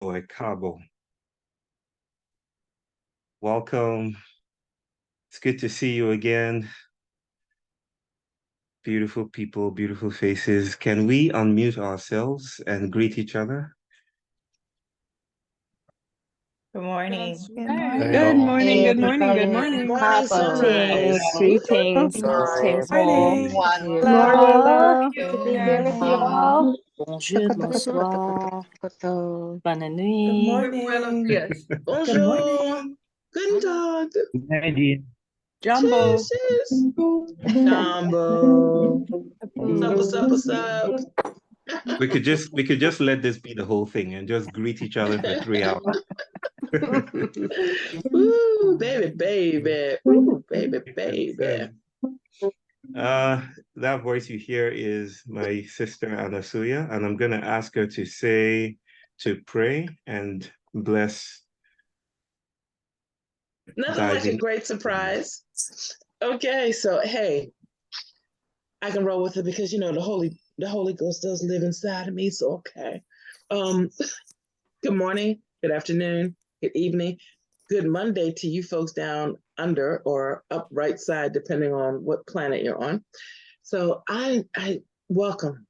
Cabo. Welcome. It's good to see you again. Beautiful people, beautiful faces. Can we unmute ourselves and greet each other? Good morning. Good morning. Good morning, good morning, good morning. Morning, sunrise. Greetings, most Morning. beautiful. Hello. Good to be here with you all. Bonjour, bonsoir, bonne nuit. Good morning. Yes. Bonjour. Good morning. Good dog. Jumbo. Cheers. Jumbo. What's up? What's up? We could just let this be the whole thing and just greet each other for 3 hours. Woo, baby. Woo, baby. That voice you hear is my sister Anasuya, and I'm gonna ask her to pray and bless. Nothing like a great surprise. Okay, so hey, I can roll with it because you know the Holy Ghost does live inside of me. So okay. Good morning, good afternoon, good evening, good Monday to you folks down under or up right side, depending on what planet you're on. So I welcome.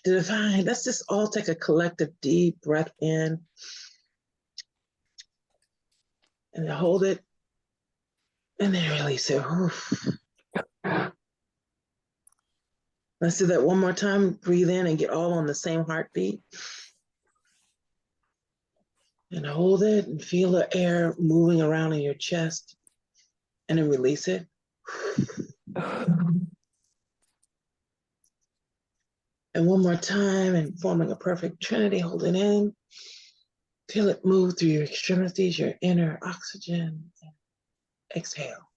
The divine. Let's just all take a collective deep breath in and hold it, and then release it. Let's do that one more time. Breathe in and get all on the same heartbeat. And hold it and feel the air moving around in your chest. And then release it. And one more time, and forming a perfect trinity, hold it in. Feel it move through your extremities, your inner oxygen. Exhale.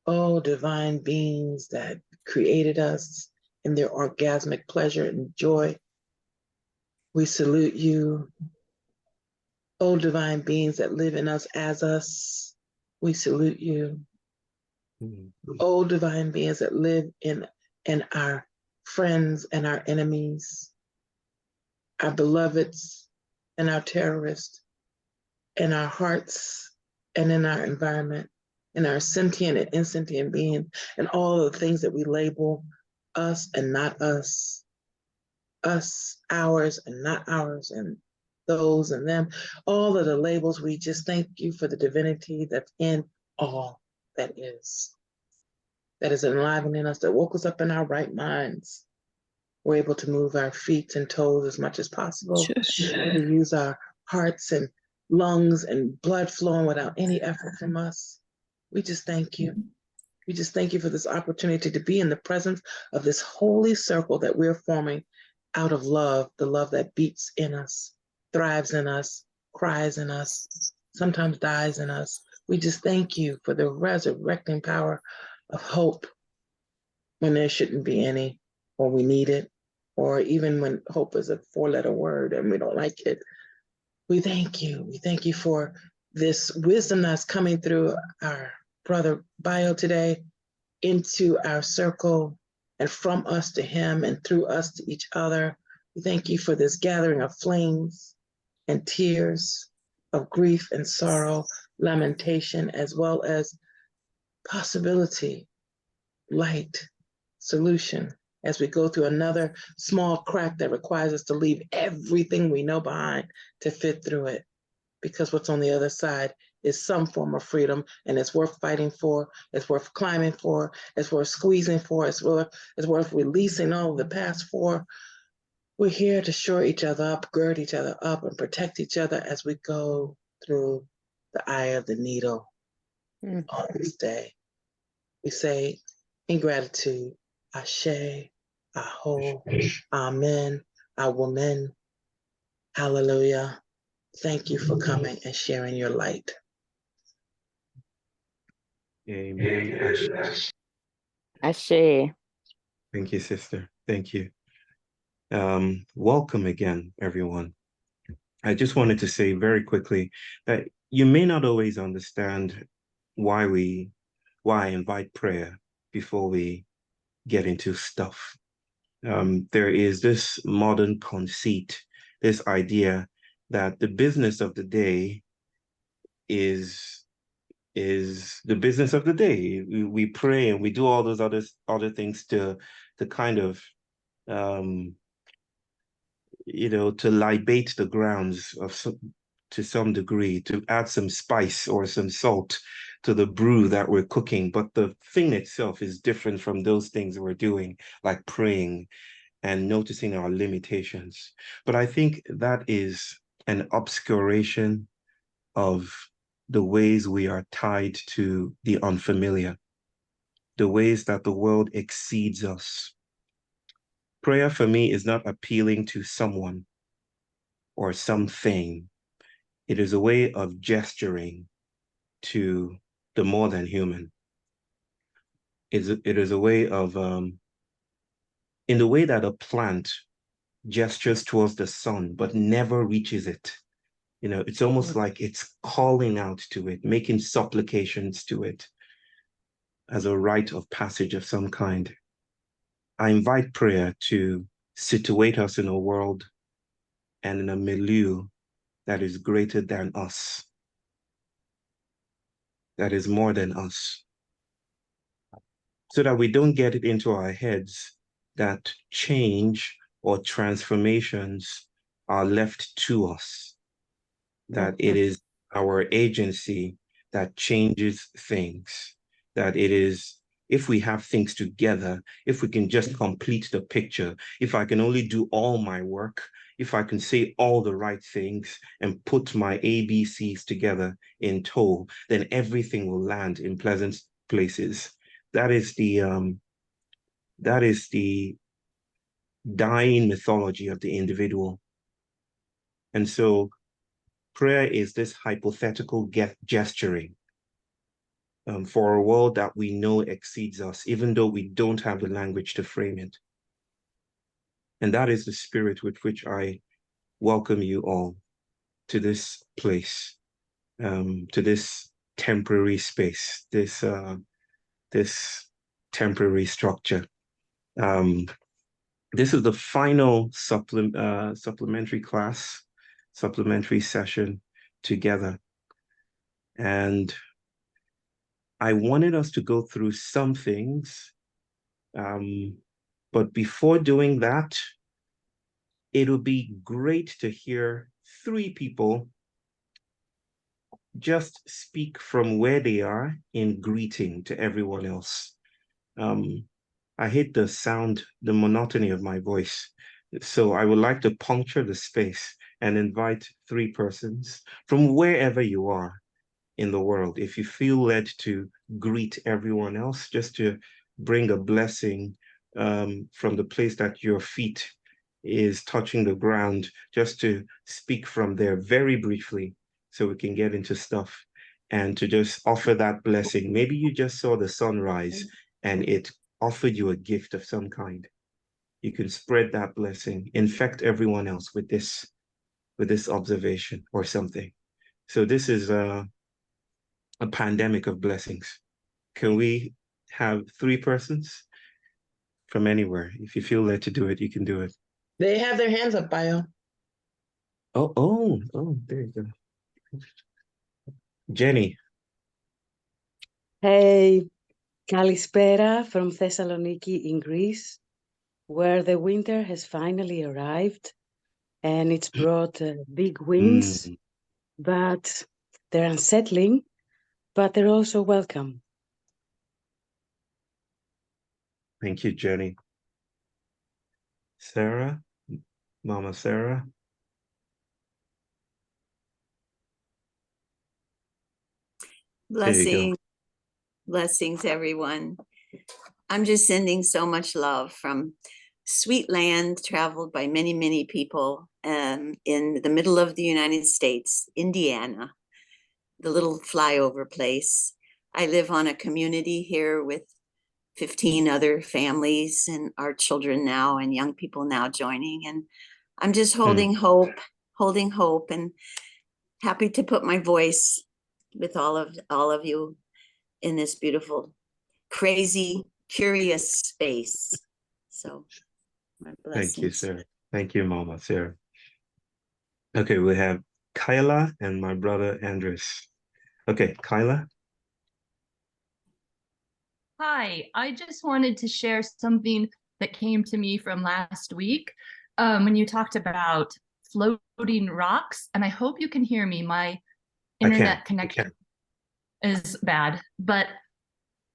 Oh, divine beings that created us in their orgasmic pleasure and joy, we salute you. Oh, divine beings that live in us as us, we salute you. Oh, divine beings that live in our friends and our enemies, our beloveds and our terrorists, in our hearts and in our environment, in our sentient and insentient beings, and all of the things that we label us and not us, ours and not ours, and those and them, all of the labels. We just thank you for the divinity that's in all that is enlivening us, that woke us up in our right minds. We're able to move our feet and toes as much as possible, to use our hearts and lungs and blood flowing without any effort from us. We just thank you. We just thank you for this opportunity to be in the presence of this holy circle that we're forming out of love, the love that beats in us, thrives in us, cries in us, sometimes dies in us. We just thank you for the resurrecting power of hope when there shouldn't be any, or we need it, or even when hope is a 4-letter word and we don't like it. We thank you. We thank you for this wisdom that's coming through our brother Bayo today into our circle, and from us to him and through us to each other. We thank you for this gathering of flames and tears, of grief and sorrow, lamentation, as well as possibility, light, solution, as we go through another small crack that requires us to leave everything we know behind to fit through it. Because what's on the other side is some form of freedom, and it's worth fighting for, it's worth climbing for, it's worth squeezing for, it's worth releasing all of the past for. We're here to shore each other up, gird each other up, and protect each other as we go through the eye of the needle on this day. We say in gratitude, Ashe, Aho, Amen, Awomen, Hallelujah. Thank you for coming and sharing your light. Amen. Ashe. Ashe. Thank you, sister. Thank you. Welcome again, everyone. I just wanted to say very quickly that you may not always understand why I invite prayer before we get into stuff. There is this modern conceit, this idea that the business of the day is the business of the day. We pray and we do all those other things to kind of to libate the grounds to some degree, to add some spice or some salt to the brew that we're cooking. But the thing itself is different from those things we're doing, like praying and noticing our limitations. But I think that is an obscuration of the ways we are tied to the unfamiliar, the ways that the world exceeds us. Prayer for me is not appealing to someone or something. It is a way of gesturing to the more than human. It is a way of, in the way that a plant gestures towards the sun, but never reaches it. It's almost like it's calling out to it, making supplications to it as a rite of passage of some kind. I invite prayer to situate us in a world and in a milieu that is greater than us, that is more than us, so that we don't get it into our heads that change or transformations are left to us, that it is our agency that changes things, that it is, if we have things together, if we can just complete the picture, if I can only do all my work, if I can say all the right things and put my ABCs together in tow, then everything will land in pleasant places. That is the dying mythology of the individual. And so prayer is this hypothetical gesturing for a world that we know exceeds us, even though we don't have the language to frame it. And that is the spirit with which I welcome you all to this place, to this temporary space, this temporary structure. This is the final supplementary class, supplementary session together. And I wanted us to go through some things, but before doing that, it would be great to hear 3 people just speak from where they are in greeting to everyone else. I hate the sound, the monotony of my voice. So I would like to puncture the space and invite 3 persons from wherever you are in the world. If you feel led to greet everyone else, just to bring a blessing from the place that your feet is touching the ground, just to speak from there very briefly so we can get into stuff, and to just offer that blessing. Maybe you just saw the sunrise and it offered you a gift of some kind. You can spread that blessing, infect everyone else with this observation or something. So this is a pandemic of blessings. Can we have 3 persons from anywhere? If you feel led to do it, you can do it. They have their hands up, Bayo. Oh, there you go. Jenny. Hey, Kalispera from Thessaloniki in Greece, where the winter has finally arrived and it's brought big winds, but they're unsettling, but they're also welcome. Thank you, Jenny. Sarah, Mama Sarah. Blessings, everyone. I'm just sending so much love from sweet land traveled by many, many people in the middle of the United States, Indiana, the little flyover place. I live on a community here with 15 other families and our children now and young people now joining. And I'm just holding hope, and happy to put my voice with all of you in this beautiful, crazy, curious space. So my blessings. Thank you, sir. Thank you, Mama, sir. Okay, we have Kyla and my brother Andres. Okay, Kyla. Hi, I just wanted to share something that came to me from last week when you talked about floating rocks, and I hope you can hear me. My internet connection is bad, but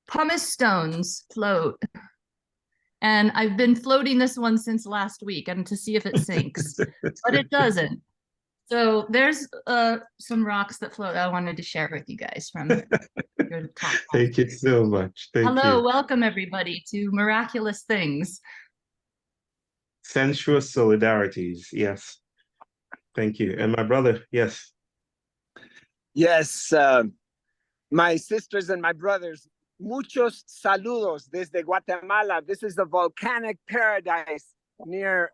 pumice stones float. And I've been floating this one since last week and to see if it sinks, but it doesn't. So there's some rocks that float I wanted to share with you guys from your talk. Thank you so much. Hello, welcome everybody to Miraculous Things. Sensuous solidarities, yes. Thank you. And my brother, yes. Yes, my sisters and my brothers, muchos saludos desde Guatemala. This is the volcanic paradise near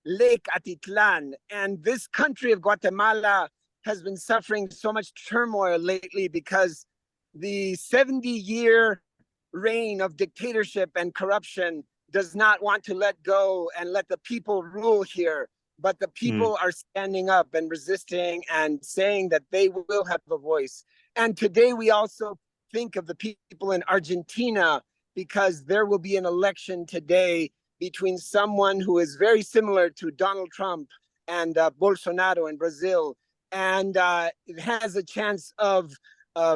Lake Atitlan. And this country of Guatemala has been suffering so much turmoil lately because the 70-year reign of dictatorship and corruption does not want to let go and let the people rule here. But the people are standing up and resisting and saying that they will have a voice. And today we also think of the people in Argentina, because there will be an election today between someone who is very similar to Donald Trump and Bolsonaro in Brazil. And it has a chance of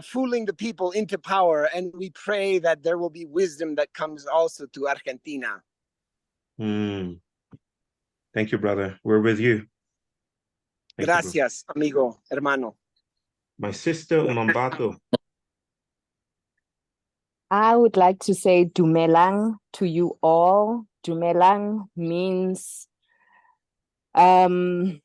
fooling the people into power. And we pray that there will be wisdom that comes also to Argentina. Thank you, brother. We're with you. Gracias, amigo, hermano. My sister, Mambato. I would like to say Dumelang to you all. Dumelang means agreement,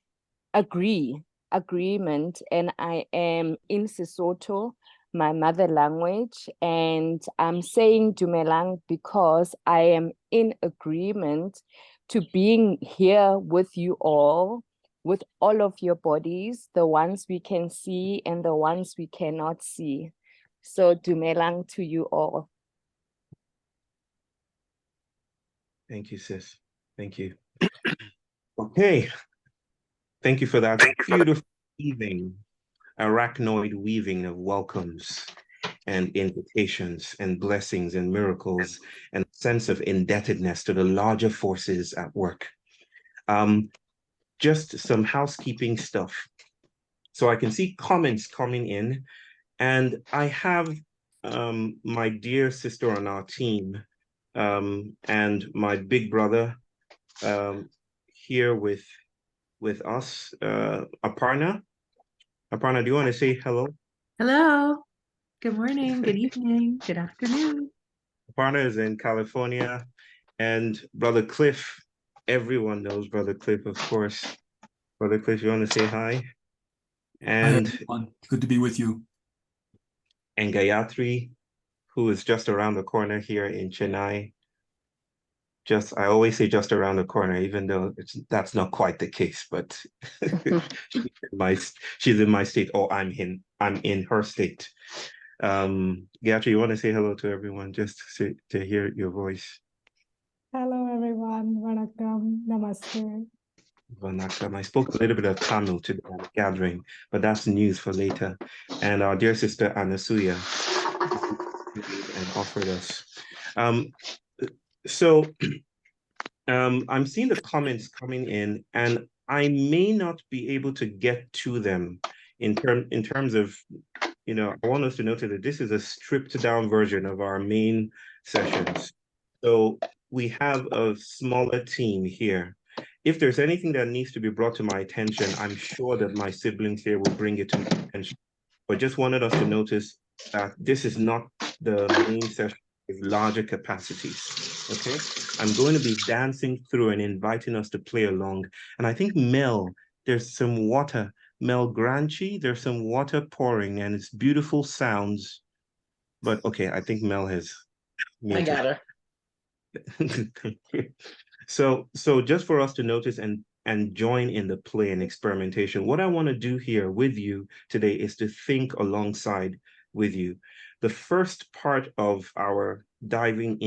and I am in Sesotho, my mother language, and I'm saying Dumelang because I am in agreement to being here with you all, with all of your bodies, the ones we can see and the ones we cannot see. So Dumelang to you all. Thank you, sis. Thank you. Okay. Thank you for that beautiful weaving, arachnoid weaving of welcomes and invitations and blessings and miracles and a sense of indebtedness to the larger forces at work. Just some housekeeping stuff. So I can see comments coming in, and I have my dear sister on our team and my big brother here with us, Aparna. Aparna, do you want to say hello? Hello. Good morning, good evening, good afternoon. Aparna is in California, and Brother Cliff, everyone knows Brother Cliff, of course. Brother Cliff, you want to say hi? And hi, everyone. Good to be with you. And Gayatri, who is just around the corner here in Chennai. I always say just around the corner, even though that's not quite the case, but she's in my state, or I'm in her state. Gayatri, you want to say hello to everyone, just to hear your voice? Hello, everyone. Vanakkam. Namaste. Vanakkam. I spoke a little bit of Tamil today at the gathering, but that's news for later. And our dear sister Anasuya and offered us. I'm seeing the comments coming in, and I may not be able to get to them in terms of, I want us to note that this is a stripped down version of our main sessions. So we have a smaller team here. If there's anything that needs to be brought to my attention, I'm sure that my siblings here will bring it to my attention. But just wanted us to notice that this is not the main session with larger capacities, okay? I'm going to be dancing through and inviting us to play along. And I think Mel, there's some water. Mel Granchi, there's some water pouring and it's beautiful sounds. But okay, I think Mel has muted. I got her. So just for us to notice and join in the play and experimentation, what I want to do here with you today is to think alongside with you. the first part of our diving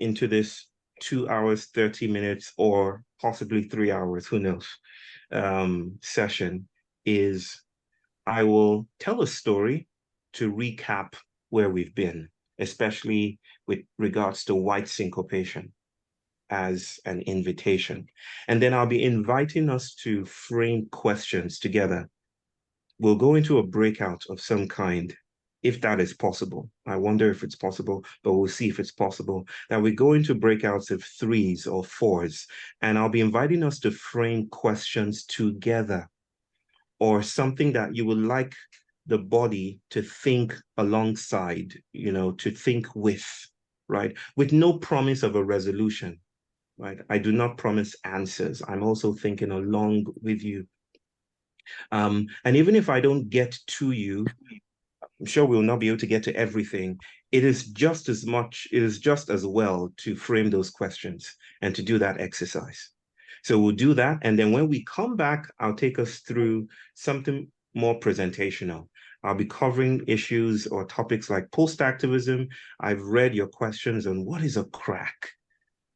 into this 2 hours, 30 minutes, or possibly 3 hours, who knows, session is I will tell a story to recap where we've been, especially with regards to white syncopation as an invitation. And then I'll be inviting us to frame questions together. We'll go into a breakout of some kind, if that is possible. I wonder if it's possible, but we'll see if it's possible. That we go into breakouts of 3s or 4s, and I'll be inviting us to frame questions together, or something that you would like the body to think alongside, to think with, right? With no promise of a resolution, right? I do not promise answers. I'm also thinking along with you. And even if I don't get to you, I'm sure we'll not be able to get to everything. It is just as well to frame those questions and to do that exercise. So we'll do that. And then when we come back, I'll take us through something more presentational. I'll be covering issues or topics like post-activism. I've read your questions on what is a crack,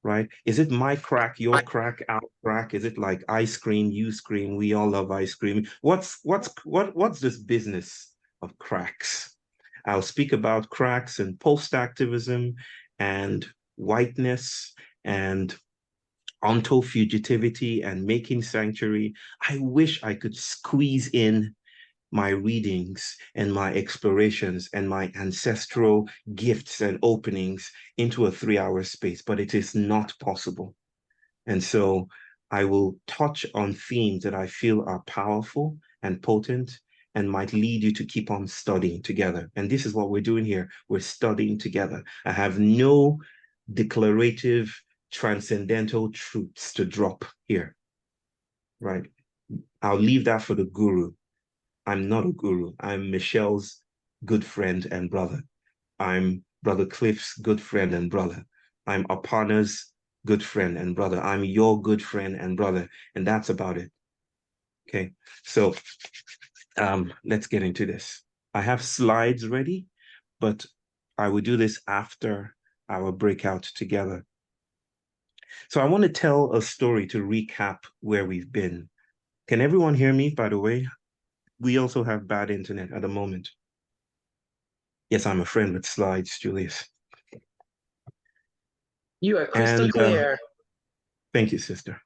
right? Is it my crack, your crack, our crack? Is it like ice cream, you scream, we all love ice cream? What's this business of cracks? I'll speak about cracks and post-activism and whiteness and ontofugitivity and making sanctuary. I wish I could squeeze in my readings and my explorations and my ancestral gifts and openings into a 3-hour space, but it is not possible. And so I will touch on themes that I feel are powerful and potent and might lead you to keep on studying together. And this is what we're doing here. We're studying together. I have no declarative transcendental truths to drop here, right? I'll leave that for the guru. I'm not a guru. I'm Michelle's good friend and brother. I'm Brother Cliff's good friend and brother. I'm Aparna's good friend and brother. I'm your good friend and brother. And that's about it. Okay, so let's get into this. I have slides ready, but I will do this after our breakout together. So I want to tell a story to recap where we've been. Can everyone hear me, by the way? We also have bad internet at the moment. Yes, I'm a friend with slides, Julius. You are crystal clear. Thank you, sister.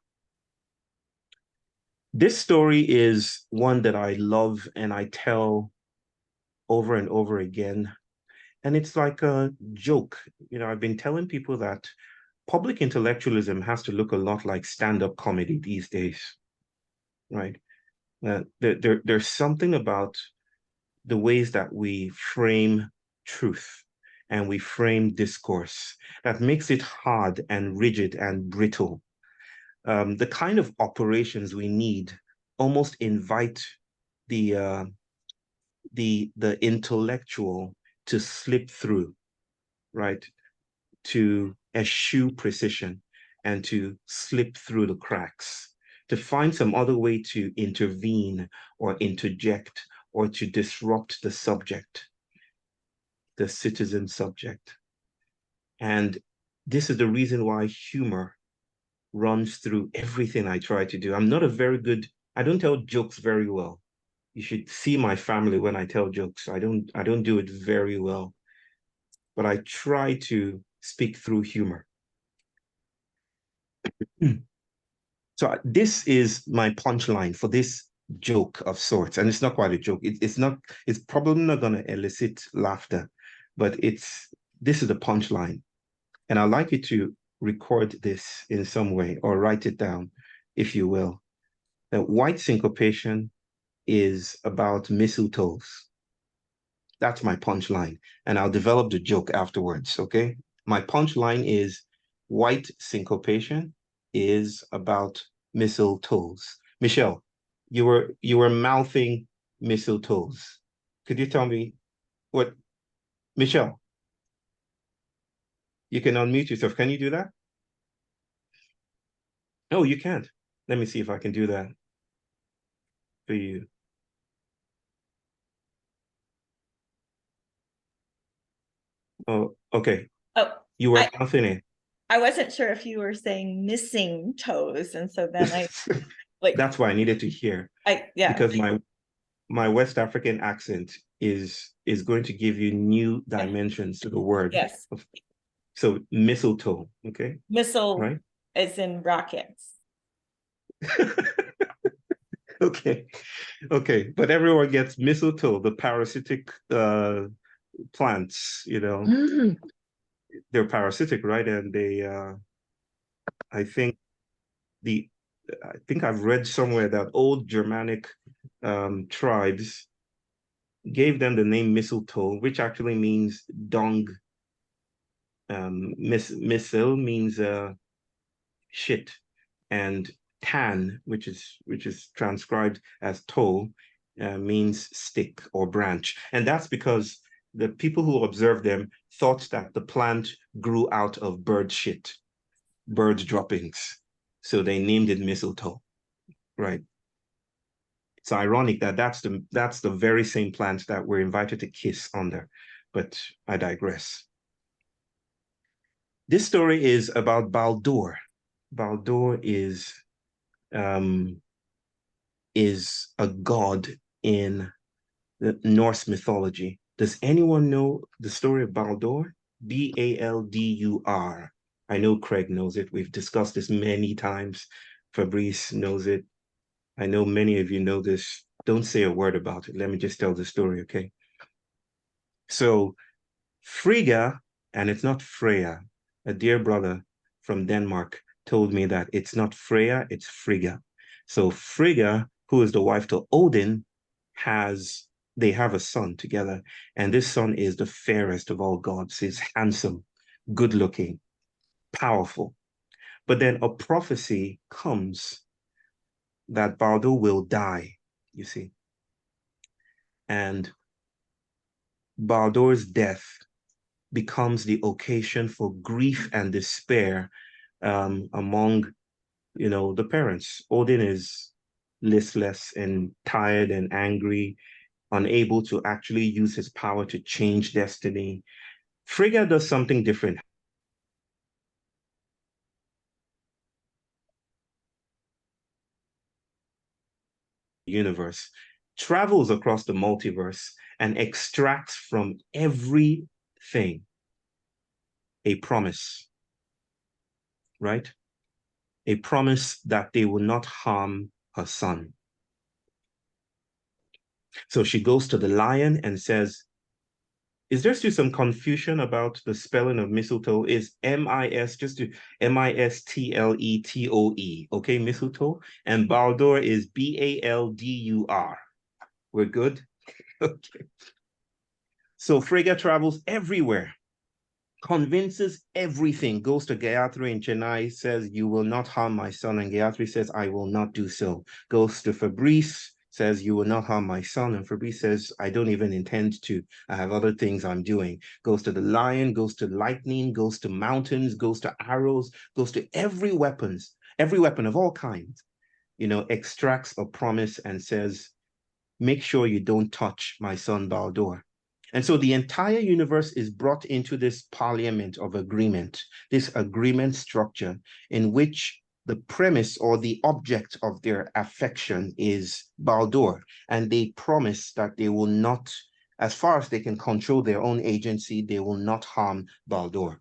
This story is one that I love and I tell over and over again. And it's like a joke. I've been telling people that public intellectualism has to look a lot like stand-up comedy these days, right? There's something about the ways that we frame truth and we frame discourse that makes it hard and rigid and brittle. The kind of operations we need almost invite the intellectual to slip through, right? To eschew precision and to slip through the cracks, to find some other way to intervene or interject or to disrupt the subject, the citizen subject. And this is the reason why humor runs through everything I try to do. I don't tell jokes very well. You should see my family when I tell jokes. I don't do it very well, but I try to speak through humor. So this is my punchline for this joke of sorts. And it's not quite a joke. It's probably not going to elicit laughter, but this is the punchline. And I'd like you to record this in some way or write it down, if you will. That white syncopation is about mistletoes. That's my punchline. And I'll develop the joke afterwards, okay? My punchline is white syncopation is about mistletoes. Michelle, you were mouthing mistletoes. Could you tell me what, Michelle? You can unmute yourself. Can you do that? No, you can't. Let me see if I can do that for you. Oh, okay. Oh, You were mouthing it. I wasn't sure if you were saying missing toes, and so then I like That's why I needed to hear. Yeah. Because my West African accent is going to give you new dimensions to the word. Yes. So mistletoe, okay? Missile, right? Is in brackets. Okay. Okay. But everyone gets mistletoe, the parasitic plants, they're parasitic, right? And they I think I've read somewhere that old Germanic tribes gave them the name mistletoe, which actually means dung. Missile means shit, and tan, which is transcribed as toe, means stick or branch, and that's because the people who observed them thought that the plant grew out of bird shit, bird droppings, so they named it mistletoe, right? It's ironic that that's the very same plant that we're invited to kiss under, but I digress. This story is about Baldur. Baldur is a god in the Norse mythology. Does anyone know the story of Baldur? Baldur. I know Craig knows it. We've discussed this many times. Fabrice knows it. I know many of you know this. Don't say a word about it. Let me just tell the story, okay? So Frigga, and it's not Freya, a dear brother from Denmark told me that it's not Freya, it's Frigga. So Frigga, who is the wife to Odin, they have a son together, and this son is the fairest of all gods. He's handsome, good looking, powerful. But then a prophecy comes that Baldur will die, you see. And Baldur's death becomes the occasion for grief and despair among, the parents. Odin is listless and tired and angry, unable to actually use his power to change destiny. Frigga does something different. Universe travels across the multiverse and extracts from everything a promise, right? A promise that they will not harm her son. So she goes to the lion and says, is there still some confusion about the spelling of mistletoe? Is M-I-S, just to M-I-S-T-L-E-T-O-E, okay, mistletoe? And Baldur is B-A-L-D-U-R. We're good? Okay. So Frigga travels everywhere, convinces everything, goes to Gayatri in Chennai, says, you will not harm my son. And Gayatri says, I will not do so. Goes to Fabrice, says, you will not harm my son. And Fabrice says, I don't even intend to. I have other things I'm doing. Goes to the lion, goes to lightning, goes to mountains, goes to arrows, goes to every weapon of all kinds, extracts a promise and says, make sure you don't touch my son Baldur. And so the entire universe is brought into this parliament of agreement, this agreement structure in which the premise or the object of their affection is Baldur. And they promise that they will not, as far as they can control their own agency, they will not harm Baldur.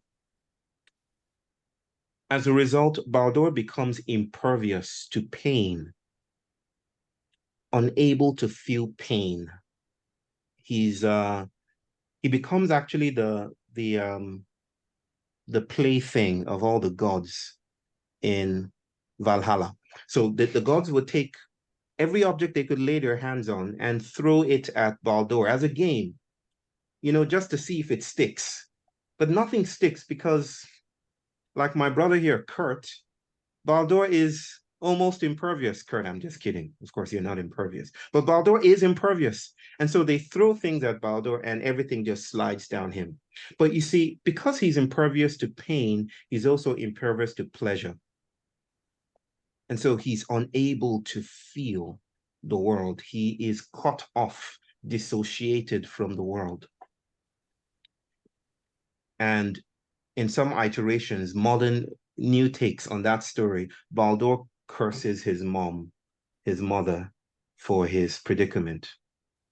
As a result, Baldur becomes impervious to pain, unable to feel pain. He becomes actually the plaything of all the gods in Valhalla. So the gods would take every object they could lay their hands on and throw it at Baldur as a game, just to see if it sticks. But nothing sticks because, like my brother here, Kurt, Baldur is almost impervious. Kurt, I'm just kidding. Of course, you're not impervious. But Baldur is impervious. And so they throw things at Baldur and everything just slides down him. But you see, because he's impervious to pain, he's also impervious to pleasure. And so he's unable to feel the world. He is cut off, dissociated from the world. And in some iterations, modern new takes on that story, Baldur curses his mother, for his predicament,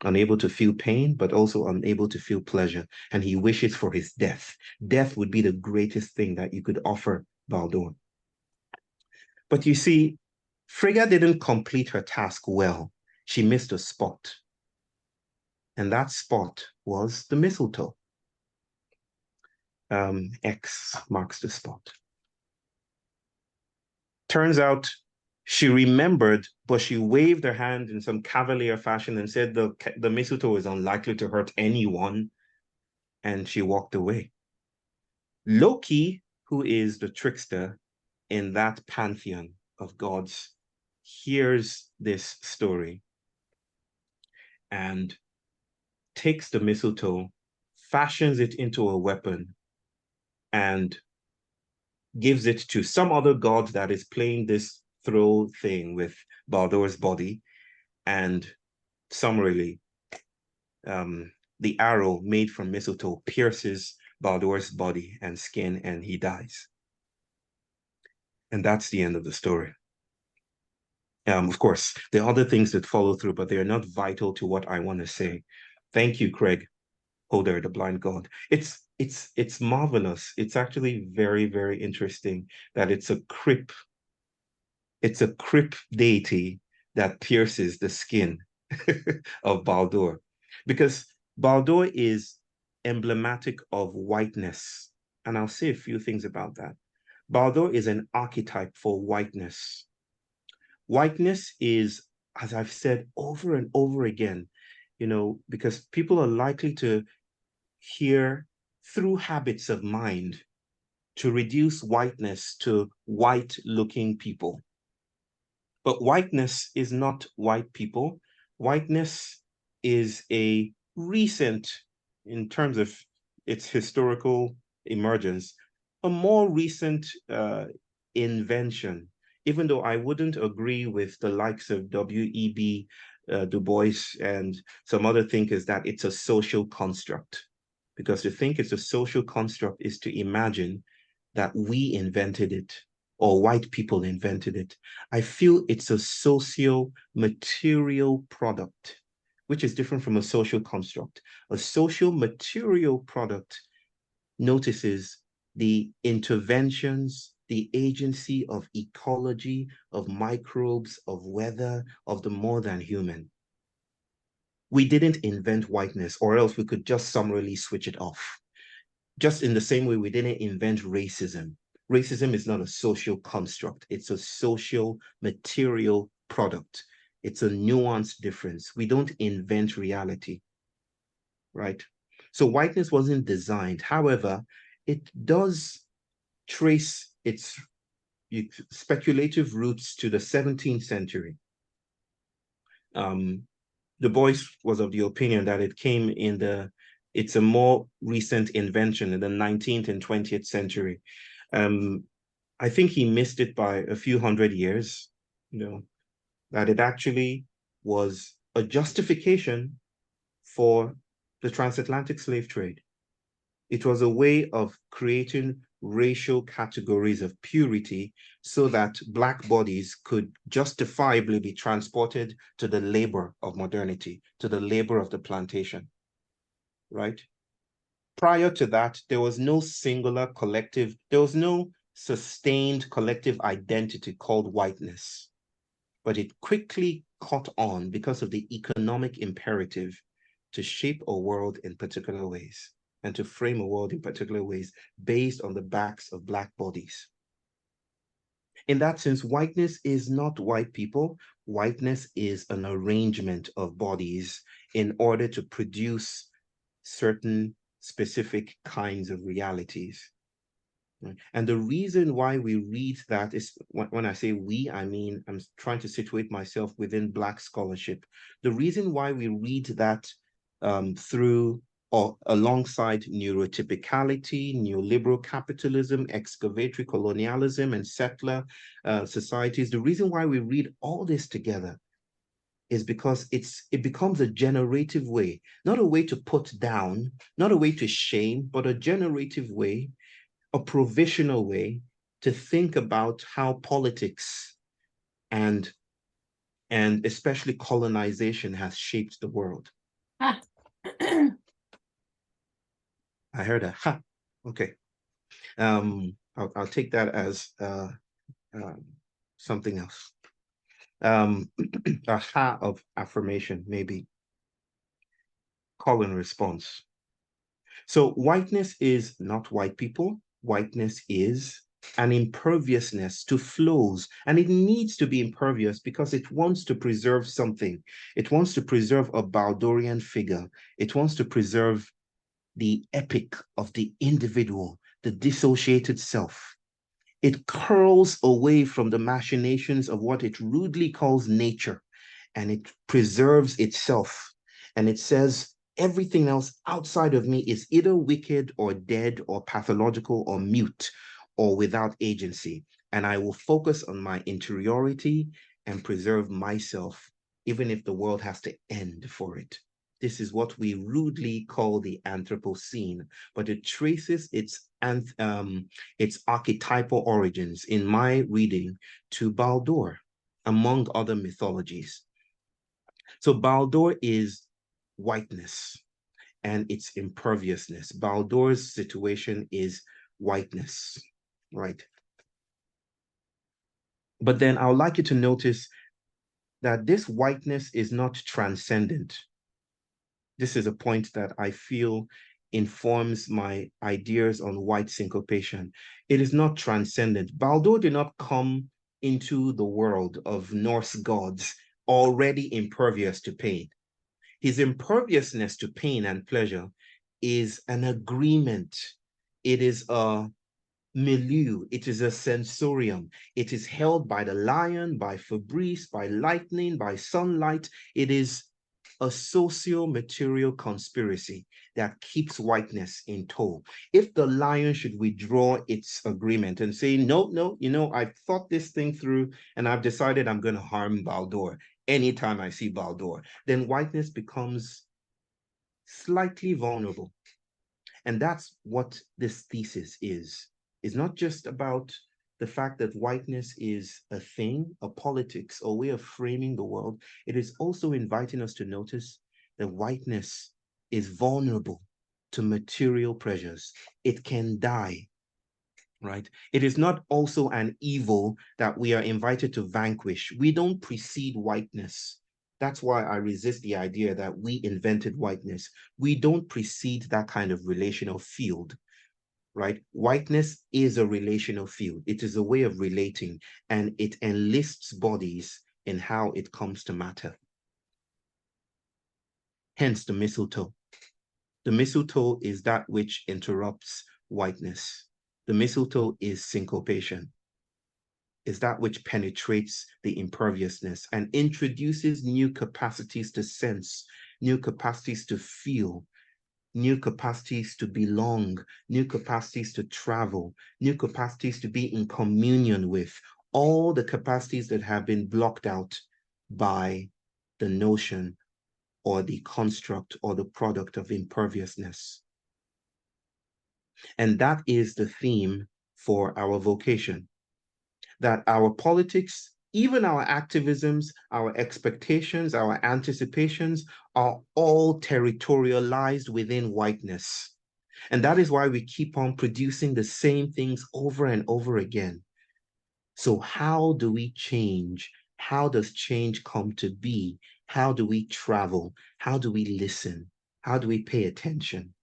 unable to feel pain, but also unable to feel pleasure. And he wishes for his death. Death would be the greatest thing that you could offer Baldur. But you see, Frigga didn't complete her task well. She missed a spot. And that spot was the mistletoe. X marks the spot. Turns out she remembered, but she waved her hand in some cavalier fashion and said the mistletoe is unlikely to hurt anyone. And she walked away. Loki, who is the trickster in that pantheon of gods, hears this story and takes the mistletoe, fashions it into a weapon, and gives it to some other god that is playing this throw thing with Baldur's body. And summarily, the arrow made from mistletoe pierces Baldur's body and skin, and he dies. And that's the end of the story. Of course, there are other things that follow through, but they are not vital to what I want to say. Thank you, Craig Holder, the blind god. It's marvelous. It's actually very, very interesting that it's a crip deity that pierces the skin of Baldur, because Baldur is emblematic of whiteness. And I'll say a few things about that. Baldur is an archetype for whiteness. Whiteness is, as I've said over and over again, because people are likely to hear through habits of mind to reduce whiteness to white-looking people. But whiteness is not white people. Whiteness is a recent, in terms of its historical emergence, a more recent invention, even though I wouldn't agree with the likes of W.E.B. Du Bois and some other thinkers that it's a social construct. Because to think it's a social construct is to imagine that we invented it or white people invented it. I feel it's a socio-material product, which is different from a social construct. A social material product notices the interventions, the agency of ecology, of microbes, of weather, of the more than human. We didn't invent whiteness, or else we could just summarily switch it off. Just in the same way we didn't invent racism. Racism is not a social construct. It's a social material product. It's a nuanced difference. We don't invent reality, right? So whiteness wasn't designed. However, it does trace its speculative roots to the 17th century. Du Bois was of the opinion that it came it's a more recent invention in the 19th and 20th century. I think he missed it by a few hundred years, that it actually was a justification for the transatlantic slave trade. It was a way of creating racial categories of purity so that Black bodies could justifiably be transported to the labor of modernity, to the labor of the plantation, right? Prior to that, there was no singular collective, there was no sustained collective identity called whiteness, but it quickly caught on because of the economic imperative to shape a world in particular ways and to frame a world in particular ways based on the backs of Black bodies. In that sense, whiteness is not white people. Whiteness is an arrangement of bodies in order to produce certain specific kinds of realities. And the reason why we read that is, when I say we, I mean, I'm trying to situate myself within Black scholarship. The reason why we read that through or alongside neurotypicality, neoliberal capitalism, excavatory colonialism, and settler societies, the reason why we read all this together is because it becomes a generative way, not a way to put down, not a way to shame, but a generative way, a provisional way to think about how politics and especially colonization has shaped the world. I heard a ha. Okay. I'll take that as something else. A ha of affirmation, maybe. Call and response. So whiteness is not white people. Whiteness is an imperviousness to flows, and it needs to be impervious because it wants to preserve something. It wants to preserve a Baldorian figure. It wants to preserve the epic of the individual, the dissociated self. It curls away from the machinations of what it rudely calls nature, and it preserves itself. And it says, everything else outside of me is either wicked or dead or pathological or mute or without agency. And I will focus on my interiority and preserve myself, even if the world has to end for it. This is what we rudely call the Anthropocene, but it traces its archetypal origins, in my reading, to Baldur, among other mythologies. So Baldur is whiteness and its imperviousness. Baldur's situation is whiteness, right? But then I would like you to notice that this whiteness is not transcendent. This is a point that I feel informs my ideas on white syncopation. It is not transcendent. Baldur did not come into the world of Norse gods already impervious to pain. His imperviousness to pain and pleasure is an agreement. It is a milieu. It is a sensorium. It is held by the lion, by Fabrice, by lightning, by sunlight. It is a socio-material conspiracy that keeps whiteness in tow. If the lion should withdraw its agreement and say, no, I've thought this thing through and I've decided I'm going to harm Baldur anytime I see Baldur, then whiteness becomes slightly vulnerable. And that's what this thesis is. It's not just about the fact that whiteness is a thing, a politics, a way of framing the world. It is also inviting us to notice that whiteness is vulnerable to material pressures. It can die, right? It is not also an evil that we are invited to vanquish. We don't precede whiteness. That's why I resist the idea that we invented whiteness. We don't precede that kind of relational field, right? Whiteness is a relational field. It is a way of relating, and it enlists bodies in how it comes to matter. Hence the mistletoe. The mistletoe is that which interrupts whiteness. The mistletoe is syncopation. Is that which penetrates the imperviousness and introduces new capacities to sense, new capacities to feel, new capacities to belong, new capacities to travel, new capacities to be in communion with, all the capacities that have been blocked out by the notion or the construct or the product of imperviousness. And that is the theme for our vocation, that our politics, even our activisms, our expectations, our anticipations are all territorialized within whiteness. And that is why we keep on producing the same things over and over again. So how do we change? How does change come to be? How do we travel? How do we listen? How do we pay attention?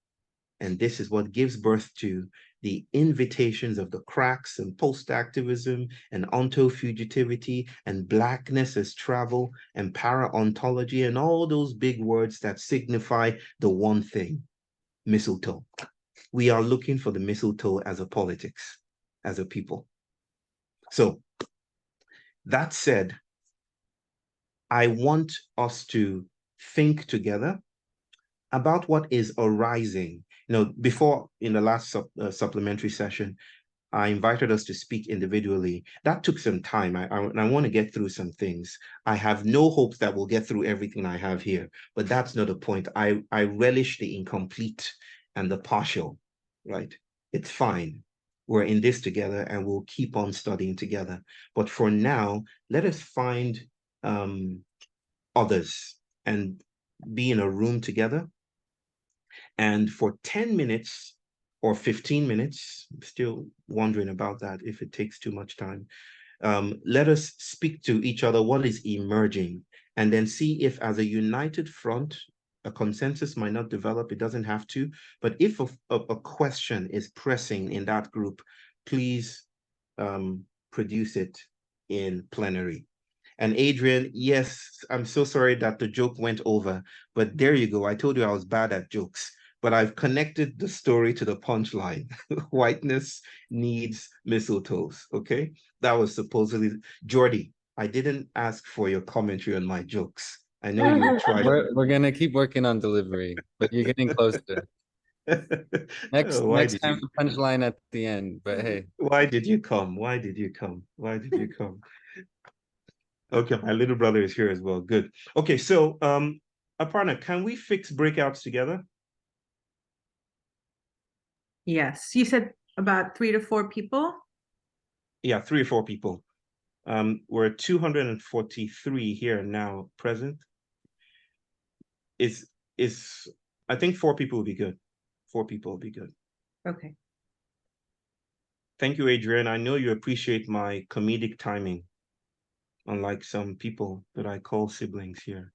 And this is what gives birth to the invitations of the cracks and post-activism and onto-fugitivity and blackness as travel and para-ontology and all those big words that signify the one thing, mistletoe. We are looking for the mistletoe as a politics, as a people. So that said, I want us to think together about what is arising. Before, in the last supplementary session, I invited us to speak individually. That took some time. I want to get through some things. I have no hopes that we'll get through everything I have here, but that's not the point. I relish the incomplete and the partial, right? It's fine. We're in this together and we'll keep on studying together. But for now, let us find others and be in a room together. And for 10 minutes or 15 minutes, I'm still wondering about that if it takes too much time, let us speak to each other what is emerging and then see if as a united front, a consensus might not develop, it doesn't have to, but if a question is pressing in that group, please produce it in plenary. And Adrian, yes, I'm so sorry that the joke went over, but there you go. I told you I was bad at jokes, but I've connected the story to the punchline. Whiteness needs mistletoes, okay? That was supposedly, Jordy, I didn't ask for your commentary on my jokes. I know you tried. We're gonna keep working on delivery, but you're getting closer. Next time the punchline at the end, but hey. Why did you come? Why did you come? Why did you come? Okay, my little brother is here as well. Good. Okay, so Aparna, can we fix breakouts together? Yes, you said about 3 to 4 people. Yeah, 3 or 4 people. We're 243 here now present. Is I think 4 people would be good. 4 people would be good. Okay. Thank you, Adrian. I know you appreciate my comedic timing, unlike some people that I call siblings here.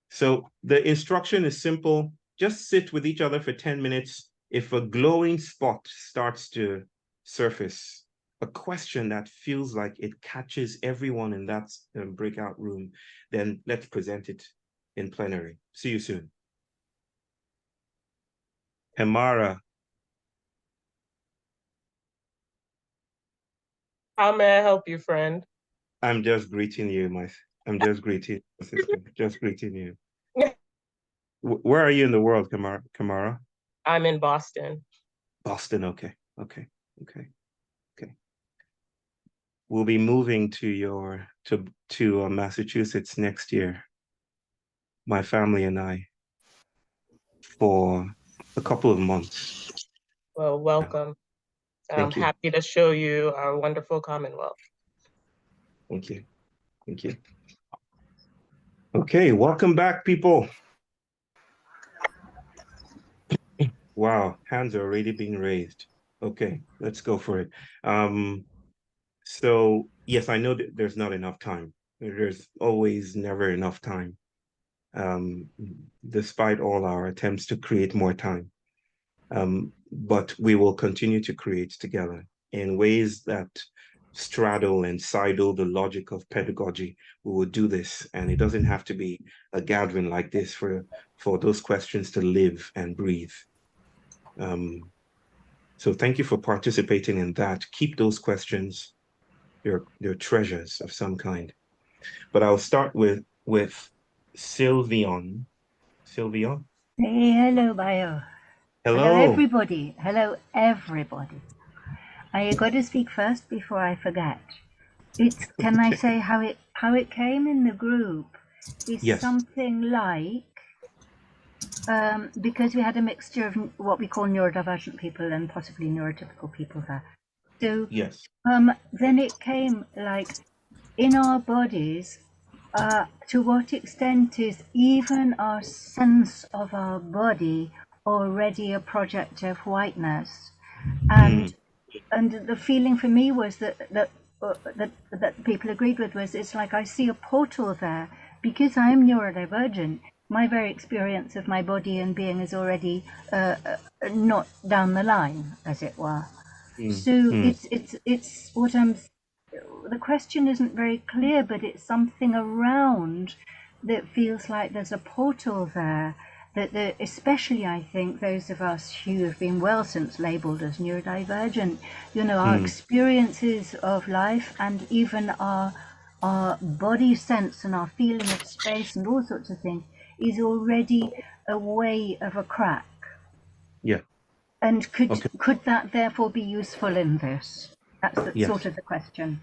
So the instruction is simple. Just sit with each other for 10 minutes. If a glowing spot starts to surface, a question that feels like it catches everyone in that breakout room, then let's present it in plenary. See you soon. Hemara. How may I help you, friend? I'm just greeting you, I'm just greeting you, sister. Just greeting you. Where are you in the world, Kamara? I'm in Boston. Boston, okay. We'll be moving to Massachusetts next year, my family and I, for a couple of months. Well, welcome. I'm happy to show you our wonderful Commonwealth. Thank you. Thank you. Okay, welcome back, people. Wow, hands are already being raised. Okay, let's go for it. So yes, I know that there's not enough time. There's always never enough time, despite all our attempts to create more time. But we will continue to create together in ways that straddle and sidle the logic of pedagogy. We will do this, and it doesn't have to be a gathering like this for those questions to live and breathe. So thank you for participating in that. Keep those questions, your treasures of some kind. But I'll start with Sylvion. Sylvion? Hey, hello, Bayo. Hello, everybody. Hello, everybody. I got to speak first before I forget. Can I say how it came in the group? It's something like because we had a mixture of what we call neurodivergent people and possibly neurotypical people there. So then it came like in our bodies. To what extent is even our sense of our body already a project of whiteness? And the feeling for me was that people agreed with was it's like I see a portal there because I am neurodivergent. My very experience of my body and being is already not down the line, as it were. So it's what I'm. The question isn't very clear, but it's something around that feels like there's a portal there that especially I think those of us who have been well since labeled as neurodivergent, our experiences of life and even our body sense and our feeling of space and all sorts of things is already a way of a crack. Yeah. And could that therefore be useful in this? That's sort of the question.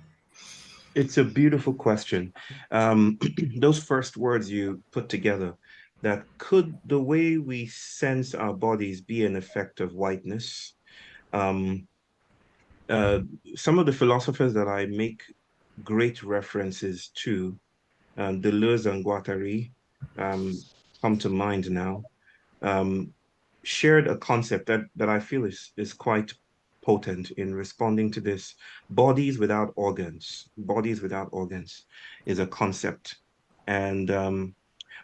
It's a beautiful question. Those first words you put together, that could the way we sense our bodies be an effect of whiteness? Some of the philosophers that I make great references to, Deleuze and Guattari, come to mind now, shared a concept that I feel is quite potent in responding to this. Bodies without organs is a concept. And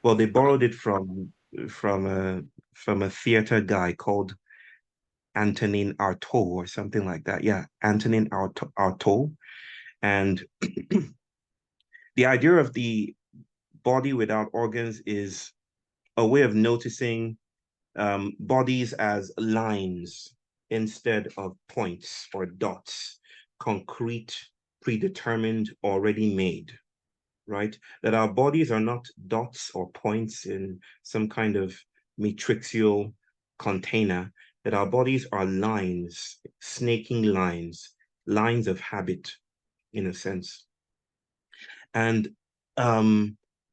well, they borrowed it from a theater guy called Antonin Artaud or something like that. Yeah, Antonin Artaud. And the idea of the body without organs is a way of noticing bodies as lines instead of points or dots, concrete, predetermined, already made, right? That our bodies are not dots or points in some kind of matrixial container, that our bodies are lines, snaking lines, lines of habit, in a sense. And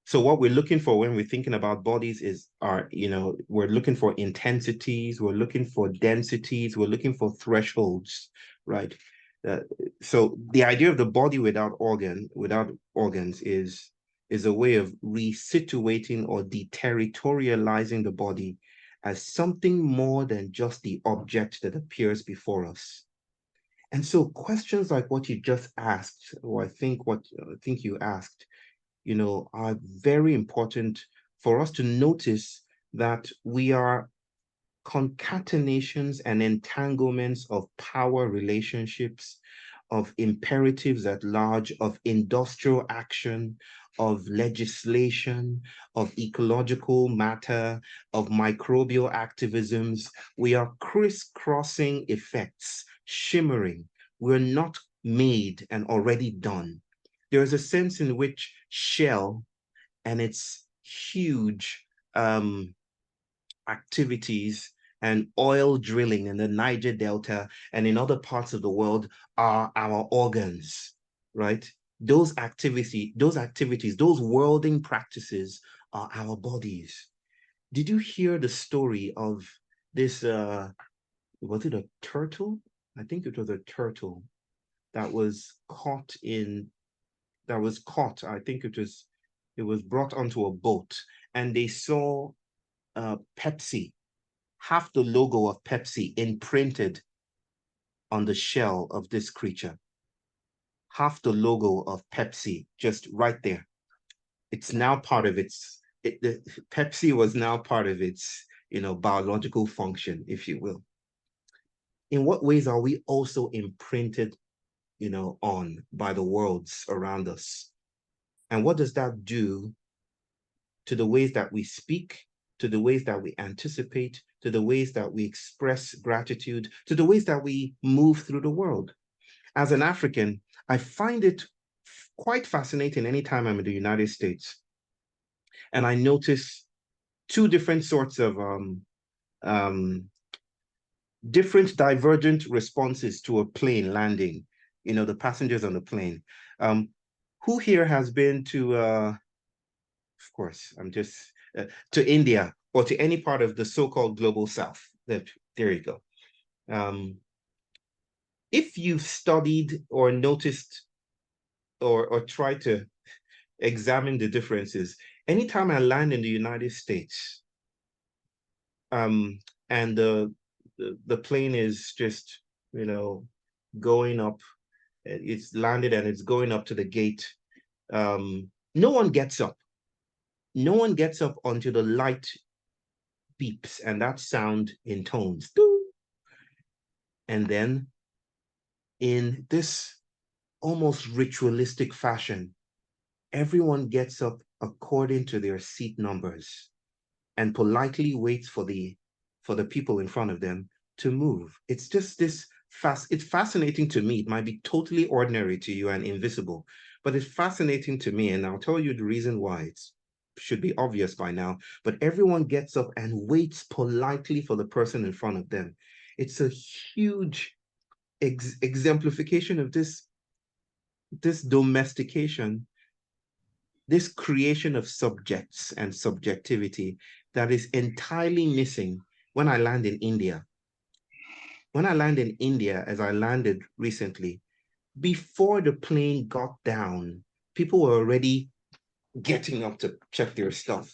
so what we're looking for when we're thinking about bodies is we're looking for intensities, we're looking for densities, we're looking for thresholds, right? So the idea of the body without organs is a way of resituating or deterritorializing the body as something more than just the object that appears before us. And so questions like what you just asked, or I think you asked, are very important for us to notice that we are concatenations and entanglements of power relationships, of imperatives at large, of industrial action, of legislation, of ecological matter, of microbial activisms. We are crisscrossing effects, shimmering. We're not made and already done. There is a sense in which Shell and its huge activities and oil drilling in the Niger Delta and in other parts of the world are our organs, right? Those activities, those worlding practices are our bodies. Did you hear the story of this, was it a turtle? I think it was a turtle that was caught, I think it was brought onto a boat, and they saw Pepsi, half the logo of Pepsi imprinted on the shell of this creature. Half the logo of Pepsi just right there. It's now part of Pepsi was now part of its, biological function, if you will. In what ways are we also imprinted, on by the worlds around us? And what does that do to the ways that we speak, to the ways that we anticipate, to the ways that we express gratitude, to the ways that we move through the world? As an African, I find it quite fascinating anytime I'm in the United States. And I notice two different sorts of different divergent responses to a plane landing, the passengers on the plane. Who here has been to, of course, I'm just, to India or to any part of the so-called global South? There you go. If you've studied or noticed or tried to examine the differences, anytime I land in the United States, and the plane is just, going up, it's landed and it's going up to the gate, no one gets up. No one gets up until the light beeps and that sound intones. And then in this almost ritualistic fashion, everyone gets up according to their seat numbers and politely waits for the people in front of them to move. It's just this it's fascinating to me. It might be totally ordinary to you and invisible, but it's fascinating to me. And I'll tell you the reason why. It should be obvious by now, but everyone gets up and waits politely for the person in front of them. It's a huge exemplification of this domestication, this creation of subjects and subjectivity that is entirely missing when I land in India. When I land in India, as I landed recently, before the plane got down, people were already getting up to check their stuff.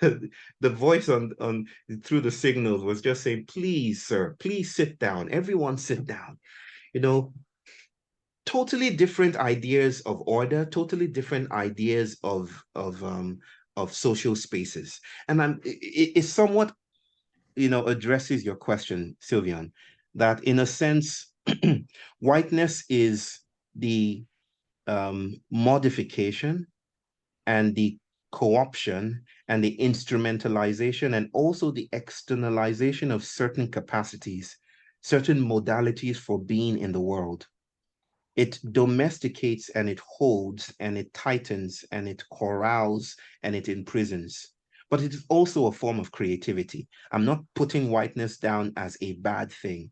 The voice on through the signals was just saying, please, sir, please sit down. Everyone sit down. You know, totally different ideas of order, totally different ideas of social spaces. And it somewhat, you know, addresses your question, Sylvian, that in a sense, whiteness is the modification and the co-option and the instrumentalization and also the externalization of certain capacities, certain modalities for being in the world. It domesticates and it holds and it tightens and it corrals and it imprisons. But it is also a form of creativity. I'm not putting whiteness down as a bad thing,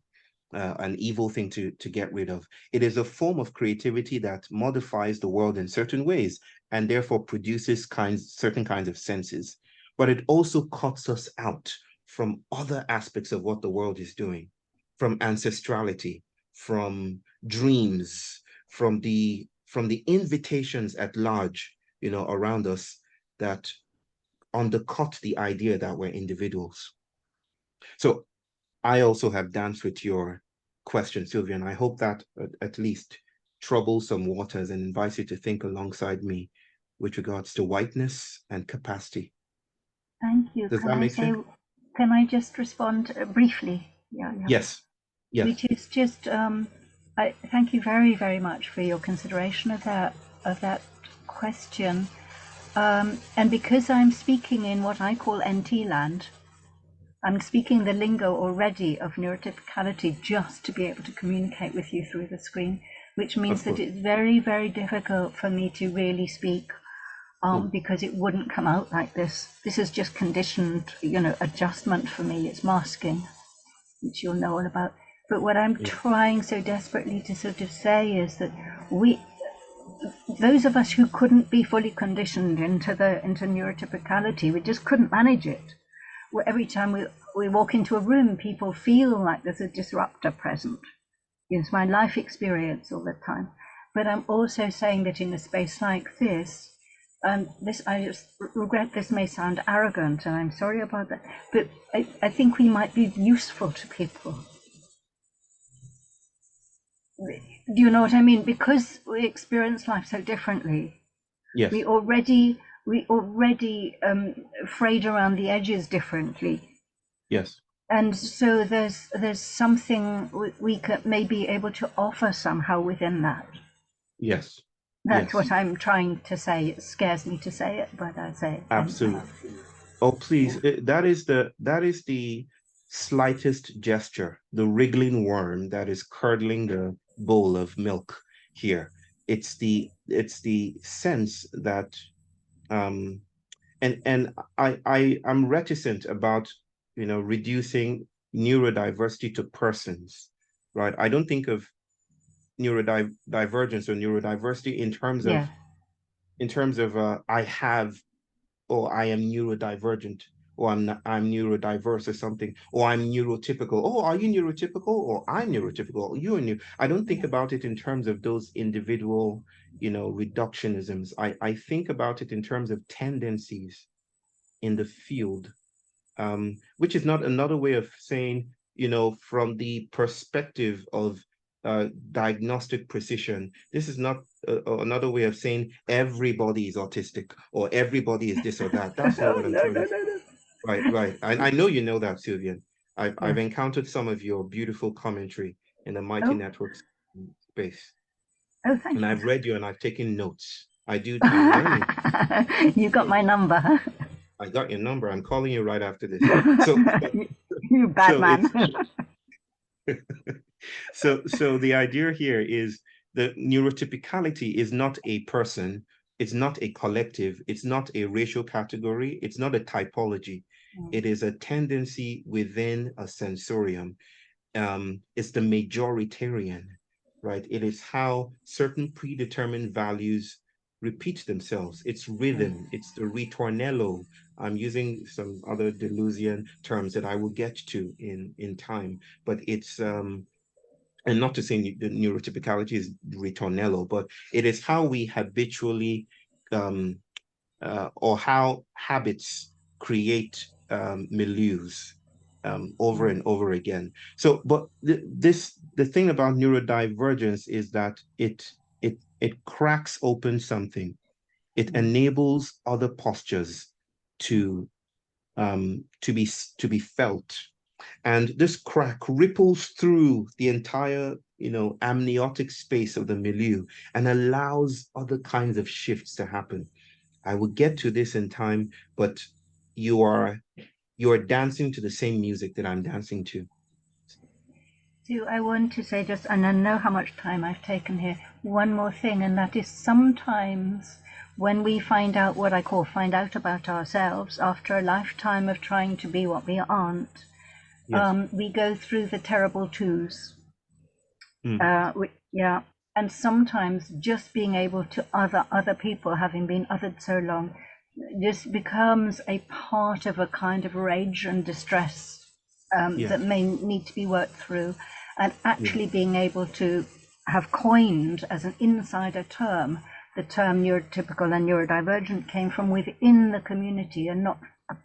an evil thing to get rid of. It is a form of creativity that modifies the world in certain ways and therefore produces certain kinds of senses. But it also cuts us out from other aspects of what the world is doing, from ancestrality, from dreams, from the invitations at large, you know, around us that undercut the idea that we're individuals. So I also have danced with your question, Sylvia, and I hope that at least troubles some waters and invites you to think alongside me with regards to whiteness and capacity. Thank you. Does that make sense? Can I just respond briefly? Yeah. Yes. Yes. Which is just, I thank you very, very much for your consideration of that question. And because I'm speaking in what I call NT land, I'm speaking the lingo already of neurotypicality just to be able to communicate with you through the screen, which means that it's very, very difficult for me to really speak because it wouldn't come out like this. This is just conditioned, you know, adjustment for me. It's masking, which you'll know all about. But what I'm trying so desperately to sort of say is that those of us who couldn't be fully conditioned into neurotypicality, we just couldn't manage it. Every time we walk into a room, people feel like there's a disruptor present. It's my life experience all the time. But I'm also saying that in a space like this, I just regret this may sound arrogant, and I'm sorry about that, but I think we might be useful to people. Do you know what I mean? Because we experience life so differently. Yes. We already frayed around the edges differently. Yes. And so there's something we may be able to offer somehow within that. Yes. That's what I'm trying to say. It scares me to say it, but I say it. Absolutely. Oh, please. That is the slightest gesture, the wriggling worm that is curdling the bowl of milk here. It's the sense that and I'm reticent about, you know, reducing neurodiversity to persons, right? I don't think of neurodivergence or neurodiversity in terms of I have, or I am neurodivergent, or I'm neurodiverse or something, or I'm neurotypical. Oh, are you neurotypical? Or I'm neurotypical. You're new. I don't think about it in terms of those individual, you know, reductionisms. I think about it in terms of tendencies in the field, which is not another way of saying, you know, from the perspective of diagnostic precision. This is not another way of saying everybody is autistic or everybody is this or that. That's not what I'm trying to say. Right. I know you know that, Sylvian. I've encountered some of your beautiful commentary in the Mighty Networks space. Oh, thank you. And I've read you and I've taken notes. I'm learning. You got my number. I got your number. I'm calling you right after this. So you bad man. So the idea here is that neurotypicality is not a person, it's not a collective, it's not a racial category, it's not a typology. It is a tendency within a sensorium. It's the majoritarian, right? It is how certain predetermined values repeat themselves. It's rhythm, it's the ritornello. I'm using some other Deleuzian terms that I will get to in time, but it's and not to say the neurotypicality is ritornello, but it is how we habitually or how habits create milieus over and over again. So, but the thing about neurodivergence is that it cracks open something. It enables other postures to be felt, and this crack ripples through the entire amniotic space of the milieu and allows other kinds of shifts to happen. I will get to this in time, but you are dancing to the same music that I'm dancing to. So I want to say just, and I know how much time I've taken here, one more thing, and that is sometimes when we find out what I call find out about ourselves after a lifetime of trying to be what we aren't, yes. We go through the terrible twos. Yeah, and sometimes just being able to other people, having been othered so long, just becomes a part of a kind of rage and distress that may need to be worked through. And actually being able to have coined as an insider term, the term neurotypical and neurodivergent came from within the community and not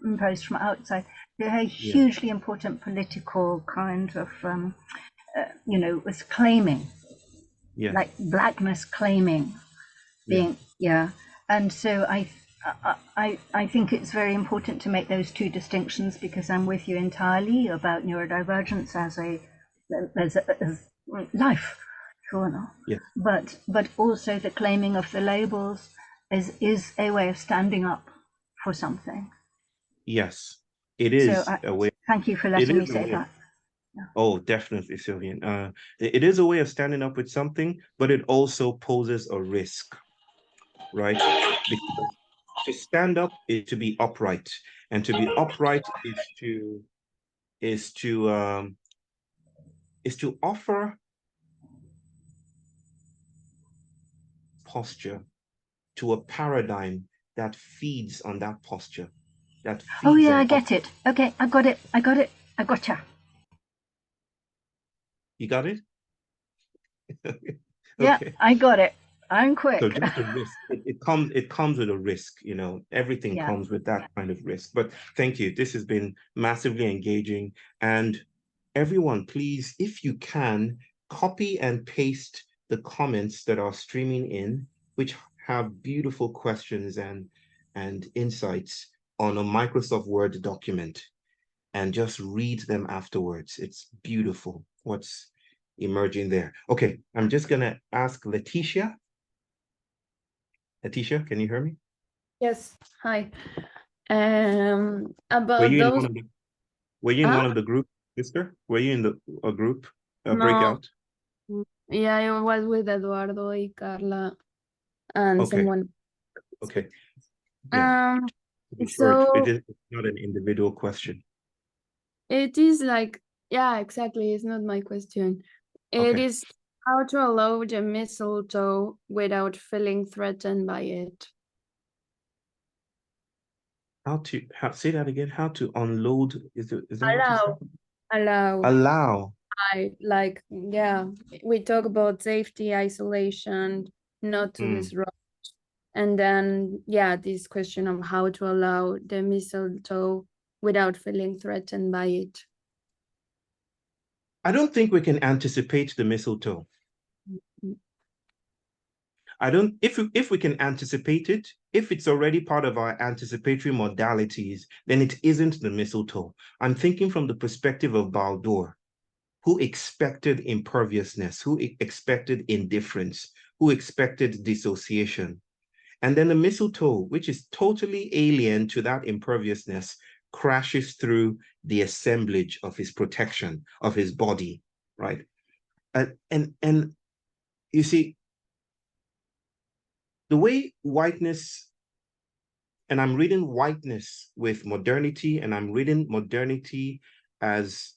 imposed from outside. They're a hugely important political kind of, was claiming, like blackness claiming, being, And so I think it's very important to make those two distinctions, because I'm with you entirely about neurodivergence as life, but also the claiming of the labels is a way of standing up for something. Yes, it is a way. Thank you for letting me say that. Oh, definitely, Sylvian. It is a way of standing up with something, but it also poses a risk, right? Because to stand up is to be upright, and to be upright is to offer posture to a paradigm that feeds on that posture. That feeds. Oh yeah, I get it. Okay, I got it. I gotcha. You got it? Okay. Yeah, I got it. I'm quick. So just a risk. It comes with a risk, everything comes with that kind of risk. But thank you. This has been massively engaging. And everyone, please, if you can, copy and paste the comments that are streaming in, which have beautiful questions and insights on a Microsoft Word document, and just read them afterwards. It's beautiful what's emerging there. Okay, I'm just gonna ask Letitia. Letitia, can you hear me? Yes, hi. About those. Were you in one of the group, sister? Were you in a group, No. breakout? Yeah, I was with Eduardo y Carla and someone. Okay. So it is not an individual question. it is like, yeah, exactly. It's not my question. It is how to allow the mistletoe without feeling threatened by it. Say that again? How to unload? Is that what you said? Allow. Like, yeah, we talk about safety, isolation, not to disrupt. And then, yeah, this question of how to allow the mistletoe without feeling threatened by it. I don't think we can anticipate the mistletoe. If we can anticipate it, if it's already part of our anticipatory modalities, then it isn't the mistletoe. I'm thinking from the perspective of Baldur, who expected imperviousness, who expected indifference, who expected dissociation. And then the mistletoe, which is totally alien to that imperviousness, crashes through the assemblage of his protection, of his body, right? And you see, the way whiteness And I'm reading whiteness with modernity, and I'm reading modernity as,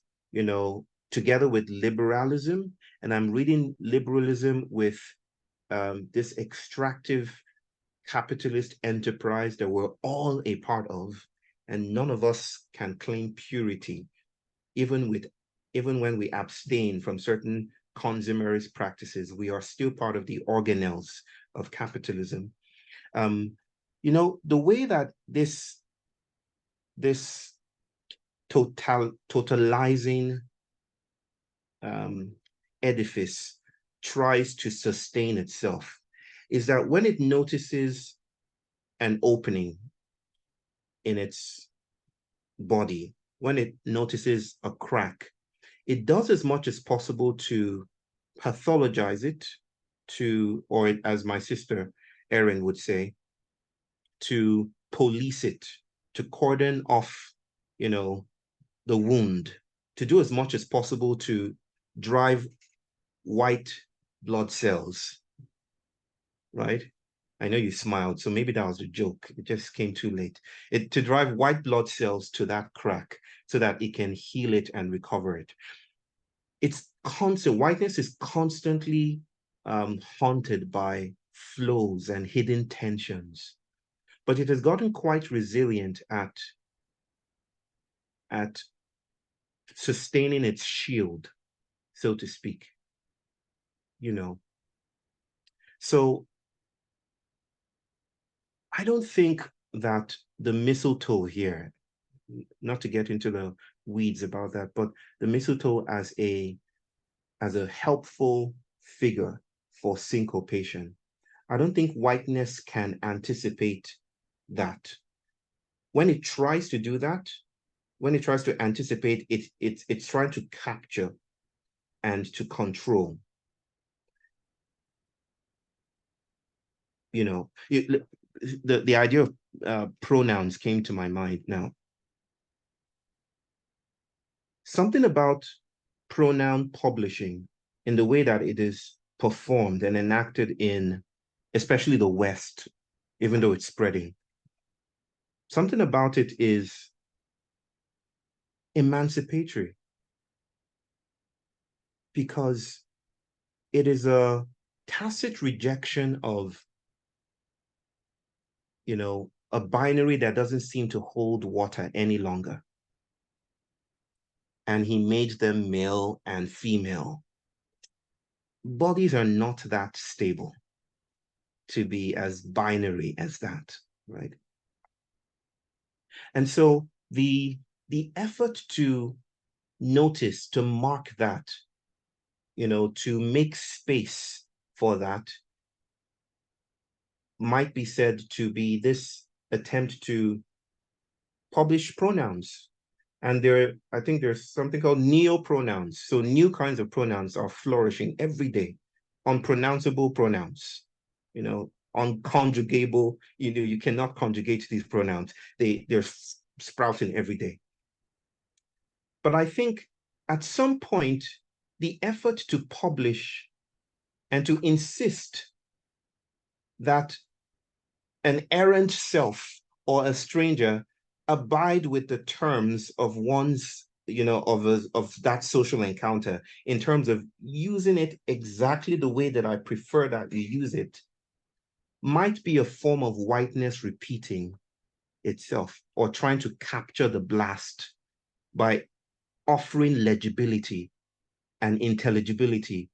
together with liberalism, and I'm reading liberalism with this extractive capitalist enterprise that we're all a part of, and none of us can claim purity, even when we abstain from certain consumerist practices. We are still part of the organelles of capitalism. The way that this totalizing edifice tries to sustain itself is that when it notices an opening in its body, when it notices a crack, it does as much as possible to pathologize it, or as my sister Erin would say, to police it, to cordon off, the wound, to do as much as possible to drive white blood cells, right? I know you smiled, so maybe that was a joke. It just came too late. To drive white blood cells to that crack so that it can heal it and recover it. It's constant. Whiteness is constantly haunted by flows and hidden tensions, but it has gotten quite resilient at sustaining its shield, so to speak. So I don't think that the mistletoe here, not to get into the weeds about that, but the mistletoe as a helpful figure for syncopation. I don't think whiteness can anticipate that. When it tries to do that, when it tries to anticipate, it's trying to capture and to control. The idea of pronouns came to my mind now. Something about pronoun publishing in the way that it is performed and enacted in, especially the West, even though it's spreading. Something about it is emancipatory because it is a tacit rejection of, a binary that doesn't seem to hold water any longer. And he made them male and female. Bodies are not that stable to be as binary as that, right? And so the effort to notice, to mark that, to make space for that, might be said to be this attempt to publish pronouns. And I think there's something called neo-pronouns. So new kinds of pronouns are flourishing every day. Unpronounceable pronouns, unconjugable, you cannot conjugate these pronouns. They're sprouting every day. But I think at some point, the effort to publish and to insist that an errant self or a stranger abide with the terms of one's, of that social encounter in terms of using it exactly the way that I prefer that you use it, might be a form of whiteness repeating itself or trying to capture the blast by offering legibility and intelligibility,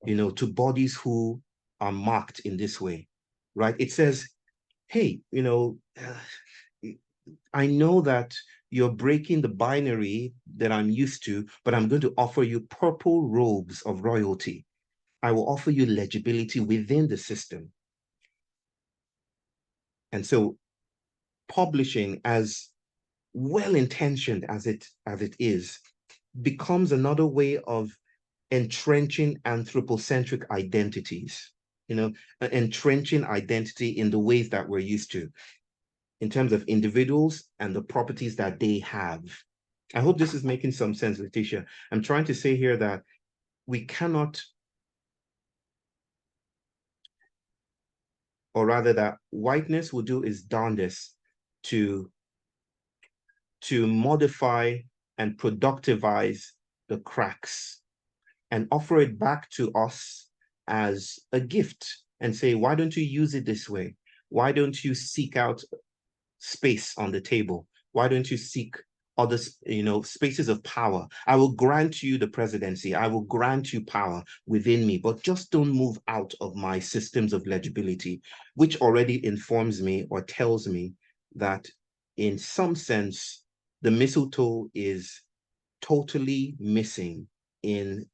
to bodies who are marked in this way, right? It says, hey, I know that you're breaking the binary that I'm used to, but I'm going to offer you purple robes of royalty. I will offer you legibility within the system. And so publishing, as well-intentioned as it is, becomes another way of entrenching anthropocentric identities, entrenching identity in the ways that we're used to, in terms of individuals and the properties that they have. I hope this is making some sense, Letitia. I'm trying to say here that we cannot, or rather that whiteness will do its darndest to modify and productivize the cracks and offer it back to us as a gift and say, why don't you use it this way? Why don't you seek out space on the table? Why don't you seek other, spaces of power? I will grant you the presidency. I will grant you power within me, but just don't move out of my systems of legibility, which already informs me or tells me that in some sense, the mistletoe is totally missing in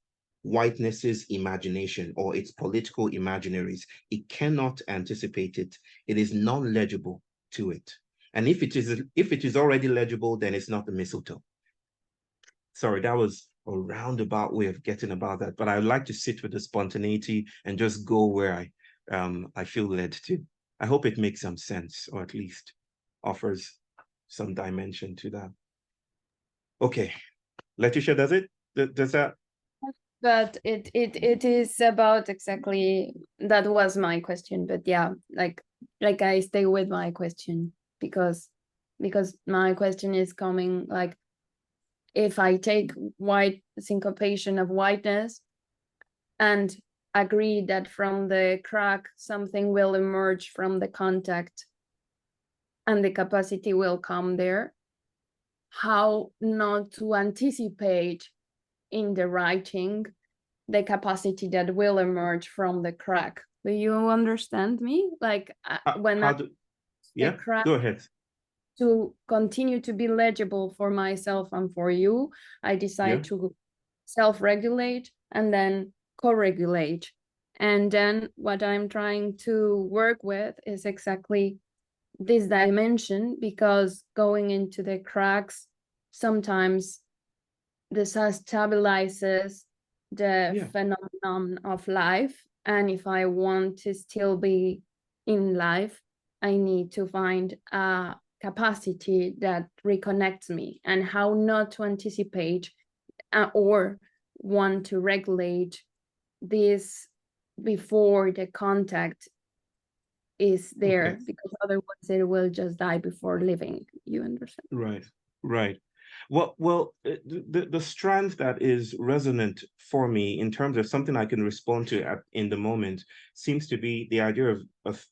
whiteness's imagination or its political imaginaries. It cannot anticipate it. It is non-legible to it. And if it is already legible, then it's not the mistletoe. Sorry, that was a roundabout way of getting about that, but I would like to sit with the spontaneity and just go where I feel led to. I hope it makes some sense, or at least offers some dimension to that. Okay, Letitia, does it? Does that? But it is about exactly, that was my question, but yeah, like I stay with my question because my question is coming, like, if I take white syncopation of whiteness and agree that from the crack something will emerge from the contact and the capacity will come there, how not to anticipate in the writing the capacity that will emerge from the crack? Do you understand me? Like yeah, go ahead. To continue to be legible for myself and for you, I decide to self-regulate and then co-regulate. And then what I'm trying to work with is exactly this dimension, because going into the cracks sometimes this stabilizes the phenomenon of life. And if I want to still be in life, I need to find a capacity that reconnects me, and how not to anticipate or want to regulate this before the contact is there, because otherwise it will just die before living. You understand? Right. Well, the strand that is resonant for me in terms of something I can respond to in the moment seems to be the idea of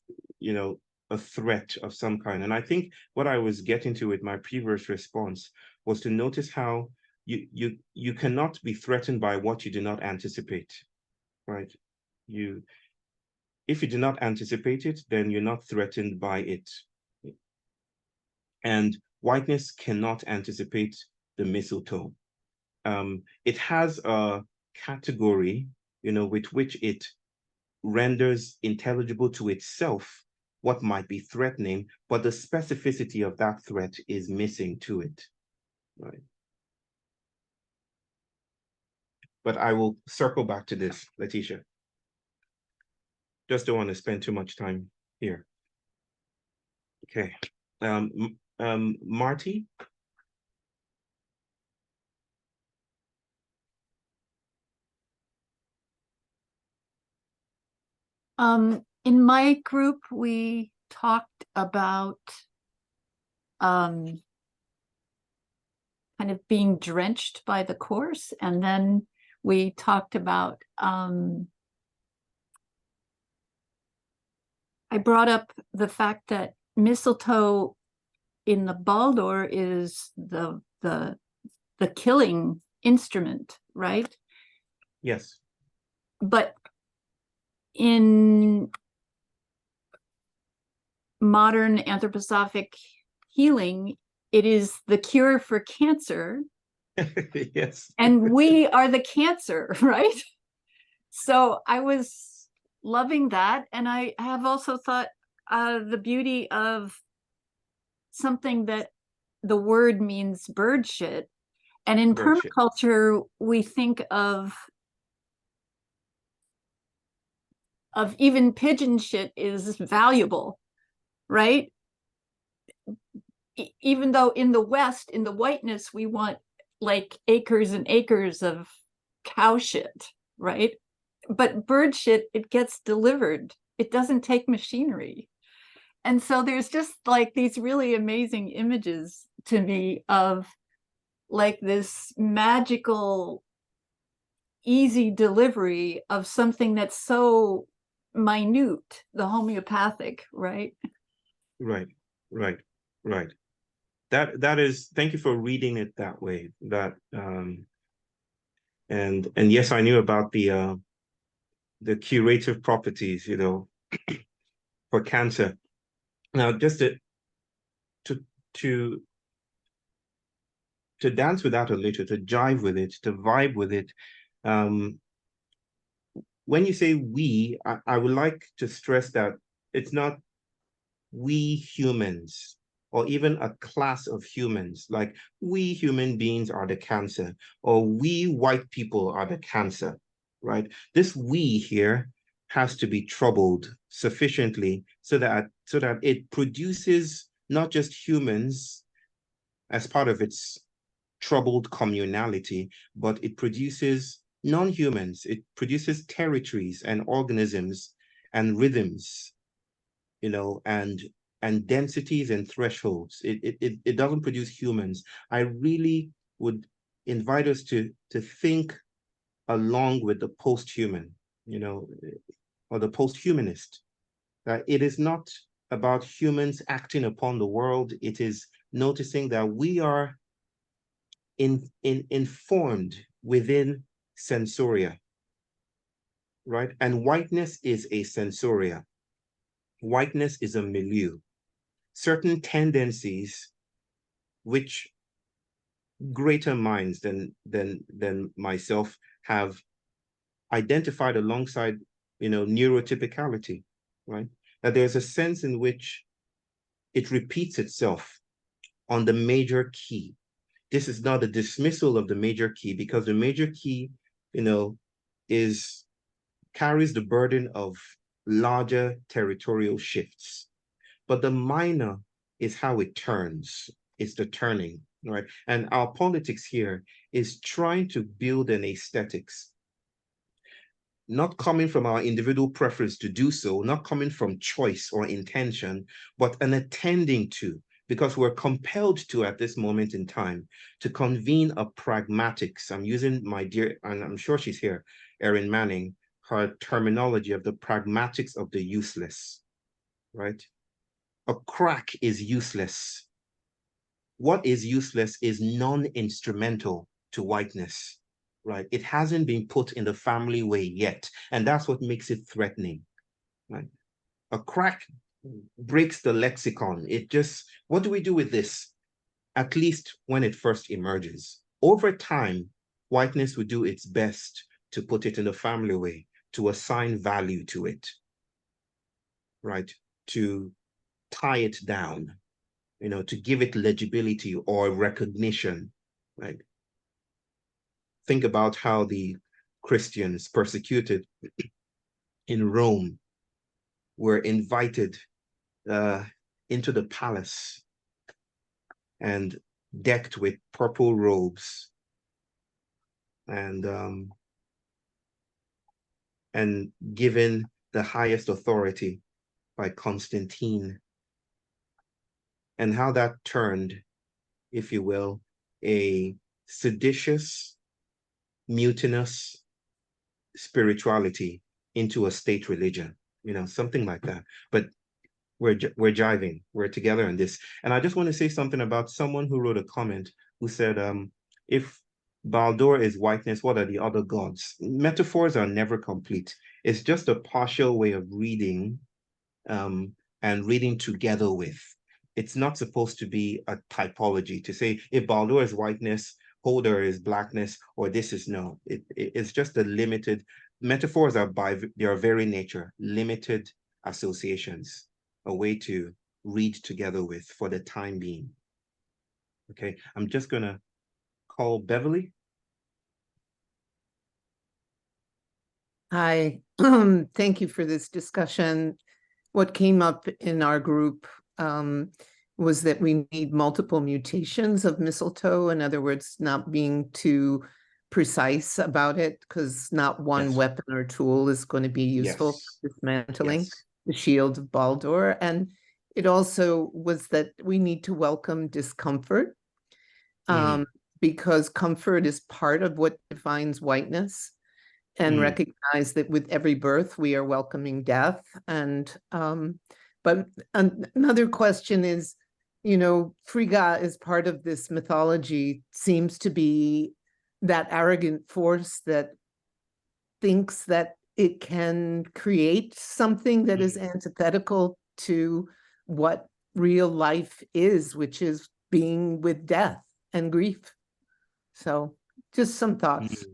a threat of some kind. And I think what I was getting to with my previous response was to notice how you cannot be threatened by what you do not anticipate, right? If you do not anticipate it, then you're not threatened by it. And whiteness cannot anticipate the mistletoe. It has a category, with which it renders intelligible to itself what might be threatening, but the specificity of that threat is missing to it, right? But I will circle back to this, Letitia. Just don't want to spend too much time here. Okay. Marty? In my group, we talked about kind of being drenched by the course, and then we talked about I brought up the fact that mistletoe in the Baldur is the killing instrument, right? Yes. But in modern anthroposophic healing, it is the cure for cancer. Yes. And we are the cancer, right? So I was loving that. And I have also thought the beauty of something that the word means bird shit. And in permaculture, we think of even pigeon shit is valuable, right? Even though in the West, in the whiteness, we want like acres and acres of cow shit, right? But bird shit, it gets delivered It doesn't take machinery. And so there's just like these really amazing images to me of like this magical, easy delivery of something that's so minute, the homeopathic, right? Right, right, right. That is, thank you for reading it that way. That and yes, I knew about the curative properties, you know, for cancer. Now, just to dance with that a little, to jive with it, to vibe with it. When you say we, I would like to stress that it's not we humans or even a class of humans, like we human beings are the cancer, or we white people are the cancer, right? This we here has to be troubled sufficiently so that it produces not just humans as part of its troubled communality, but it produces non-humans. It produces territories and organisms and rhythms, you know, and densities and thresholds. It doesn't produce humans. I really would invite us to think along with the post-human, you know, or the post-humanist. It is not about humans acting upon the world. It is noticing that we are informed within sensoria, right? And whiteness is a sensoria. Whiteness is a milieu. Certain tendencies which greater minds than myself have identified alongside, you know, neurotypicality, right? That there's a sense in which it repeats itself on the major key. This is not a dismissal of the major key, because the major key, you know, carries the burden of larger territorial shifts. But the minor is how it turns. It's the turning, right? And our politics here is trying to build an aesthetics, not coming from our individual preference to do so, not coming from choice or intention, but an attending to, because we're compelled to, at this moment in time, to convene a pragmatics. I'm using my dear, and I'm sure she's here, Erin Manning, her terminology of the pragmatics of the useless, right? A crack is useless. What is useless is non-instrumental to whiteness, right? It hasn't been put in the family way yet, and that's what makes it threatening, right? A crack breaks the lexicon. It just, what do we do with this? At least when it first emerges. Over time, whiteness would do its best to put it in the family way, to assign value to it, right? To tie it down, you know, to give it legibility or recognition, right? Think about how the Christians persecuted in Rome were invited into the palace and decked with purple robes and given the highest authority by Constantine, and how that turned, if you will, a seditious, mutinous spirituality into a state religion, you know, something like that. But we're jiving, we're together in this. And I just want to say something about someone who wrote a comment who said, if Baldur is whiteness, what are the other gods? Metaphors are never complete. It's just a partial way of reading and reading together with. It's not supposed to be a typology to say if Baldur is whiteness, Holder is blackness, or this is no. It's just a limited, metaphors are by their very nature, limited associations, a way to read together with for the time being. Okay, I'm just gonna call Beverly. Hi, thank you for this discussion. What came up in our group was that we need multiple mutations of mistletoe. In other words, not being too precise about it, because not one weapon or tool is going to be useful for dismantling. the shield of Baldur. And it also was that we need to welcome discomfort, because comfort is part of what defines whiteness, and recognize that with every birth we are welcoming death. And but another question is, you know, Frigga is part of this mythology, seems to be that arrogant force that thinks that it can create something that is antithetical to what real life is, which is being with death and grief. So just some thoughts.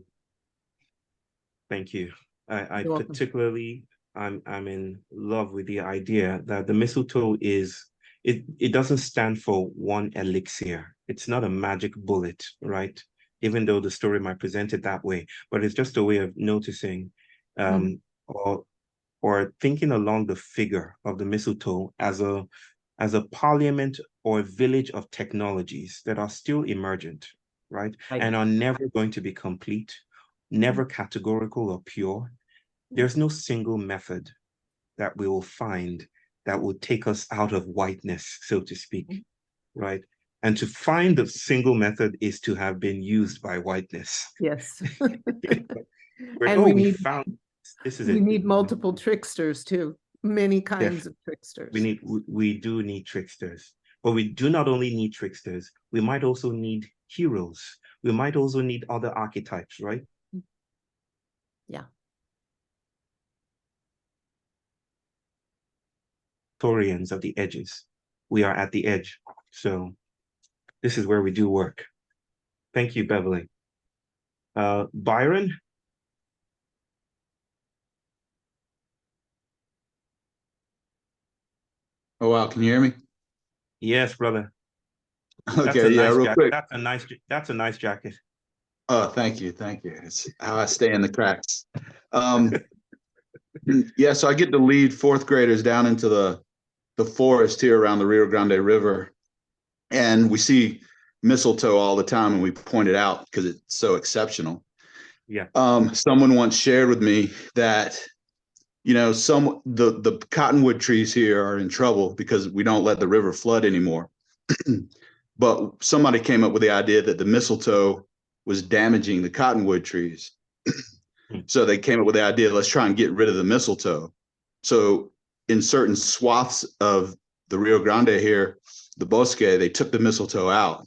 Thank you. I particularly, I'm in love with the idea that the mistletoe is, it doesn't stand for one elixir. It's not a magic bullet, right? Even though the story might present it that way, but it's just a way of noticing or thinking along the figure of the mistletoe as a parliament or a village of technologies that are still emergent, right? And are never going to be complete, never categorical or pure. There's no single method that we will find that will take us out of whiteness, so to speak, right? And to find the single method is to have been used by whiteness. Yes. And we found this is we need multiple tricksters too, many kinds of tricksters. We do need tricksters, but we do not only need tricksters, we might also need heroes. We might also need other archetypes, right? Yeah. Historians of the edges. We are at the edge. So this is where we do work. Thank you, Beverly. Byron? Oh, wow. Can you hear me? Yes, brother. Okay, yeah, real quick. That's a nice jacket. Oh, thank you. Thank you. It's how I stay in the cracks. Yeah, so I get to lead fourth graders down into the forest here around the Rio Grande River. And we see mistletoe all the time, and we point it out because it's so exceptional. Yeah. Someone once shared with me that, you know, the cottonwood trees here are in trouble because we don't let the river flood anymore. But somebody came up with the idea that the mistletoe was damaging the cottonwood trees. So they came up with the idea, let's try and get rid of the mistletoe. So in certain swaths of the Rio Grande here, the bosque, they took the mistletoe out.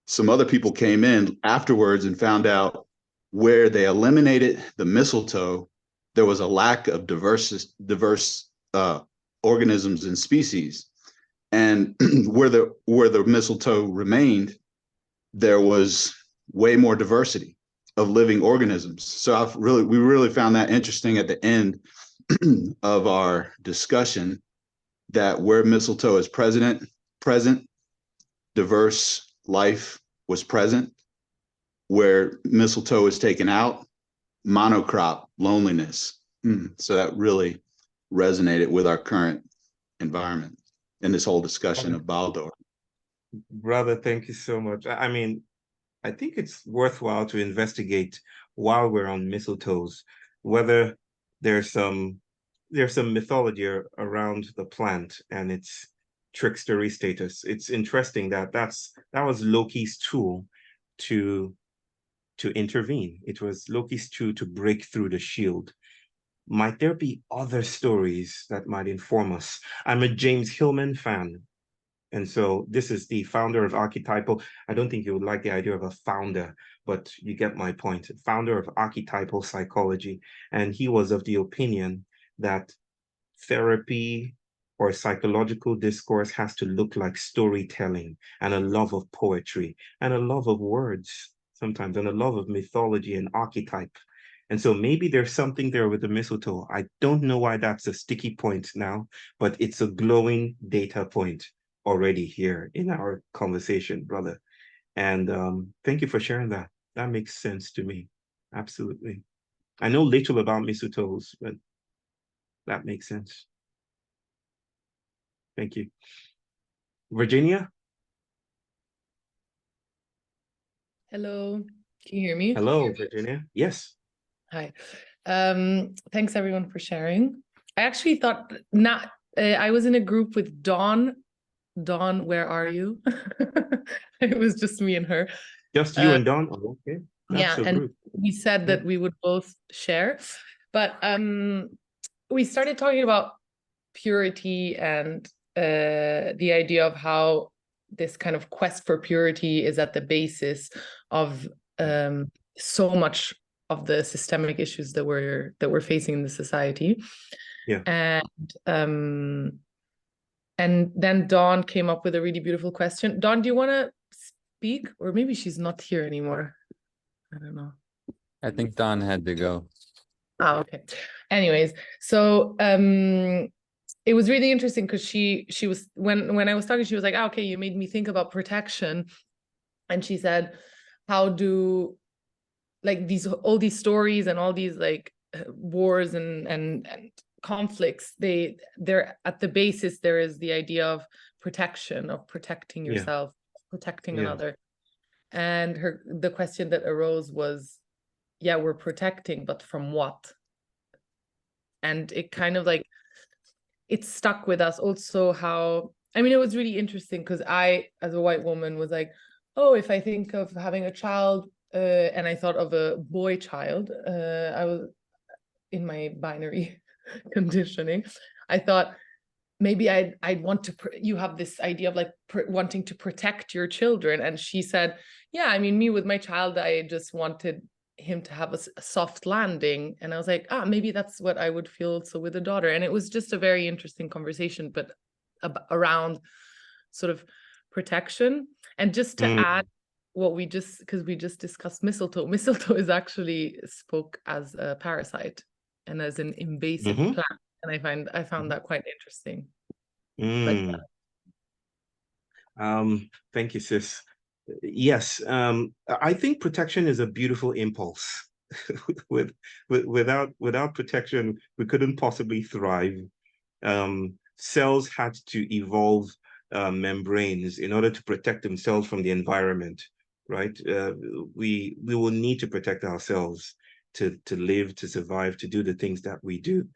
Some other people came in afterwards and found out where they eliminated the mistletoe, there was a lack of diverse organisms and species. And where the mistletoe remained, there was way more diversity of living organisms. So we really found that interesting at the end of our discussion, that where mistletoe is present, diverse life was present. Where mistletoe is taken out, monocrop, loneliness. So that really resonated with our current environment in this whole discussion of Baldur. Brother, thank you so much. I mean, I think it's worthwhile to investigate while we're on mistletoes, whether there's some mythology around the plant and its trickstery status. It's interesting that that was Loki's tool to intervene. It was Loki's tool to break through the shield. Might there be other stories that might inform us? I'm a James Hillman fan. And so this is the founder of archetypal. I don't think you would like the idea of a founder, but you get my point. Founder of archetypal psychology. And he was of the opinion that therapy or psychological discourse has to look like storytelling and a love of poetry and a love of words sometimes and a love of mythology and archetype. And so maybe there's something there with the mistletoe. I don't know why that's a sticky point now, but it's a glowing data point already here in our conversation, brother. And thank you for sharing that. That makes sense to me. Absolutely. I know little about mistletoes, but that makes sense. Thank you. Virginia? Hello, can you hear me? Hello, Virginia. Yes. Hi. Thanks everyone for sharing. I actually thought not. I was in a group with Dawn. Dawn, where are you? It was just me and her. Just you and Dawn? Oh, okay. Yeah, and group. we said that we would both share, but we started talking about purity and the idea of how this kind of quest for purity is at the basis of so much of the systemic issues that we're facing in the society. Yeah. And then Dawn came up with a really beautiful question. Dawn, do you want to speak? Or maybe she's not here anymore. I don't know. I think Dawn had to go. Oh, okay. Anyways, so it was really interesting because she was when I was talking, she was like, oh, okay, you made me think about protection. And she said, how do like all these stories and all these like wars and conflicts, they're at the basis, there is the idea of protection, of protecting yourself, protecting another. And the question that arose was, yeah, we're protecting, but from what? And it kind of like, it stuck with us also how, I mean, it was really interesting because I, as a white woman, was like, oh, if I think of having a child, and I thought of a boy child, I was in my binary conditioning, I thought maybe I'd want to, you have this idea of like wanting to protect your children. And she said, yeah, I mean, me with my child, I just wanted him to have a soft landing. And I was like, maybe that's what I would feel also with a daughter. And it was just a very interesting conversation, but around sort of protection. And just to add what because we just discussed mistletoe. Mistletoe is actually spoke as a parasite and as an invasive plant. And I found that quite interesting. Thank you, sis. Yes, I think protection is a beautiful impulse. Without protection, we couldn't possibly thrive. Cells had to evolve membranes in order to protect themselves from the environment, right? We will need to protect ourselves to live, to survive, to do the things that we do,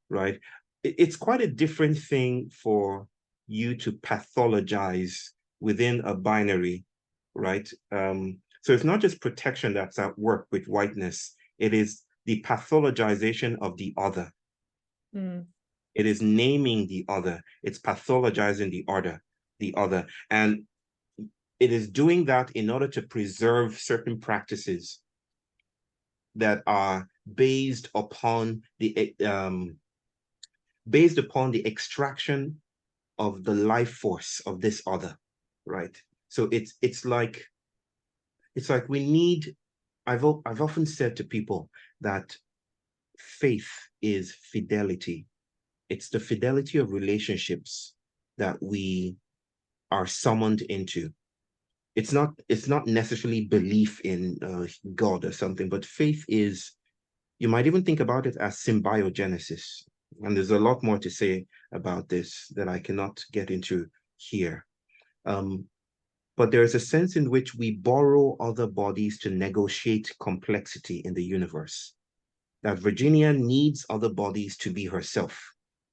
right? It's quite a different thing for you to pathologize within a binary, right? So it's not just protection that's at work with whiteness, it is the pathologization of the other. It is naming the other, it's pathologizing the other. And it is doing that in order to preserve certain practices that are based upon the extraction of the life force of this other, right? So it's like we need, I've often said to people that faith is fidelity. It's the fidelity of relationships that we are summoned into. It's not necessarily belief in God or something, but faith is, you might even think about it as symbiogenesis. And there's a lot more to say about this that I cannot get into here. But there's a sense in which we borrow other bodies to negotiate complexity in the universe. That Virginia needs other bodies to be herself.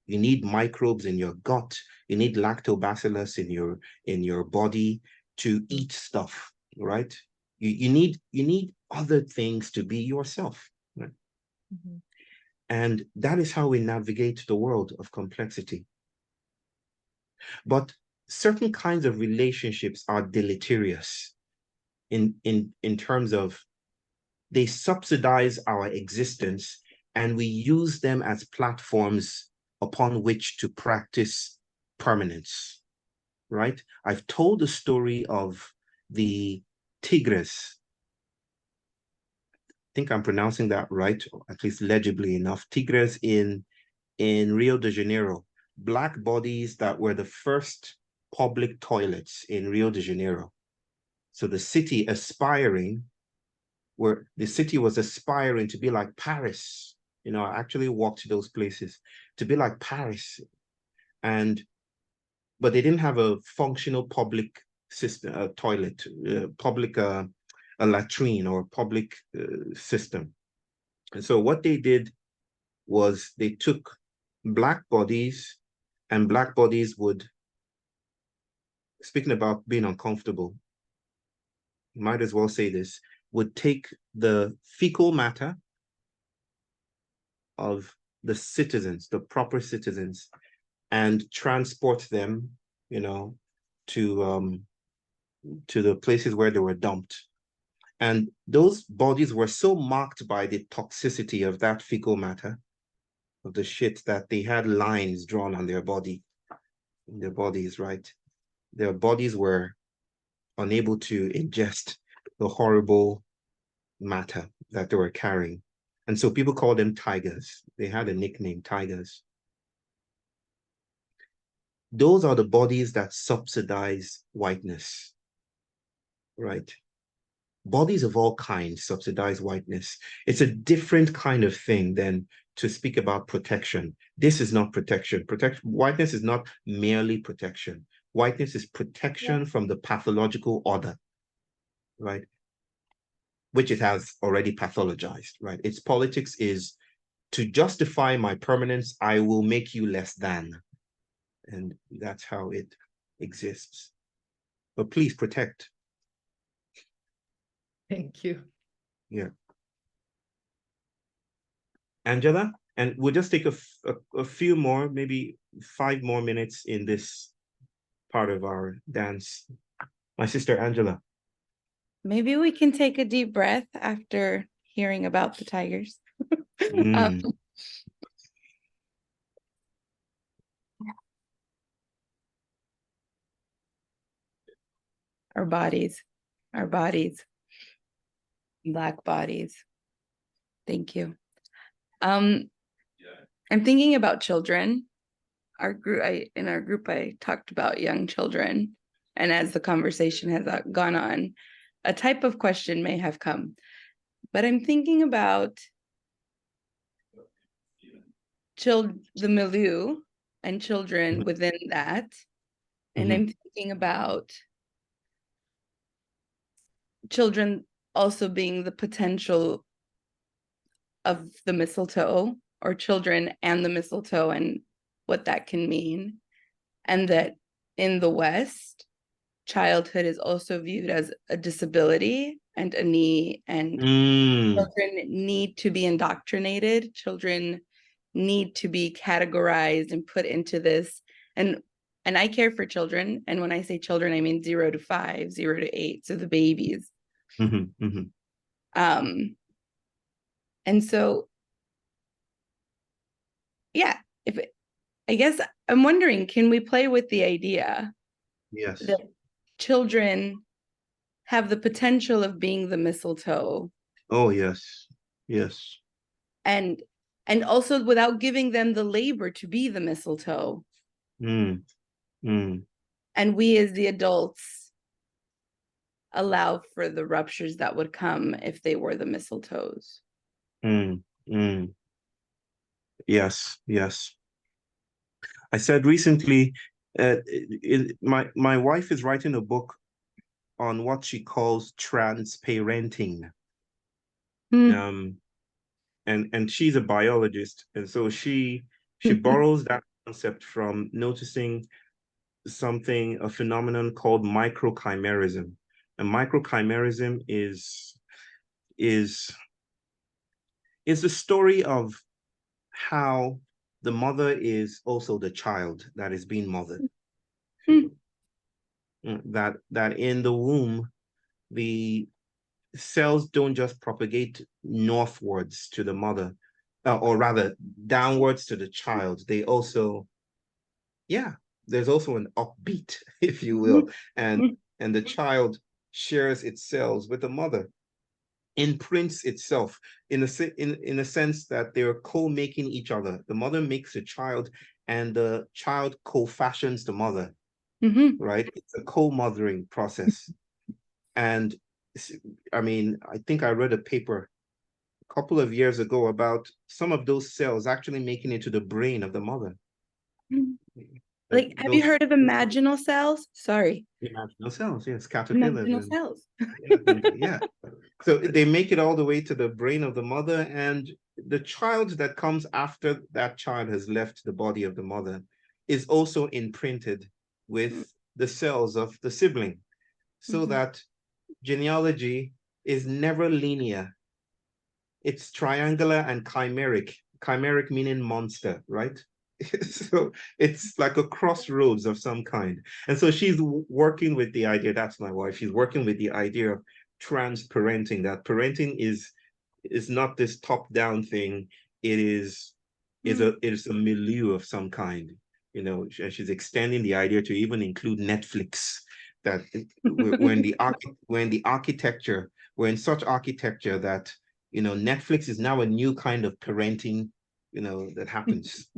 You need microbes in your gut. You need lactobacillus in your body to eat stuff, right? You need other things to be yourself, right? And that is how we navigate the world of complexity. But certain kinds of relationships are deleterious in terms of they subsidize our existence, and we use them as platforms upon which to practice permanence, right? I've told the story of the tigres. I think I'm pronouncing that right, or at least legibly enough. Tigres in Rio de Janeiro, Black bodies that were the first public toilets in Rio de Janeiro. So the city was aspiring to be like Paris. You know, I actually walked to those places to be like Paris. But they didn't have a functional public system, toilet, a latrine or public system. And so what they did was they took black bodies, and black bodies would, speaking about being uncomfortable, might as well say this, would take the fecal matter of the citizens, the proper citizens, and transport them, you know, to the places where they were dumped. And those bodies were so marked by the toxicity of that fecal matter, of the shit, that they had lines drawn on their body, in their bodies, right? Their bodies were unable to ingest the horrible matter that they were carrying. And so people called them tigers. They had a nickname, tigers. Those are the bodies that subsidize whiteness, right? Bodies of all kinds subsidize whiteness. It's a different kind of thing than to speak about protection. This is not protection. Whiteness is not merely protection. Whiteness is protection from the pathological order, right? Which it has already pathologized, right? Its politics is to justify my permanence, I will make you less than. And that's how it exists. But please protect. Thank you. Yeah. Angela, and we'll just take a few more, maybe 5 more minutes in this part of our dance. My sister Angela. Maybe we can take a deep breath after hearing about the tigers. Our bodies, Black bodies. Thank you. I'm thinking about children. In our group, I talked about young children. And as the conversation has gone on, a type of question may have come. But I'm thinking about the milieu and children within that. And I'm thinking about children also being the potential of the mistletoe, or children and the mistletoe, and what that can mean. And that in the West, childhood is also viewed as a disability and a need, and children need to be indoctrinated. Children need to be categorized and put into this. And I care for children. And when I say children, I mean 0 to 5, 0 to 8. So the babies. And so, yeah, I guess I'm wondering, can we play with the idea that children have the potential of being the mistletoe? Oh, yes. Yes. And also without giving them the labor to be the mistletoe. And we as the adults allow for the ruptures that would come if they were the mistletoes. Yes, yes. I said recently, my wife is writing a book on what she calls transparenting. And she's a biologist, and so she borrows that concept from noticing a phenomenon called microchimerism. And microchimerism is the story of how the mother is also the child that is being mothered. That in the womb, the cells don't just propagate northwards to the mother, or rather downwards to the child. They also, there's also an upbeat, if you will, and the child shares its cells with the mother, imprints itself in a sense that they're co-making each other. The mother makes the child, and the child co-fashions the mother, right? It's a co-mothering process. And I mean, I think I read a paper a couple of years ago about some of those cells actually making it to the brain of the mother. Like, have you heard of imaginal cells? Sorry. Imaginal cells, yes, caterpillars. Imaginal cells. Yeah. So they make it all the way to the brain of the mother, and the child that comes after that child has left the body of the mother is also imprinted with the cells of the sibling, so that genealogy is never linear. It's triangular and chimeric. Chimeric meaning monster, right? So it's like a crossroads of some kind. And so she's working with the idea, that's my wife, she's working with the idea of transparenting, that parenting is not this top-down thing. It is a milieu of some kind. You know, she's extending the idea to even include Netflix. That when the architecture, we're in such architecture that, you know, Netflix is now a new kind of parenting, you know, that happens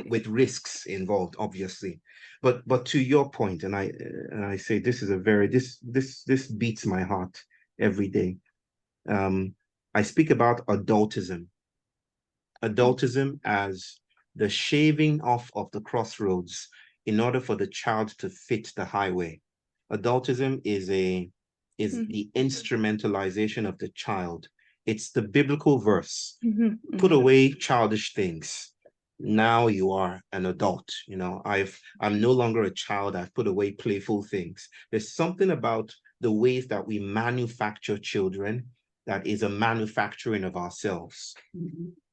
with risks involved, obviously. But to your point, and I say this is a very this beats my heart every day. I speak about adultism. Adultism as the shaving off of the crossroads in order for the child to fit the highway. Adultism is the instrumentalization of the child. It's the biblical verse. Put away childish things. Now you are an adult. You know, I'm no longer a child. I've put away playful things. There's something about the ways that we manufacture children that is a manufacturing of ourselves,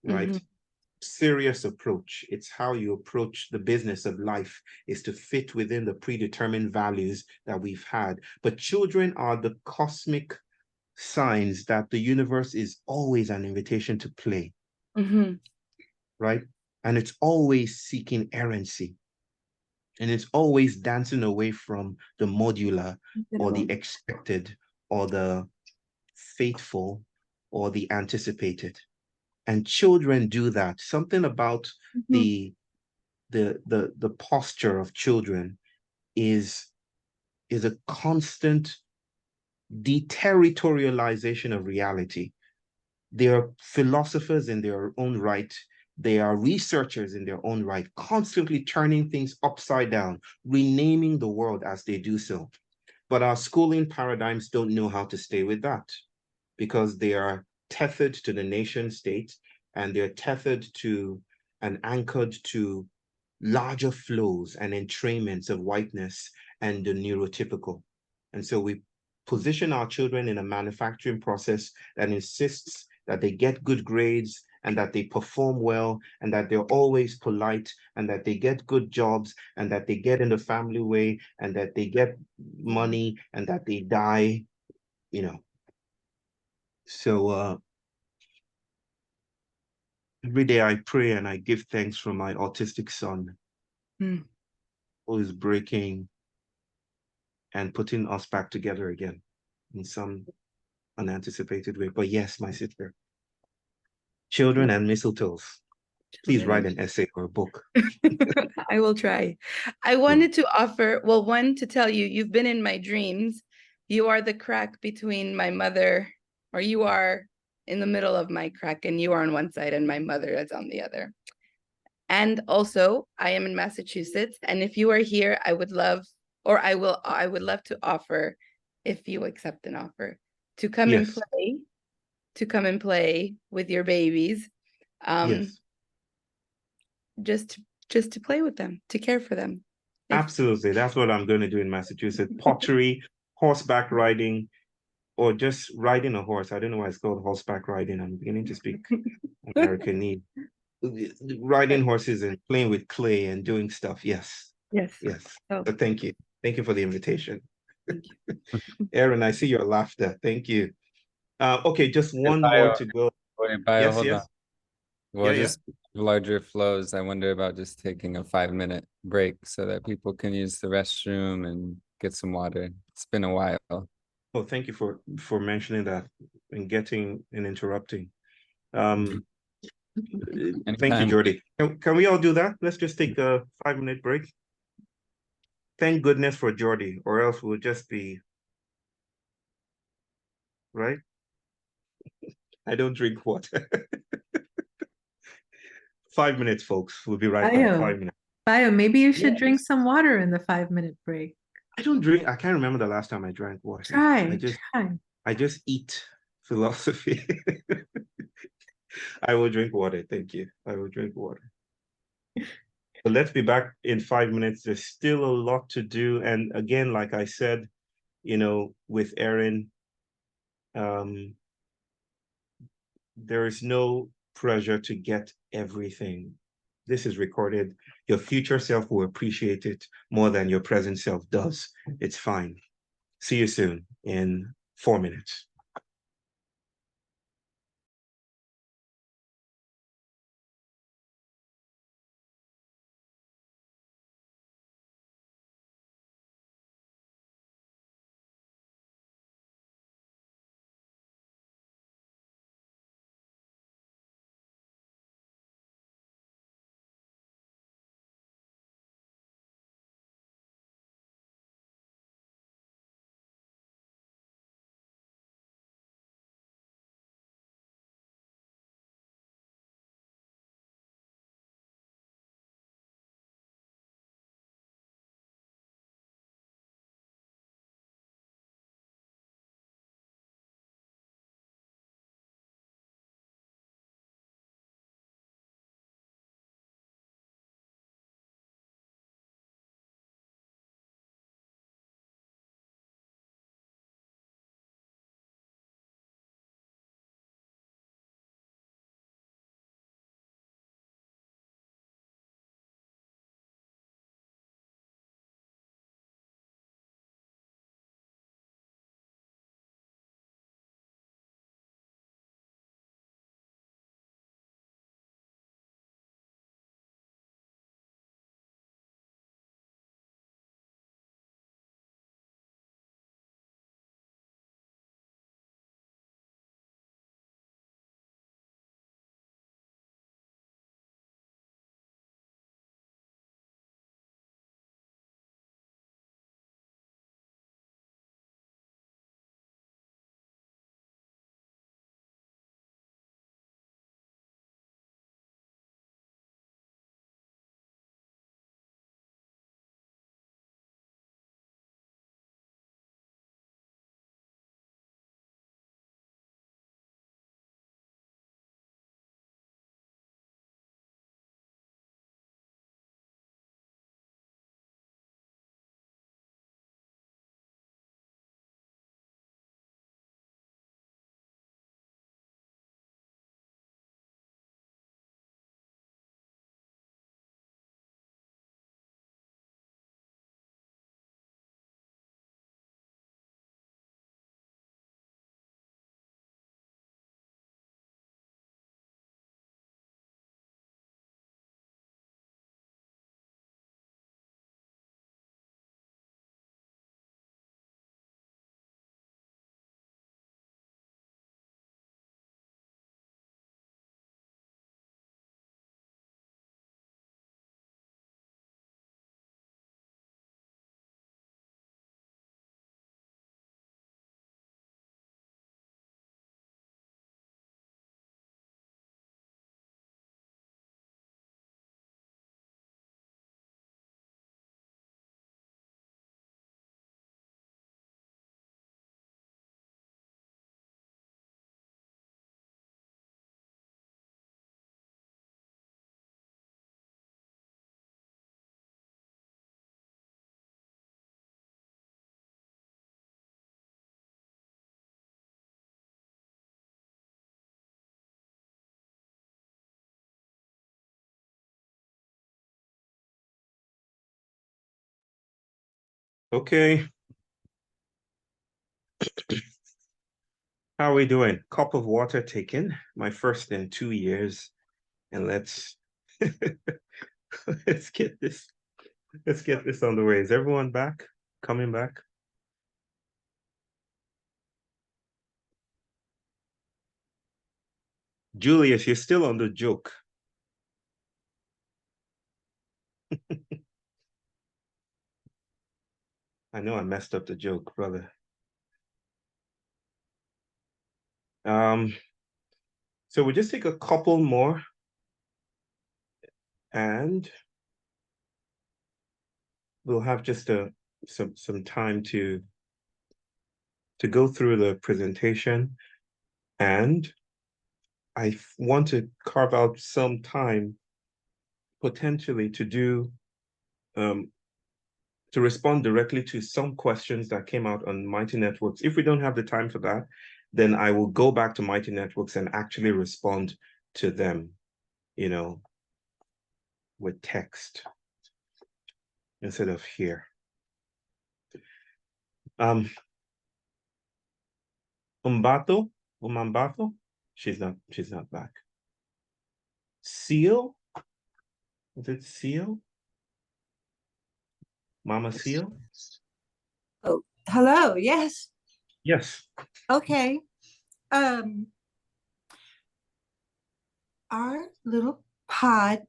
right? Serious approach. It's how you approach the business of life, is to fit within the predetermined values that we've had. But children are the cosmic signs that the universe is always an invitation to play, right? And it's always seeking errancy. And it's always dancing away from the modular or the expected or the faithful or the anticipated. And children do that. Something about the posture of children is a constant deterritorialization of reality. They are philosophers in their own right. They are researchers in their own right, constantly turning things upside down, renaming the world as they do so. But our schooling paradigms don't know how to stay with that, because they are tethered to the nation state, and they're tethered to and anchored to larger flows and entrainments of whiteness and the neurotypical. And so we position our children in a manufacturing process that insists that they get good grades and that they perform well and that they're always polite and that they get good jobs and that they get in the family way and that they get money and that they die, you know. So every day I pray and I give thanks for my autistic son who is breaking and putting us back together again in some unanticipated way. But yes, my sister, children and mistletoes. Please write an essay or a book. I will try. I wanted to offer, well, one, to tell you, you've been in my dreams. You are the crack between my mother, or you are in the middle of my crack, and you are on one side and my mother is on the other. And also, I am in Massachusetts, and if you are here, I would love, or I would love to offer, if you accept an offer, to come and play with your babies. Just to play with them, to care for them. Absolutely. That's what I'm going to do in Massachusetts. Pottery, horseback riding, or just riding a horse. I don't know why it's called horseback riding. I'm beginning to speak American. Riding horses and playing with clay and doing stuff. Yes. Oh. But thank you for the invitation. Aaron, I see your laughter. Thank you. Okay, just one more to go. Wait, Bayo, hold on. We'll Yeah, just larger flows. I wonder about just taking a 5-minute break so that people can use the restroom and get some water. It's been a while. Oh, thank you for mentioning that and getting and interrupting. Thank you, Jordy. Can we all do that? Let's just take a 5-minute break. Thank goodness for Jordy, or else we'll just be, right? I don't drink water. 5 minutes, folks. We'll be right back. 5 minutes. Bayo, maybe you should drink some water in the 5-minute break. I don't drink. I can't remember the last time I drank water. Try. I just eat philosophy. I will drink water. Thank you. I will drink water. But let's be back in 5 minutes. There's still a lot to do. And again, like I said, with Erin, there is no pressure to get everything. This is recorded. Your future self will appreciate it more than your present self does. It's fine. See you soon in 4 minutes. Okay. How are we doing? Cup of water taken, my first in 2 years. And let's let's get this on the way. Is everyone back? Coming back? Julius, you're still on the joke. I know I messed up the joke, brother. So we'll just take a couple more and we'll have just some time to go through the presentation. And I want to carve out some time potentially to do to respond directly to some questions that came out on Mighty Networks. If we don't have the time for that, then I will go back to Mighty Networks and actually respond to them, you know, with text instead of here. Umambato, she's not back. Seal, is it Seal? Mama Seal? Oh, hello, yes. Yes. Okay. Our little pod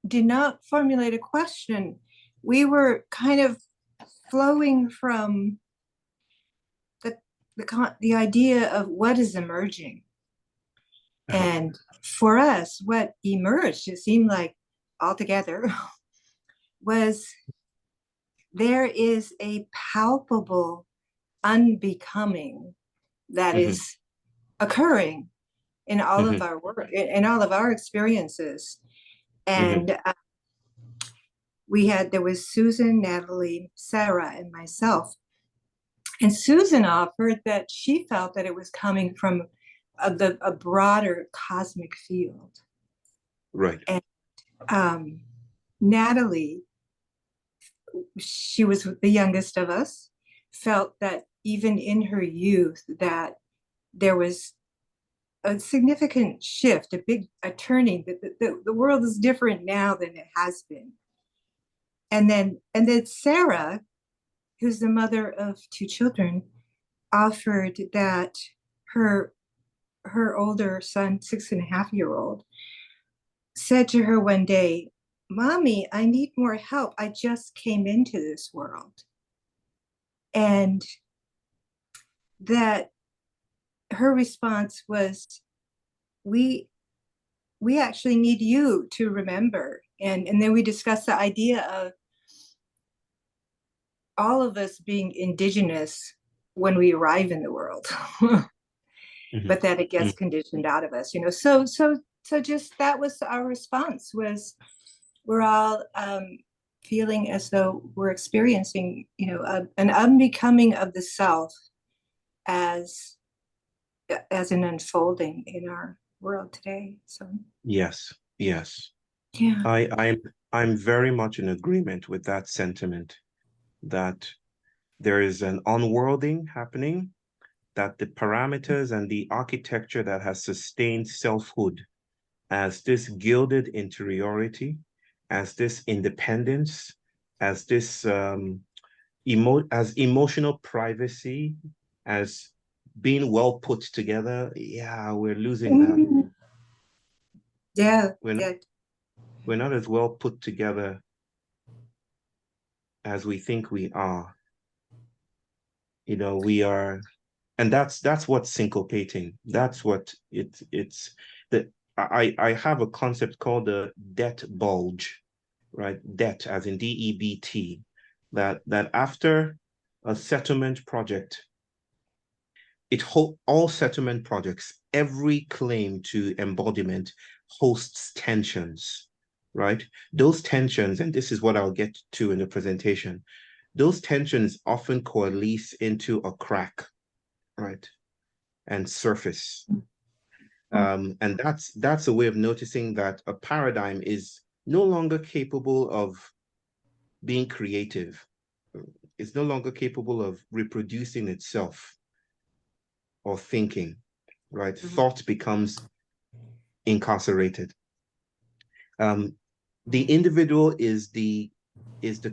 did not formulate a question. We were kind of flowing from the idea of what is emerging. And for us, what emerged, it seemed like altogether, was there is a palpable unbecoming that is occurring in all of our work, in all of our experiences. And there was Susan, Natalie, Sarah, and myself. And Susan offered that she felt that it was coming from a broader cosmic field. Right. And Natalie, she was the youngest of us, felt that even in her youth that there was a significant shift, a turning, that the world is different now than it has been. And then Sarah, who's the mother of 2 children, offered that her older son, 6.5-year-old, said to her one day, "Mommy, I need more help. I just came into this world." And that her response was, we actually need you to remember. And then we discussed the idea of all of us being indigenous when we arrive in the world, but that it gets conditioned out of us, you know. So just that was our response, was we're all feeling as though we're experiencing, you know, an unbecoming of the self as an unfolding in our world today. So yes. yeah, I'm very much in agreement with that sentiment, that there is an unworlding happening, that the parameters and the architecture that has sustained selfhood as this gilded interiority, as this independence, as this as emotional privacy, as being well put together, yeah, we're losing that. Yeah, we're not as well put together as we think we are. You know, we are, and that's what's syncopating. That's what it's that I have a concept called the debt bulge, right? Debt as in DEBT, that after a settlement project, all settlement projects, every claim to embodiment hosts tensions, right? Those tensions, and this is what I'll get to in the presentation, those tensions often coalesce into a crack, right? And surface. And that's a way of noticing that a paradigm is no longer capable of being creative. It's no longer capable of reproducing itself or thinking, right? Thought becomes incarcerated. The individual is the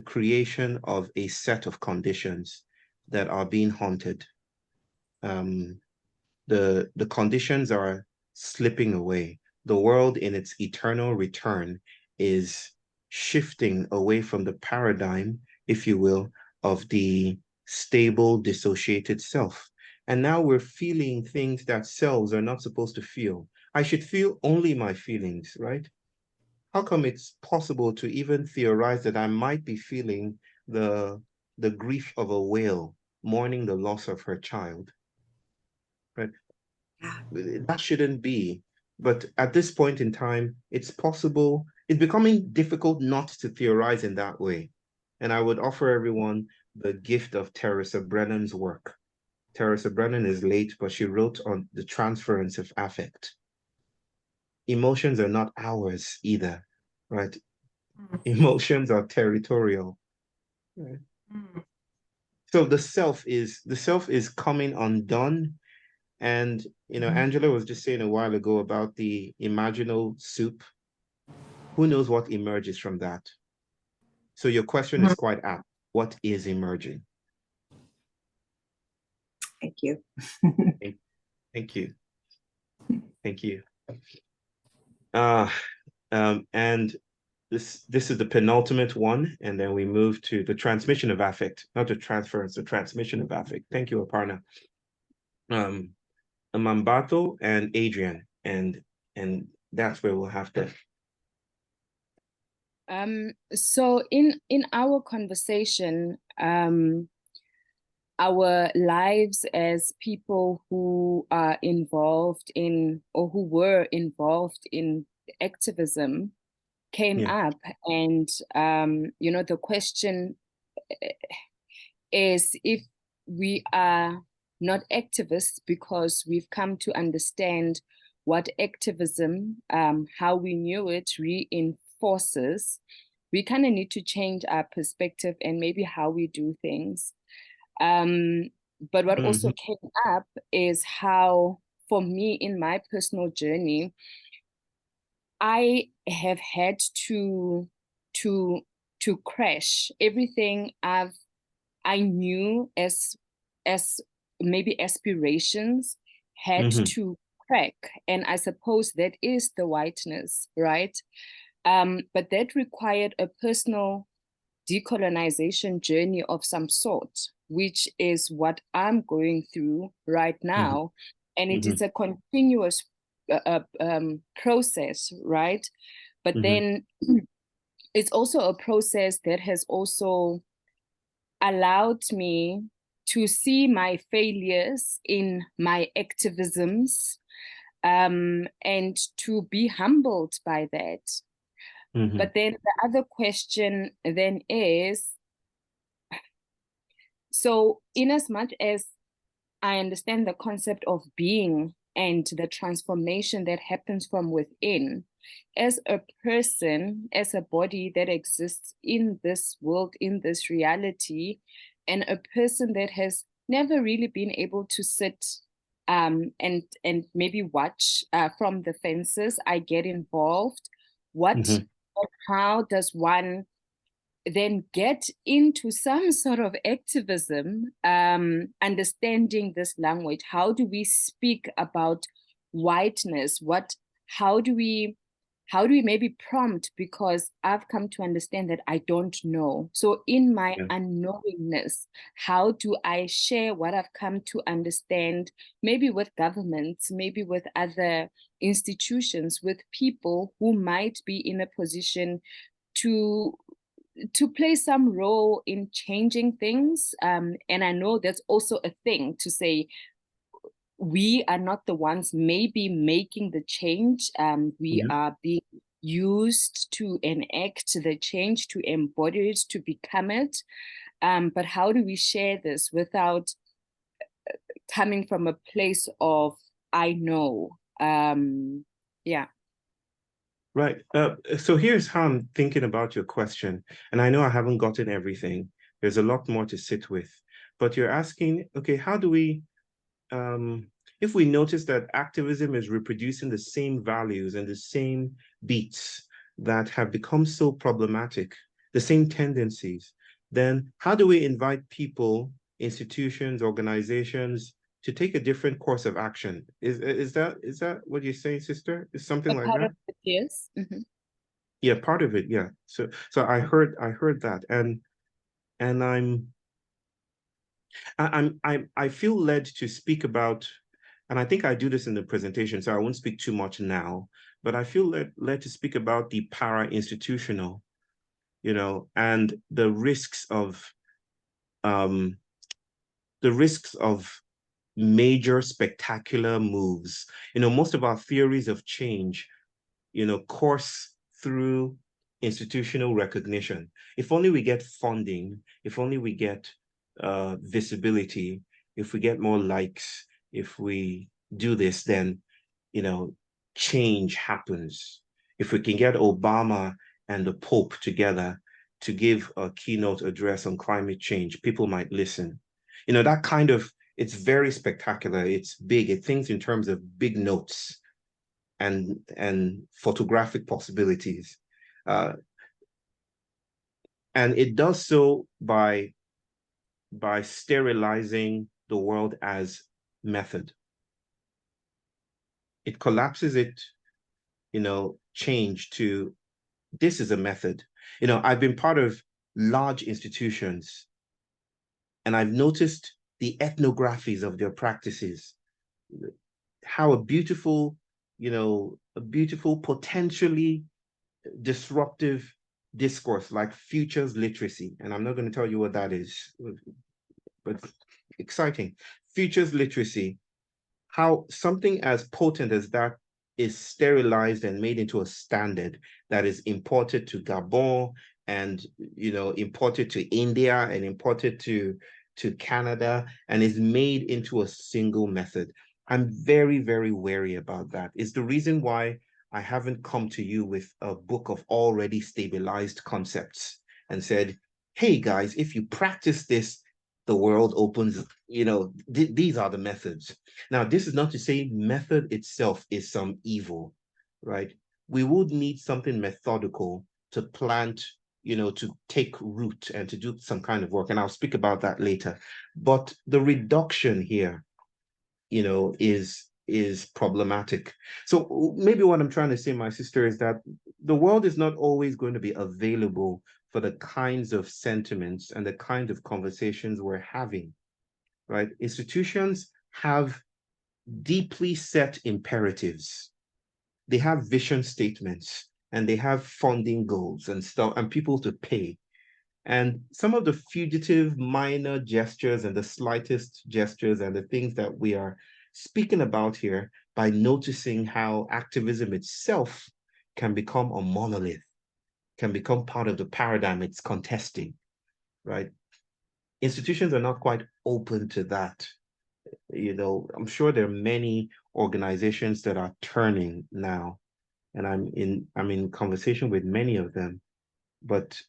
creation of a set of conditions that are being haunted. The conditions are slipping away. The world in its eternal return is shifting away from the paradigm, if you will, of the stable, dissociated self. And now we're feeling things that selves are not supposed to feel. I should feel only my feelings, right? How come it's possible to even theorize that I might be feeling the grief of a whale mourning the loss of her child? Right? That shouldn't be. But at this point in time, it's possible, it's becoming difficult not to theorize in that way. And I would offer everyone the gift of Teresa Brennan's work. Teresa Brennan is late, but she wrote on the transference of affect. Emotions are not ours either, right? Emotions are territorial. Right? So the self is coming undone. And Angela was just saying a while ago about the imaginal soup. Who knows what emerges from that? So your question is quite apt. What is emerging? Thank you. Thank you. Thank you. And this is the penultimate one, and then we move to the transmission of affect, not the transference, the transmission of affect. Thank you, Aparna. Mambato and Adrian, and that's where we'll have to. So in our conversation, our lives as people who are involved in, or who were involved in activism came up, and the question is if we are not activists because we've come to understand what activism, how we knew it, reinforces, we kind of need to change our perspective and maybe how we do things. But what also came up is how, for me, in my personal journey, I have had to crash everything I knew as maybe aspirations had to crack. And I suppose that is the whiteness, right? But that required a personal decolonization journey of some sort, which is what I'm going through right now. And it is a continuous process, right? But then it's also a process that has also allowed me to see my failures in my activisms, and to be humbled by that. But then the other question then is, so in as much as I understand the concept of being and the transformation that happens from within, as a person, as a body that exists in this world, in this reality, and a person that has never really been able to sit and maybe watch from the fences, I get involved. How does one then get into some sort of activism, understanding this language? How do we speak about whiteness? How do we maybe prompt? Because I've come to understand that I don't know. So in my unknowingness, how do I share what I've come to understand, maybe with governments, maybe with other institutions, with people who might be in a position to play some role in changing things. And I know that's also a thing to say, we are not the ones maybe making the change. We are being used to enact the change, to embody it, to become it. But how do we share this without coming from a place of, I know? Yeah. Right. So here's how I'm thinking about your question. And I know I haven't gotten everything. There's a lot more to sit with. But you're asking, okay, how do we, if we notice that activism is reproducing the same values and the same beats that have become so problematic, the same tendencies, then how do we invite people, institutions, organizations, to take a different course of action? Is that what you're saying, sister? Is something like that? Yes. Yeah, part of it. Yeah. So I heard that, and I feel led to speak about, and I think I do this in the presentation, so I won't speak too much now. But I feel led to speak about the para-institutional, and the risks of major spectacular moves. Most of our theories of change, course through institutional recognition. If only we get funding, if only we get visibility, if we get more likes, if we do this, then, change happens. If we can get Obama and the Pope together to give a keynote address on climate change, people might listen. That kind of, it's very spectacular. It's big. It thinks in terms of big notes and photographic possibilities. And it does so by sterilizing the world as method. It collapses it, change to, this is a method. I've been part of large institutions, and I've noticed the ethnographies of their practices, how a beautiful, potentially disruptive discourse like futures literacy, and I'm not going to tell you what that is, but exciting. Futures literacy, how something as potent as that is sterilized and made into a standard that is imported to Gabon and, imported to India and imported to Canada and is made into a single method. I'm very, very wary about that. It's the reason why I haven't come to you with a book of already stabilized concepts and said, hey guys, if you practice this, the world opens, these are the methods. Now, this is not to say method itself is some evil, right? We would need something methodical to plant, to take root and to do some kind of work. And I'll speak about that later. But the reduction here, is problematic. So maybe what I'm trying to say, my sister, is that the world is not always going to be available for the kinds of sentiments and the kinds of conversations we're having, right? Institutions have deeply set imperatives. They have vision statements and they have funding goals and stuff and people to pay. And some of the fugitive minor gestures and the slightest gestures and the things that we are speaking about here, by noticing how activism itself can become a monolith, can become part of the paradigm it's contesting, right? Institutions are not quite open to that. I'm sure there are many organizations that are turning now, and I'm in conversation with many of them, but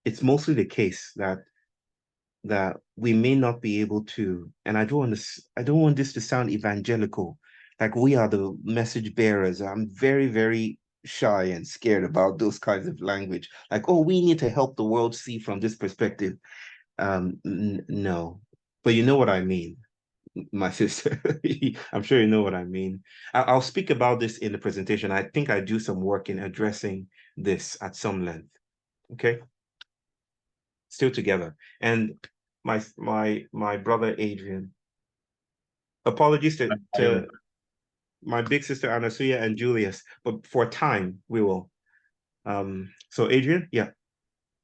it's mostly the case that we may not be able to, and I don't want this to sound evangelical, like we are the message bearers. I'm very, very shy and scared about those kinds of language. Like, oh, we need to help the world see from this perspective. No, but you know what I mean, my sister. I'm sure you know what I mean. I'll speak about this in the presentation. I think I do some work in addressing this at some length. Okay. Still together. And my brother Adrian. Apologies to my big sister Anasuya and Julius, but for time we will. So Adrian, yeah.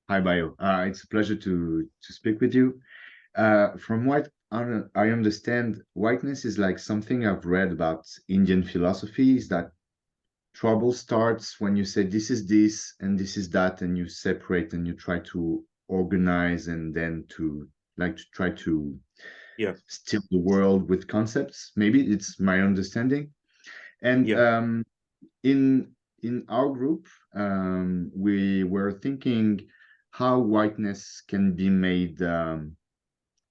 Hi, Bayo. It's a pleasure to speak with you. From what I understand, whiteness is like something I've read about Indian philosophy, is that trouble starts when you say this is this and this is that, and you separate and you try to organize and then to try to steal the world with concepts. Maybe it's my understanding. And in our group, we were thinking how whiteness can be made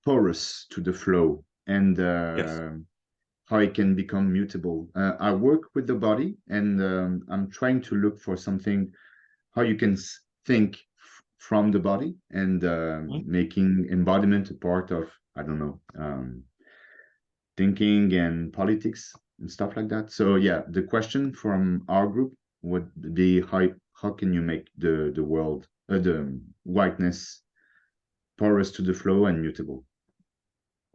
porous to the flow and how it can become mutable. I work with the body, and I'm trying to look for something, how you can think from the body and making embodiment a part of, I don't know, thinking and politics and stuff like that. So yeah, the question from our group would be how can you make the world, the whiteness porous to the flow and mutable,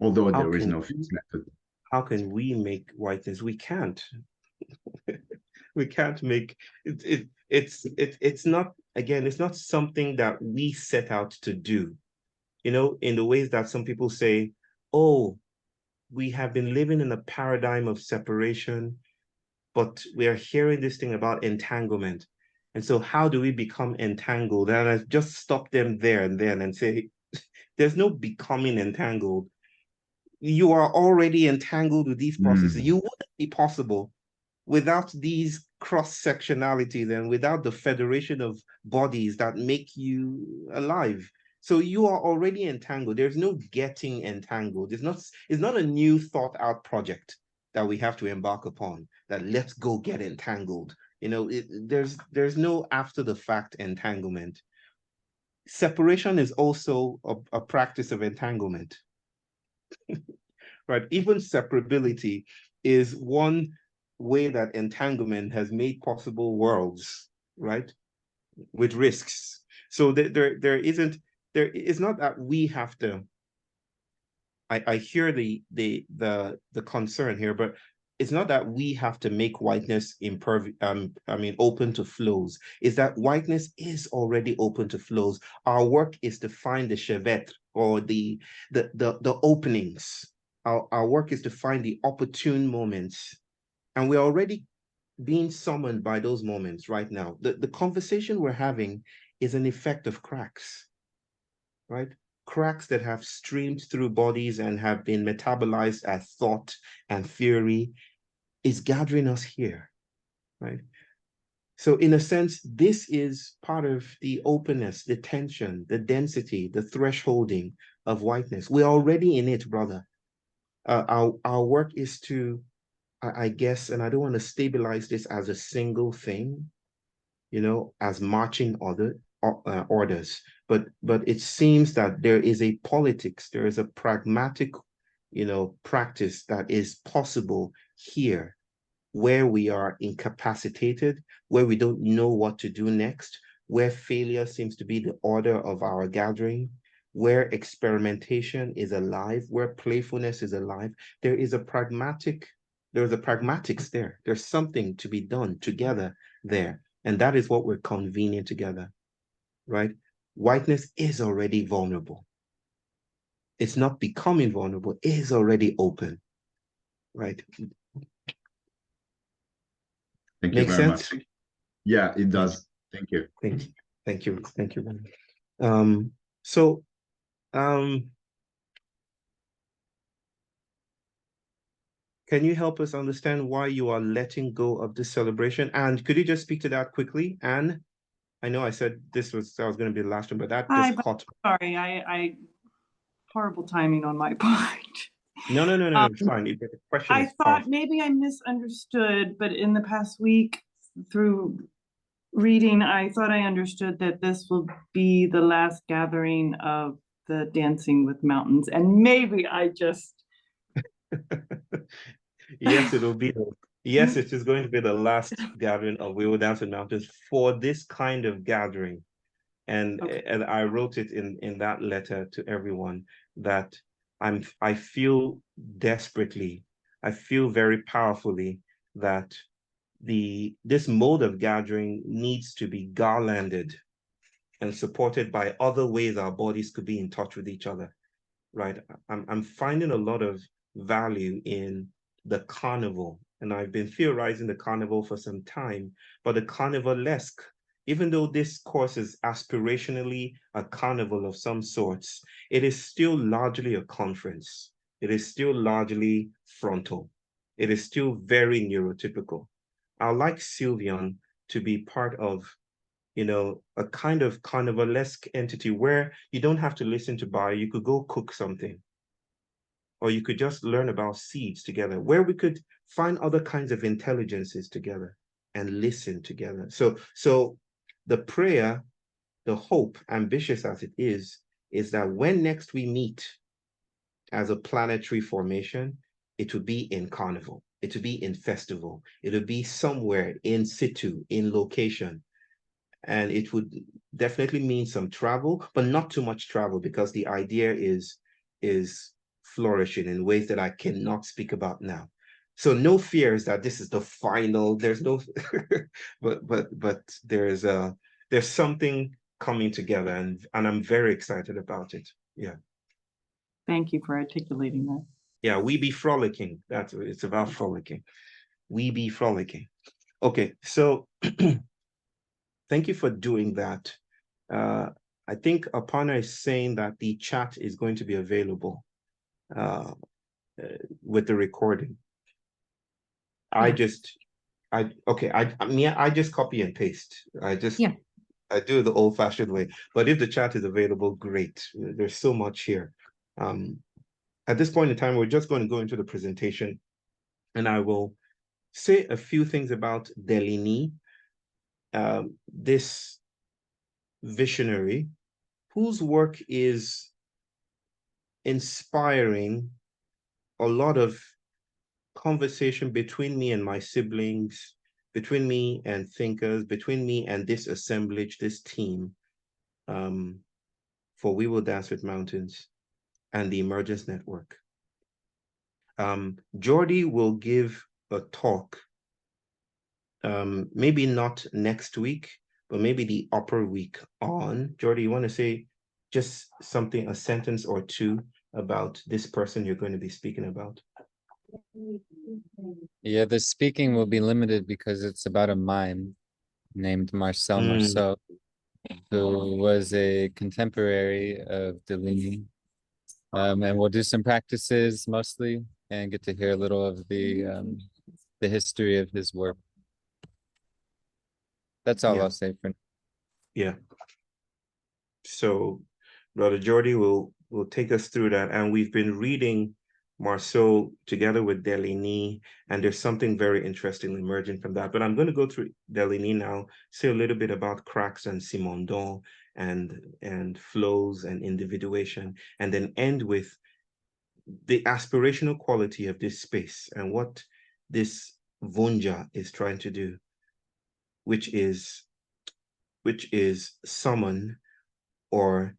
although there is no fixed method. How can we make whiteness? We can't. We can't make it. It's not, again, it's not something that we set out to do. In the ways that some people say, oh, we have been living in a paradigm of separation, but we are hearing this thing about entanglement. And so how do we become entangled? And I just stop them there and then and say, there's no becoming entangled. You are already entangled with these processes. You wouldn't be possible without these cross-sectionalities and without the federation of bodies that make you alive. So you are already entangled. There's no getting entangled. It's not a new thought out project that we have to embark upon, that let's go get entangled. You know, there's no after the fact entanglement. Separation is also a practice of entanglement. Right? Even separability is one way that entanglement has made possible worlds, right? With risks. So there is not that we have to. I hear the concern here, but it's not that we have to make whiteness open to flows. Is that whiteness is already open to flows. Our work is to find the chevet or the openings. Our work is to find the opportune moments, and we're already being summoned by those moments right now. The conversation we're having is an effect of cracks, right? Cracks that have streamed through bodies and have been metabolized as thought and theory is gathering us here, right? So in a sense, this is part of the openness, the tension, the density, the thresholding of whiteness. We're already in it, brother. Our work is to, I guess, and I don't want to stabilize this as a single thing, you know, as marching orders, but it seems that there is a politics, there is a pragmatic, you know, practice that is possible here, where we are incapacitated, where we don't know what to do next, where failure seems to be the order of our gathering, where experimentation is alive, where playfulness is alive. There's a pragmatics there. There's something to be done together there. And that is what we're convening together, right? Whiteness is already vulnerable. It's not becoming vulnerable, it is already open, right? Thank you very much. Yeah, it does. Thank you. Thank you. Can you help us understand why you are letting go of this celebration? And could you just speak to that quickly? Anne, I know I said that was going to be the last one, but that just caught. Sorry, I horrible timing on my part. No, it's fine. The question I thought maybe I misunderstood, but in the past week through reading, I thought I understood that this will be the last gathering of the Dancing with Mountains, and maybe I just Yes, it'll be. Yes, it is going to be the last gathering of We Will Dance with Mountains for this kind of gathering. And I wrote it in that letter to everyone that I feel desperately, I feel very powerfully that this mode of gathering needs to be garlanded and supported by other ways our bodies could be in touch with each other, right? I'm finding a lot of value in the carnival, and I've been theorizing the carnival for some time, but the carnivalesque, even though this course is aspirationally a carnival of some sorts, it is still largely a conference. It is still largely frontal. It is still very neurotypical. I like Sylvian to be part of, you know, a kind of carnivalesque entity where you don't have to listen to Bayo, you could go cook something. Or you could just learn about seeds together, where we could find other kinds of intelligences together and listen together. So the prayer, the hope, ambitious as it is that when next we meet as a planetary formation, it would be in carnival, it would be in festival, it would be somewhere in situ, in location. And it would definitely mean some travel, but not too much travel, because the idea is flourishing in ways that I cannot speak about now. So no fears that this is the final, there's no, but there's something coming together, and I'm very excited about it. Yeah. Thank you for articulating that. Yeah, we be frolicking. That's what it's about, frolicking. We be frolicking. Okay, so thank you for doing that. I think Aparna is saying that the chat is going to be available with the recording. I just copy and paste. I do it the old-fashioned way. But if the chat is available, great. There's so much here. At this point in time, we're just going to go into the presentation, and I will say a few things about Delini, this visionary whose work is inspiring a lot of conversation between me and my siblings, between me and thinkers, between me and this assemblage, this team, for We Will Dance with Mountains and the Emergence Network. Jordi will give a talk, maybe not next week, but maybe the upper week on. Jordi, you want to say just something, a sentence or two about this person you're going to be speaking about? Yeah, the speaking will be limited because it's about a mime named Marcel Marceau, who was a contemporary of Delini. And we'll do some practices mostly and get to hear a little of the history of his work. That's all I'll say for now. Yeah. So Brother Jordi will take us through that. And we've been reading Marceau together with Delini, and there's something very interesting emerging from that. But I'm going to go through Delini now, say a little bit about cracks and Simondon and flows and individuation, and then end with the aspirational quality of this space and what this Vunja is trying to do, which is summon or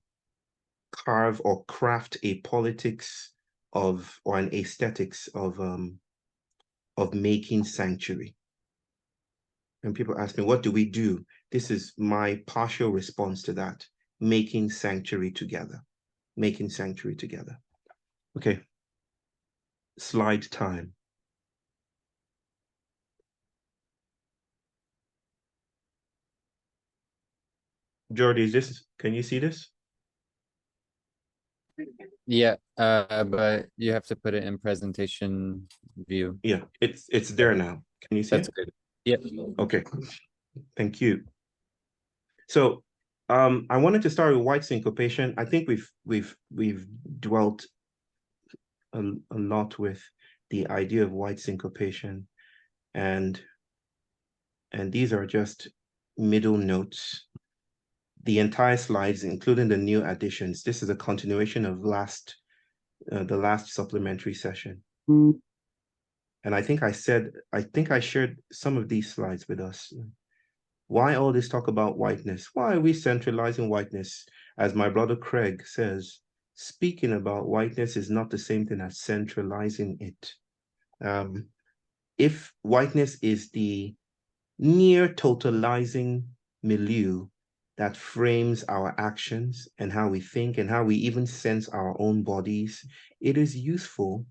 carve or craft a politics of, or an aesthetics of making sanctuary. And people ask me, what do we do? This is my partial response to that: making sanctuary together. Making sanctuary together. Okay. Slide time. Jordi, can you see this? Yeah, but you have to put it in presentation view. Yeah, it's there now. Can you see That's it? good. Yeah. Okay. Thank you. So I wanted to start with white syncopation. I think we've dwelt a lot with the idea of white syncopation, and these are just middle notes. The entire slides, including the new additions, this is a continuation of the last supplementary session. And I think I shared some of these slides with us. Why all this talk about whiteness? Why are we centralizing whiteness? As my brother Craig says, speaking about whiteness is not the same thing as centralizing it. If whiteness is the near totalizing milieu that frames our actions and how we think and how we even sense our own bodies, it is useful,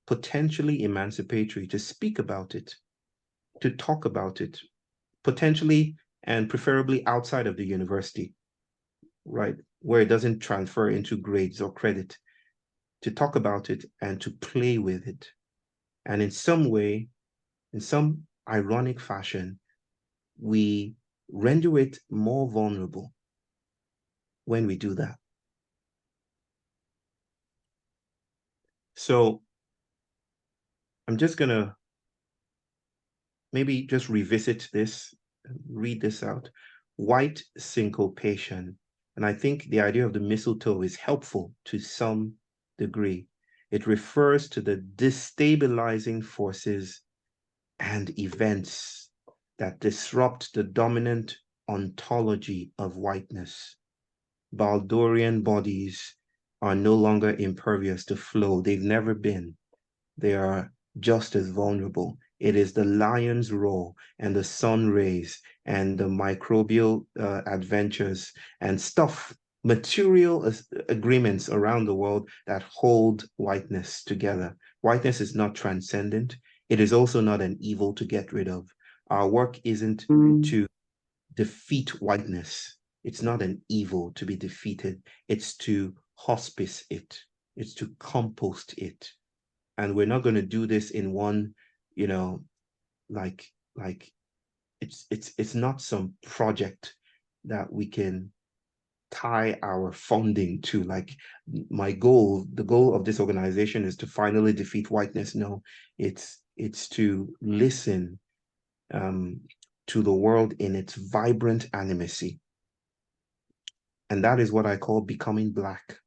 potentially emancipatory, to speak about it, to talk about it, potentially and preferably outside of the university, right? Where it doesn't transfer into grades or credit, to talk about it and to play with it. And in some way, in some ironic fashion, we render it more vulnerable when we do that. So I'm just gonna maybe just revisit this, read this out. White syncopation. And I think the idea of the mistletoe is helpful to some degree. It refers to the destabilizing forces and events that disrupt the dominant ontology of whiteness. Baldorian bodies are no longer impervious to flow. They've never been. They are just as vulnerable. It is the lion's roar and the sun rays and the microbial adventures and stuff material agreements around the world that hold whiteness together. Whiteness is not transcendent. It is also not an evil to get rid of. Our work isn't to defeat whiteness. It's not an evil to be defeated. It's to hospice it. It's to compost it. And we're not going to do this in one, you know, like it's not some project that we can tie our funding to. Like the goal of this organization is to finally defeat whiteness. No, it's to listen to the world in its vibrant animacy. And that is what I call becoming Black.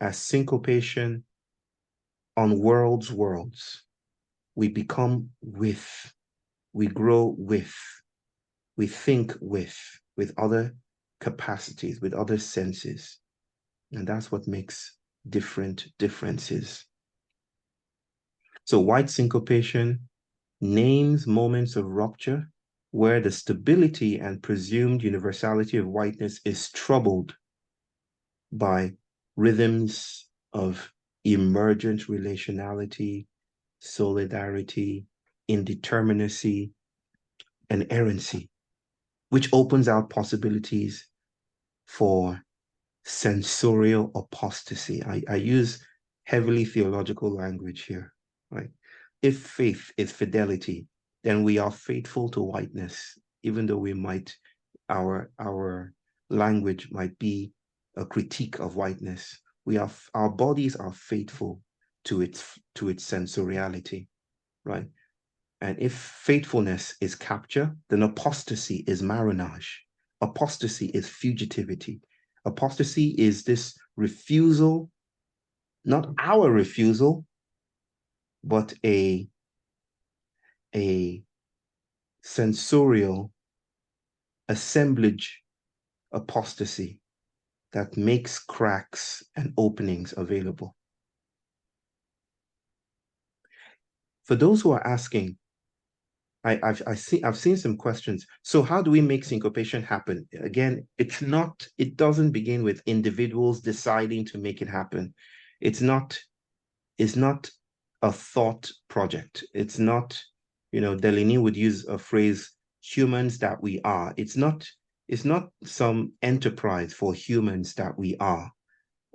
As syncopation unworlds worlds, we become with, we grow with, we think with other capacities, with other senses. And that's what makes differences. So white syncopation names moments of rupture where the stability and presumed universality of whiteness is troubled by rhythms of emergent relationality, solidarity, indeterminacy, and errancy, which opens out possibilities for sensorial apostasy. I use heavily theological language here, right? If faith is fidelity, then we are faithful to whiteness, even though we might, our language might be a critique of whiteness. Our bodies are faithful to its sensoriality, right? And if faithfulness is capture, then apostasy is marronage. Apostasy is fugitivity. Apostasy is this refusal, not our refusal, but a sensorial assemblage apostasy that makes cracks and openings available. For those who are asking, I've seen some questions. So how do we make syncopation happen? Again, it doesn't begin with individuals deciding to make it happen. It's not a thought project. It's not, Delaney would use a phrase, humans that we are. It's not some enterprise for humans that we are.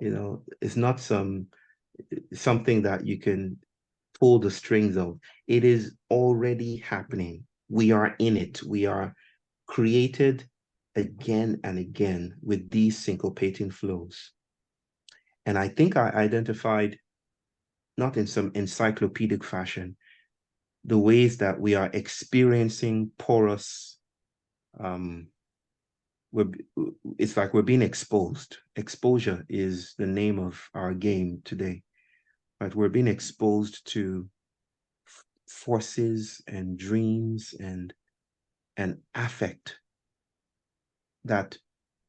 It's not something that you can pull the strings of. It is already happening. We are in it. We are created again and again with these syncopating flows. And I think I identified, not in some encyclopedic fashion, the ways that we are experiencing porous, it's like we're being exposed. Exposure is the name of our game today. Right? We're being exposed to forces and dreams and affect that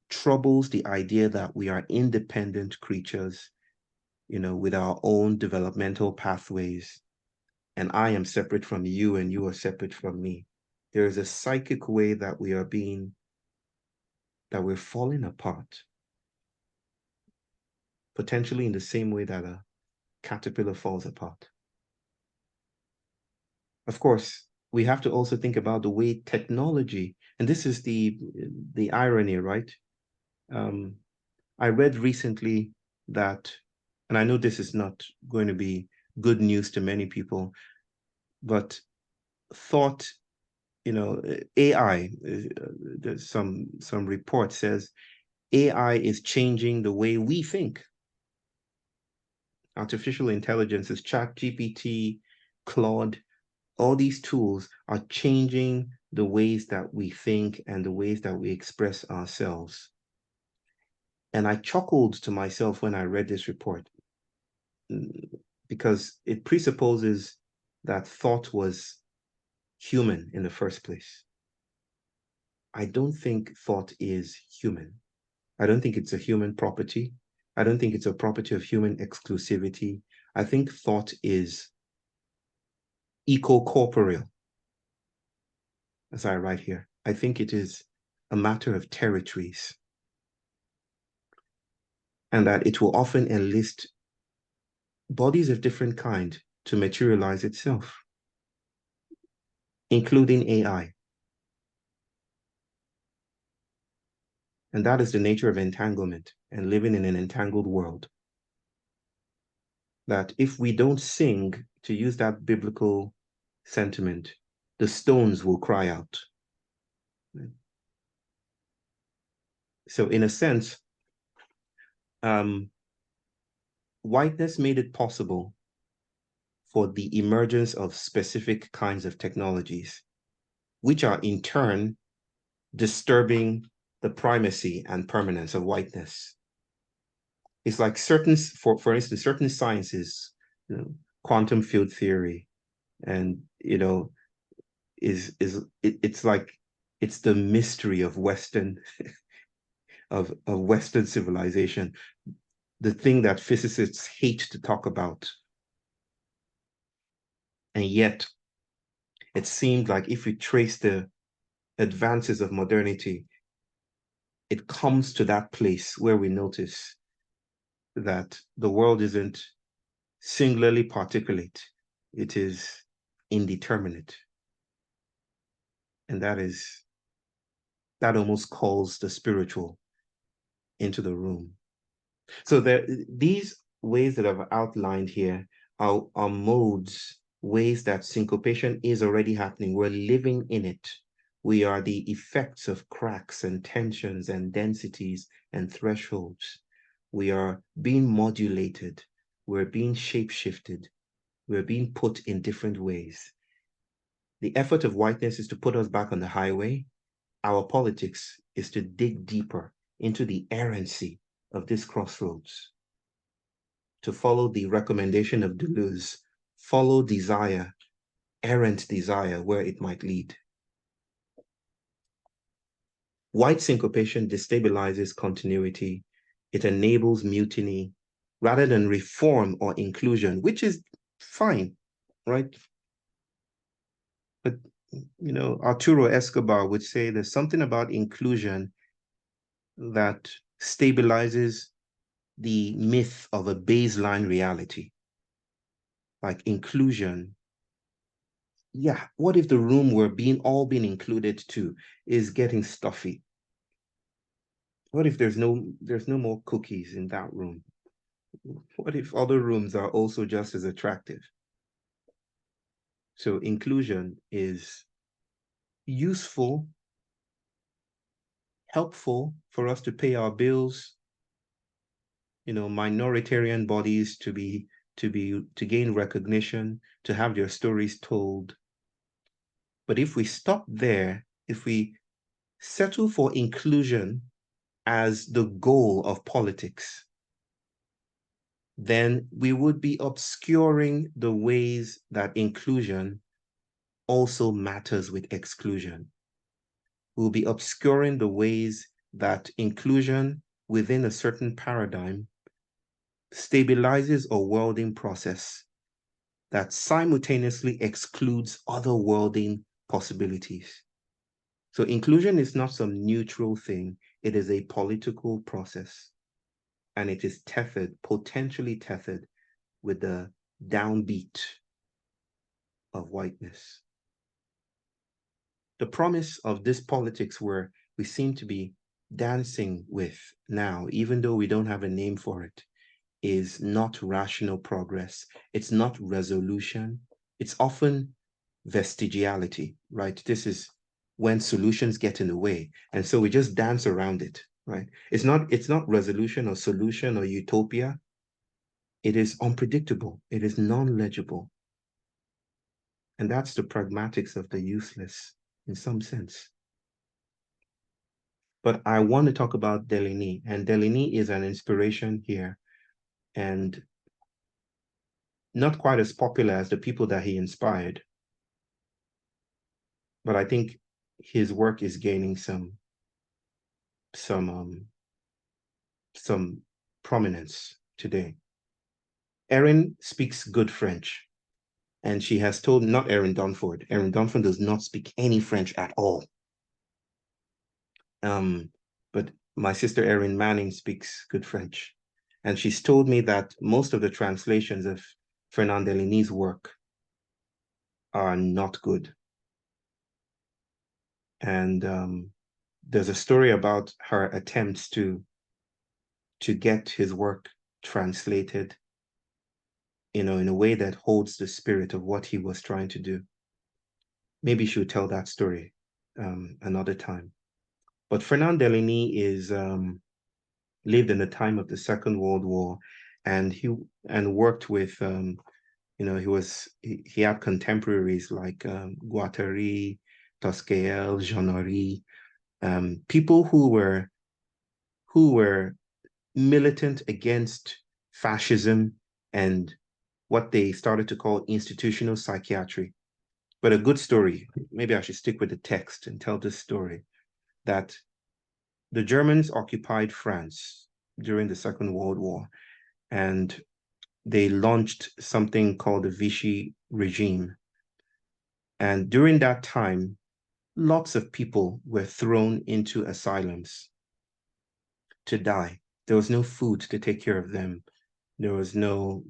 troubles the idea that we are independent creatures, with our own developmental pathways, and I am separate from you and you are separate from me. There is a psychic way that we're falling apart, potentially in the same way that a caterpillar falls apart. Of course, we have to also think about the way technology, and this is the irony, right? I read recently that, and I know this is not going to be good news to many people, but thought, AI, there's some report says AI is changing the way we think. Artificial intelligence is ChatGPT, Claude, all these tools are changing the ways that we think and the ways that we express ourselves. And I chuckled to myself when I read this report, because it presupposes that thought was human in the first place. I don't think thought is human. I don't think it's a human property. I don't think it's a property of human exclusivity. I think thought is eco-corporeal, as I write here. I think it is a matter of territories. and that it will often enlist bodies of different kind to materialize itself, including AI. And that is the nature of entanglement and living in an entangled world. That if we don't sing, to use that biblical sentiment, the stones will cry out. So in a sense, whiteness made it possible for the emergence of specific kinds of technologies, which are in turn disturbing the primacy and permanence of whiteness. It's like certain, for instance, certain sciences, quantum field theory, and it's like it's the mystery of Western of Western civilization, the thing that physicists hate to talk about. And yet, it seemed like if we trace the advances of modernity, it comes to that place where we notice that the world isn't singularly particulate, it is indeterminate. And that almost calls the spiritual into the room. So these ways that I've outlined here are modes, ways that syncopation is already happening. We're living in it. We are the effects of cracks and tensions and densities and thresholds. We are being modulated. We're being shape-shifted. We're being put in different ways. The effort of whiteness is to put us back on the highway. Our politics is to dig deeper into the errancy of this crossroads, to follow the recommendation of Deleuze, follow desire, errant desire, where it might lead. White syncopation destabilizes continuity. It enables mutiny rather than reform or inclusion, which is fine, right? But, Arturo Escobar would say there's something about inclusion that stabilizes the myth of a baseline reality. Like inclusion. Yeah, what if the room we're all being included to is getting stuffy? What if there's no more cookies in that room? What if other rooms are also just as attractive? So inclusion is useful, helpful for us to pay our bills, minoritarian bodies to gain recognition, to have their stories told. But if we stop there, if we settle for inclusion as the goal of politics, then we would be obscuring the ways that inclusion also matters with exclusion. We'll be obscuring the ways that inclusion within a certain paradigm stabilizes a worlding process that simultaneously excludes other worlding possibilities. So inclusion is not some neutral thing. It is a political process. And it is tethered, potentially tethered, with the downbeat of whiteness. The promise of this politics where we seem to be dancing with now, even though we don't have a name for it, is not rational progress. It's not resolution. It's often vestigiality, right? This is when solutions get in the way. And so we just dance around it, right? It's not resolution or solution or utopia. It is unpredictable. It is non-legible. And that's the pragmatics of the useless in some sense. But I want to talk about Deligny, and Deligny is an inspiration here and not quite as popular as the people that he inspired. But I think his work is gaining some prominence today. Erin speaks good French, and she has told, not Erin Dunford. Erin Dunford does not speak any French at all. But my sister Erin Manning speaks good French. And she's told me that most of the translations of Fernand Deligny's work are not good. And there's a story about her attempts to get his work translated, in a way that holds the spirit of what he was trying to do. Maybe she'll tell that story another time. But Fernand Deligny lived in the time of the Second World War, and he worked with he had contemporaries like Guattari, Tosquelles, Jeanneret, people who were militant against fascism and what they started to call institutional psychiatry. But a good story, maybe I should stick with the text and tell this story, that the Germans occupied France during the Second World War, and they launched something called the Vichy regime. And during that time, lots of people were thrown into asylums to die. There was no food to take care of them. There was no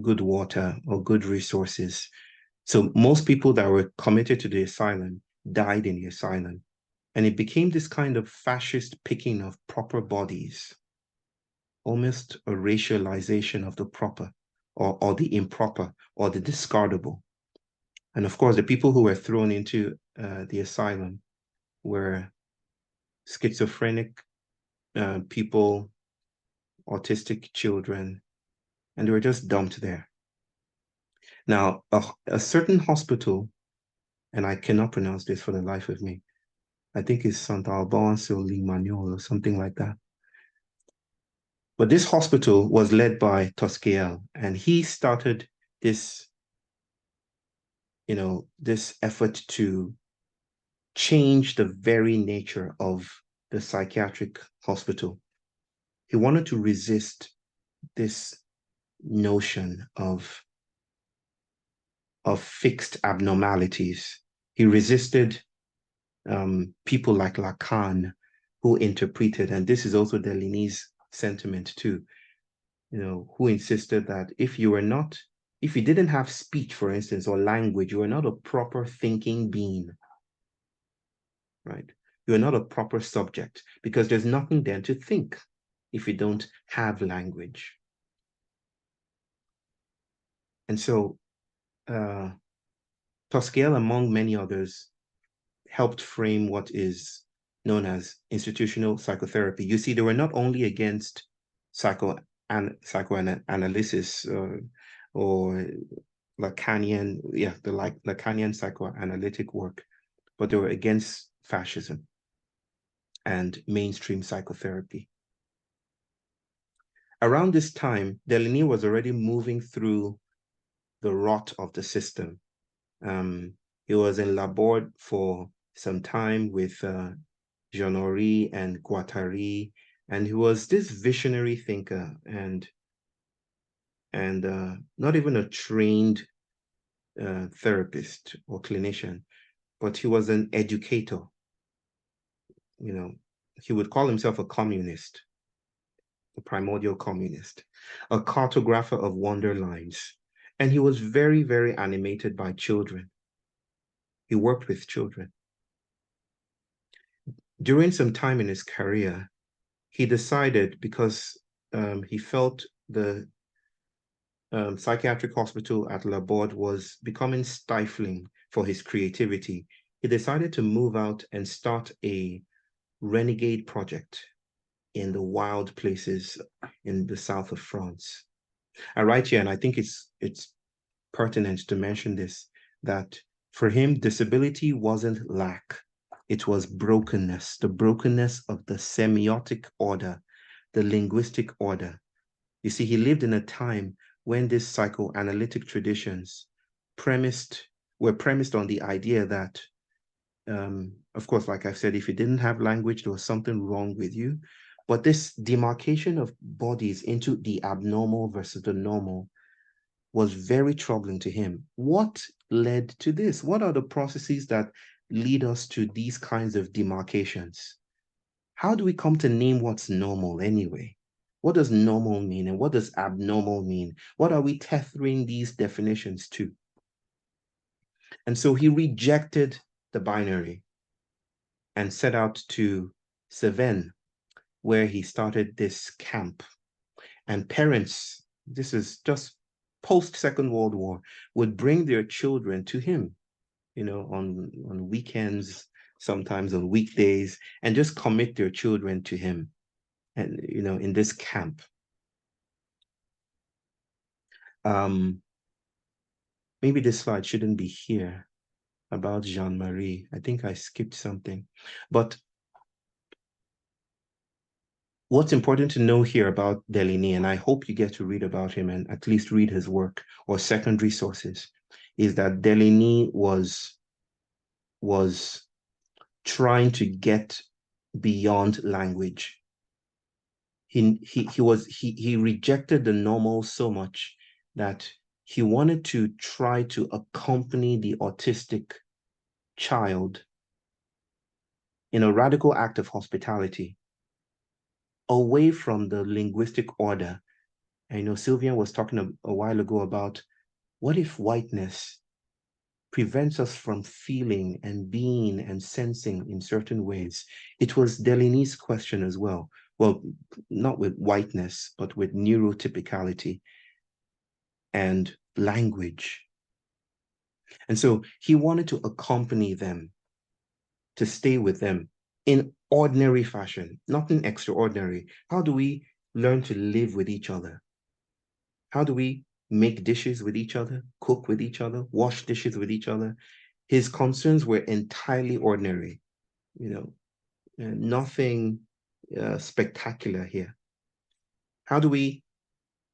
good water or good resources. So most people that were committed to the asylum died in the asylum. And it became this kind of fascist picking of proper bodies, almost a racialization of the proper or the improper or the discardable. And of course, the people who were thrown into the asylum were schizophrenic people, autistic children, and they were just dumped there. Now, a certain hospital, and I cannot pronounce this for the life of me, I think it's Saint Alban sur Limagnol or something like that. But this hospital was led by Tosquelles, and he started this, this effort to change the very nature of the psychiatric hospital. He wanted to resist this notion of fixed abnormalities. He resisted people like Lacan, who interpreted, and this is also Deligny's sentiment too, who insisted that if you didn't have speech, for instance, or language, you were not a proper thinking being, right? You're not a proper subject, because there's nothing then to think if you don't have language. And so Tosquelles, among many others, helped frame what is known as institutional psychotherapy. You see, they were not only against psychoanalysis or Lacanian, the Lacanian psychoanalytic work, but they were against fascism and mainstream psychotherapy. Around this time, Deligny was already moving through the rot of the system. He was in Laborde for some time with Jeanneret and Guattari, and he was this visionary thinker and not even a trained therapist or clinician, but he was an educator. He would call himself a communist, a primordial communist, a cartographer of wonderlines. And he was very, very animated by children. He worked with children. During some time in his career, he decided, because he felt the psychiatric hospital at Laborde was becoming stifling for his creativity, he decided to move out and start a renegade project in the wild places in the south of France. I write here, and I think it's pertinent to mention this, that for him, disability wasn't lack, it was brokenness, the brokenness of the semiotic order, the linguistic order. You see, he lived in a time when these psychoanalytic traditions were premised on the idea that, of course, like I've said, if you didn't have language, there was something wrong with you. But this demarcation of bodies into the abnormal versus the normal was very troubling to him. What led to this? What are the processes that lead us to these kinds of demarcations? How do we come to name what's normal anyway? What does normal mean and what does abnormal mean? What are we tethering these definitions to? And so he rejected the binary and set out to Cevennes, where he started this camp. And parents, this is just post-Second World War, would bring their children to him, you know, on weekends, sometimes on weekdays, and just commit their children to him, and, you know, in this camp. Maybe this slide shouldn't be here about Jean-Marie. I think I skipped something. But what's important to know here about Deligny, and I hope you get to read about him and at least read his work or secondary sources, is that Deligny was trying to get beyond language. He rejected the normal so much that he wanted to try to accompany the autistic child in a radical act of hospitality away from the linguistic order. I know Sylvian was talking a while ago about what if whiteness prevents us from feeling and being and sensing in certain ways? It was Deligny's question as well. Well, not with whiteness, but with neurotypicality and language. And so he wanted to accompany them, to stay with them in ordinary fashion, nothing extraordinary. How do we learn to live with each other? How do we make dishes with each other, cook with each other, wash dishes with each other? His concerns were entirely ordinary, you know, nothing spectacular here. How do we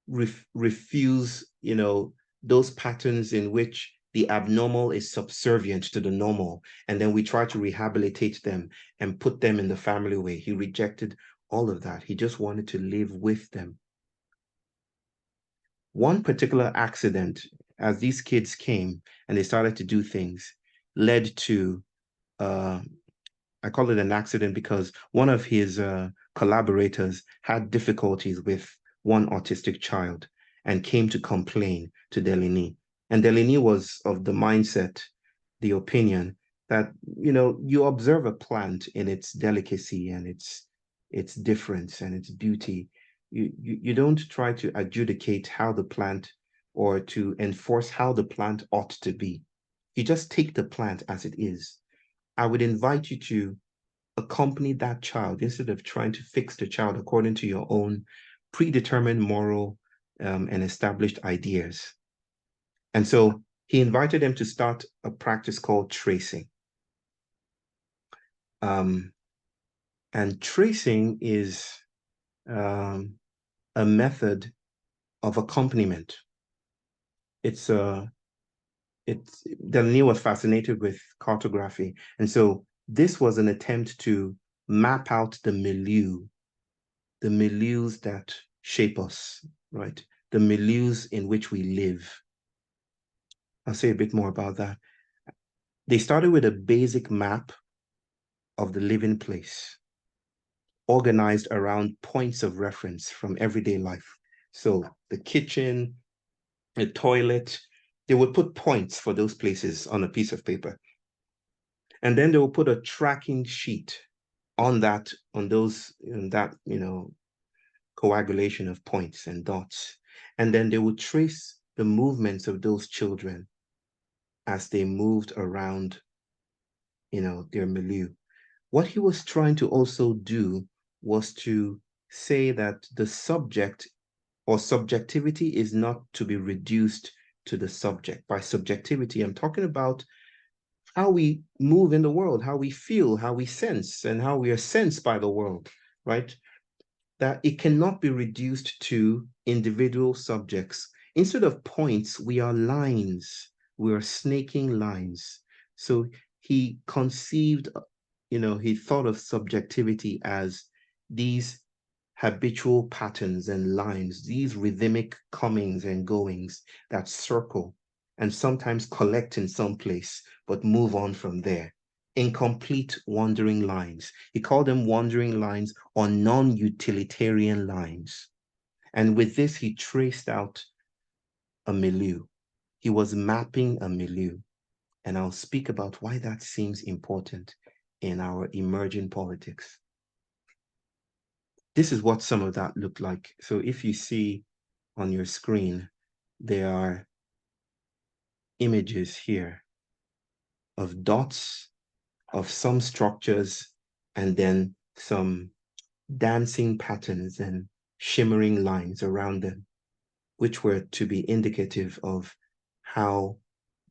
refuse, you know, those patterns in which the abnormal is subservient to the normal, and then we try to rehabilitate them and put them in the family way? He rejected all of that. He just wanted to live with them. One particular accident, as these kids came and they started to do things, led to, I call it an accident because one of his collaborators had difficulties with one autistic child and came to complain to Deligny. And Deligny was of the mindset, the opinion that, you know, you observe a plant in its delicacy and its difference and its beauty. You don't try to adjudicate how the plant or to enforce how the plant ought to be. You just take the plant as it is. I would invite you to accompany that child instead of trying to fix the child according to your own predetermined moral and established ideas. And so he invited them to start a practice called tracing. And tracing is a method of accompaniment. Deligny was fascinated with cartography. And so this was an attempt to map out the milieus that shape us, right? The milieus in which we live. I'll say a bit more about that. They started with a basic map of the living place, organized around points of reference from everyday life. So the kitchen, the toilet, they would put points for those places on a piece of paper. And then they will put a tracking sheet on that, you know, coagulation of points and dots. And then they would trace the movements of those children as they moved around, you know, their milieu. What he was trying to also do was to say that the subject or subjectivity is not to be reduced to the subject. By subjectivity, I'm talking about how we move in the world, how we feel, how we sense, and how we are sensed by the world, right? That it cannot be reduced to individual subjects. Instead of points, we are lines. We are snaking lines. So he conceived, you know, he thought of subjectivity as these habitual patterns and lines, these rhythmic comings and goings that circle and sometimes collect in some place, but move on from there. Incomplete wandering lines. He called them wandering lines or non-utilitarian lines. And with this, he traced out a milieu. He was mapping a milieu. And I'll speak about why that seems important in our emerging politics. This is what some of that looked like. So if you see on your screen, there are images here of dots of some structures and then some dancing patterns and shimmering lines around them, which were to be indicative of how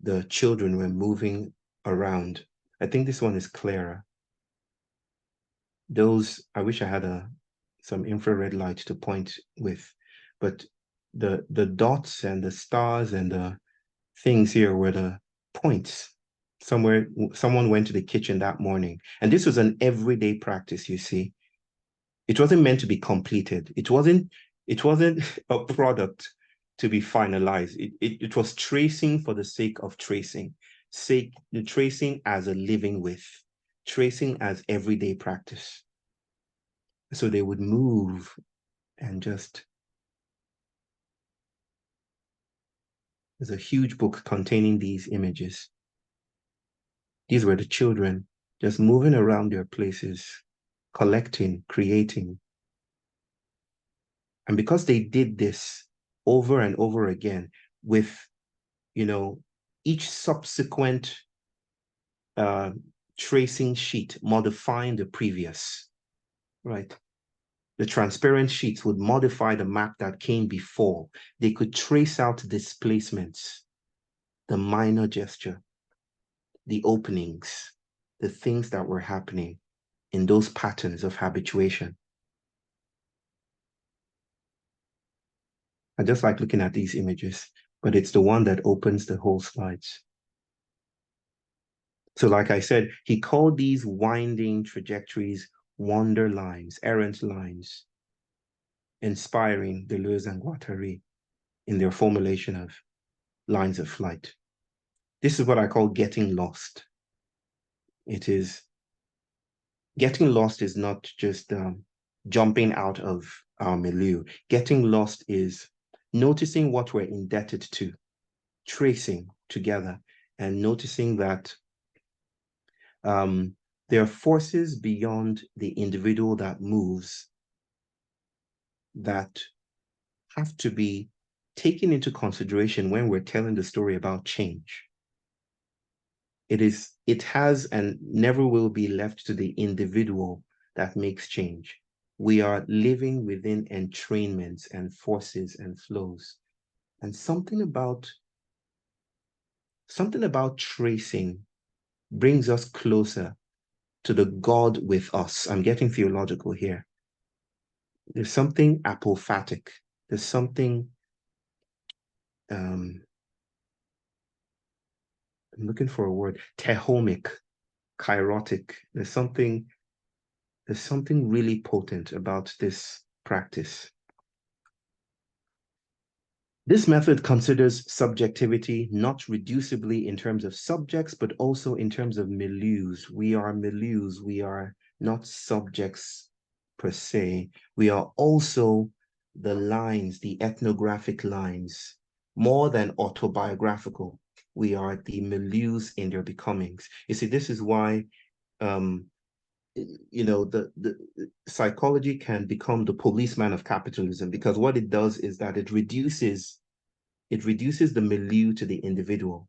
the children were moving around. I think this one is clearer. Those, I wish I had some infrared light to point with, but the dots and the stars and the things here were the points. Someone went to the kitchen that morning, and this was an everyday practice, you see. It wasn't meant to be completed. It wasn't a product to be finalized. It was tracing for the sake of tracing, tracing as a living with, tracing as everyday practice. So they would move and just, there's a huge book containing these images. These were the children just moving around their places, collecting, creating. And because they did this over and over again with, each subsequent tracing sheet modifying the previous, right? The transparent sheets would modify the map that came before. They could trace out displacements, the minor gesture, the openings, the things that were happening in those patterns of habituation. I just like looking at these images, but it's the one that opens the whole slides. So like I said, he called these winding trajectories wander lines, errant lines, inspiring Deleuze and Guattari in their formulation of lines of flight. This is what I call getting lost. Getting lost is not just jumping out of our milieu. Getting lost is noticing what we're indebted to, tracing together, and noticing that there are forces beyond the individual that moves that have to be taken into consideration when we're telling the story about change. It has and never will be left to the individual that makes change. We are living within entrainments and forces and flows. And something about tracing brings us closer to the God with us. I'm getting theological here. There's something apophatic. There's something, I'm looking for a word, tehomic, kairotic. There's something really potent about this practice. This method considers subjectivity not reducibly in terms of subjects, but also in terms of milieus. We are milieus. We are not subjects per se. We are also the lines, the ethnographic lines, more than autobiographical. We are the milieus in their becomings. You see, this is why the psychology can become the policeman of capitalism, because what it does is that it reduces the milieu to the individual.